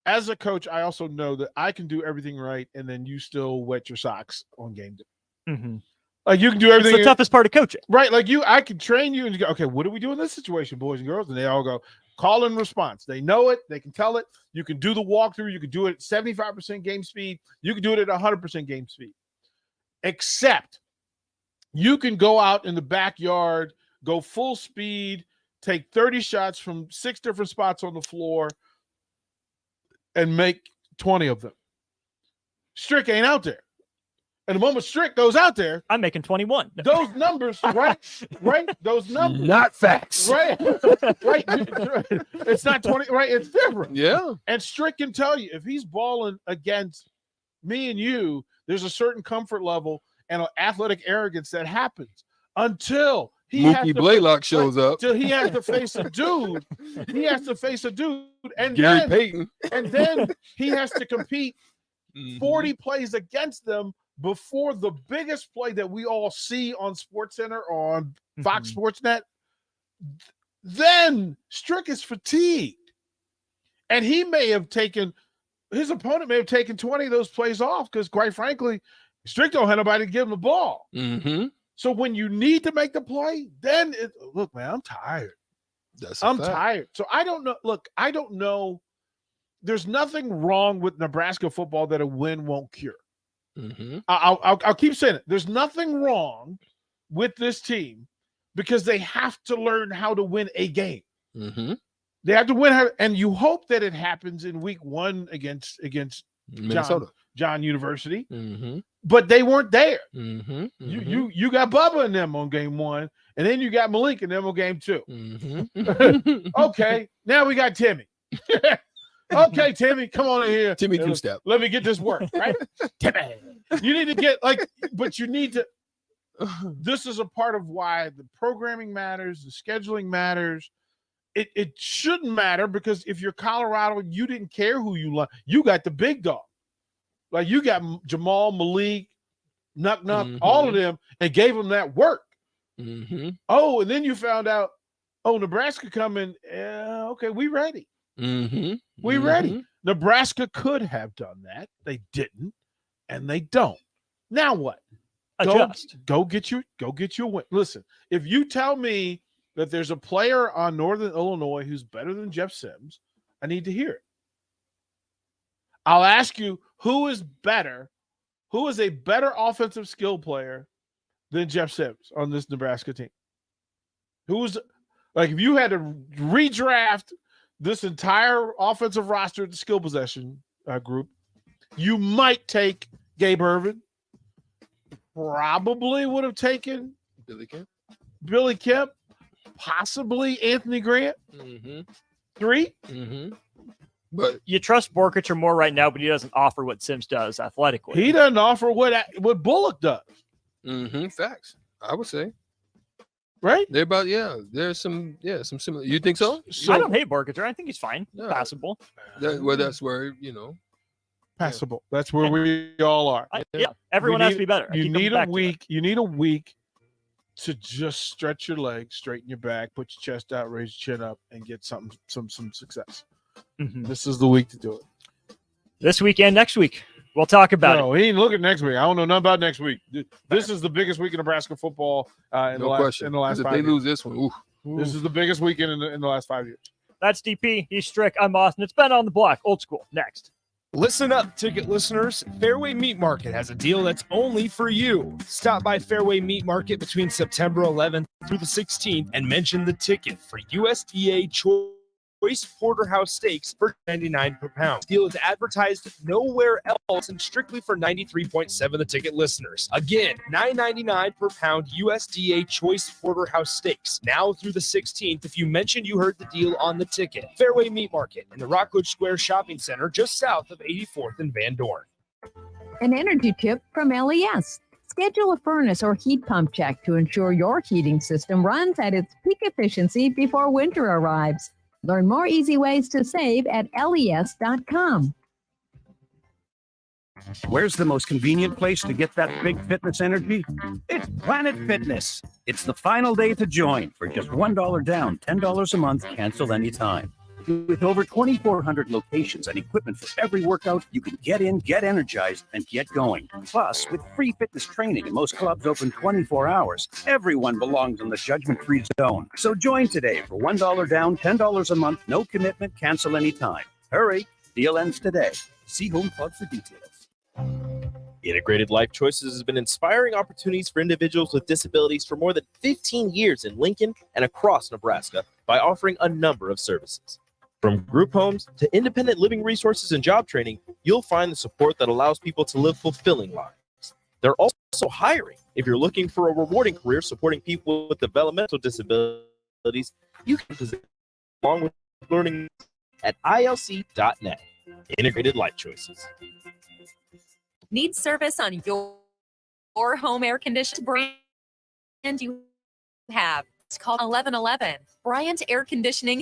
as a coach, I also know that I can do everything right, and then you still wet your socks on game day. Mm-hmm. Like you can do everything. It's the toughest part of coaching. Right. Like I can train you and you go, okay, what do we do in this situation, boys and girls? And they all go, call and response. They know it. They can tell it. You can do the walkthrough. You can do it at 75% game speed. You can do it at 100% game speed. Except you can go out in the backyard, go full speed, take 30 shots from 6 different spots on the floor, and make 20 of them. Strick ain't out there. And the moment Strick goes out there, I'm making 21. Those numbers, right? Those numbers. Not facts. Right. It's not 20, right? It's different. Yeah. And Strick can tell you if he's balling against me and you, there's a certain comfort level and an athletic arrogance that happens until Mookie Blaylock shows up. Until he has to face a dude. He has to face a dude. And Gary Payton. And then he has to compete 40 plays against them before the biggest play that we all see on SportsCenter or on Fox Sports Net. Then Strick is fatigued. And he may have taken, his opponent may have taken 20 of those plays off because, quite frankly, Strick don't have nobody to give him the ball. Mm-hmm. So when you need to make the play, then look, man, I'm tired. I'm tired. So I don't know. Look, I don't know. There's nothing wrong with Nebraska football that a win won't cure. Mm-hmm. I'll keep saying it. There's nothing wrong with this team because they have to learn how to win a game. Mm-hmm. They have to win, and you hope that it happens in week 1 against Minnesota, John University. Mm-hmm. But they weren't there. Mm-hmm. You got Bubba and them on game 1, and then you got Malik and them on game 2. Mm-hmm. Okay, now we got Timmy. Okay, Timmy, come on in here. Timmy two-step. Let me get this work, right? Timmy. You need to get but you need to. This is a part of why the programming matters, the scheduling matters. It shouldn't matter because if you're Colorado, you didn't care who you like. You got the big dog. Like you got Jamal, Malik, Nuck, all of them, and gave them that work. Mm-hmm. Oh, and then you found out, Nebraska coming. Okay, we ready. Mm-hmm. We ready. Nebraska could have done that. They didn't, and they don't. Now what? Adjust. Go get your win. Listen, if you tell me that there's a player on Northern Illinois who's better than Jeff Sims, I need to hear it. I'll ask you who is better, who is a better offensive skill player than Jeff Sims on this Nebraska team? Who's like if you had to redraft this entire offensive roster, the skill possession group, you might take Gabe Irvin. Probably would have taken Billy Kemp, possibly Anthony Grant. 3. But you trust Borkicher more right now, but he doesn't offer what Sims does athletically. He doesn't offer what Bullock does. Facts. I would say. Right? They're about there's some similar. You think so? I don't hate Borkicher. I think he's fine. Passable. That's where passable. That's where we all are. Everyone has to be better. You need a week. You need a week to just stretch your legs, straighten your back, put your chest out, raise your chin up, and get some success. This is the week to do it. This weekend, next week, we'll talk about it. No, he ain't looking next week. I don't know nothing about next week. This is the biggest week in Nebraska football in the last 5 years. If they lose this one, this is the biggest weekend in the last 5 years. That's DP. He's Strick. I'm Austin. It's been on the block. Old school. Next. Listen up, ticket listeners. Fairway Meat Market has a deal that's only for you. Stop by Fairway Meat Market between September 11th through the 16th and mention the ticket for USDA Choice Porterhouse Steaks for $99 per pound. This deal is advertised nowhere else and strictly for 93.7 the ticket listeners. Again, $9.99 per pound USDA Choice Porterhouse Steaks. Now through the 16th if you mention you heard the deal on the ticket. Fairway Meat Market in the Rockledge Square Shopping Center just south of 84th and Van Dorn. An energy tip from LES. Schedule a furnace or heat pump check to ensure your heating system runs at its peak efficiency before winter arrives. Learn more easy ways to save at les.com. Where's the most convenient place to get that big fitness energy? It's Planet Fitness. It's the final day to join for just $1 down, $10 a month, cancel anytime. With over 2,400 locations and equipment for every workout, you can get in, get energized, and get going. Plus, with free fitness training and most clubs open 24 hours, everyone belongs in the judgment-free zone. So join today for $1 down, $10 a month, no commitment, cancel anytime. Hurry, deal ends today. See Home Club for details. Integrated Life Choices has been inspiring opportunities for individuals with disabilities for more than 15 years in Lincoln and across Nebraska by offering a number of services. From group homes to independent living resources and job training, you'll find the support that allows people to live fulfilling lives. They're also hiring. If you're looking for a rewarding career supporting people with developmental disabilities, you can visit along with learning at ilc.net. Integrated Life Choices. Need service on your home air conditioning brand you have? It's called 1111. Bryant Air Conditioning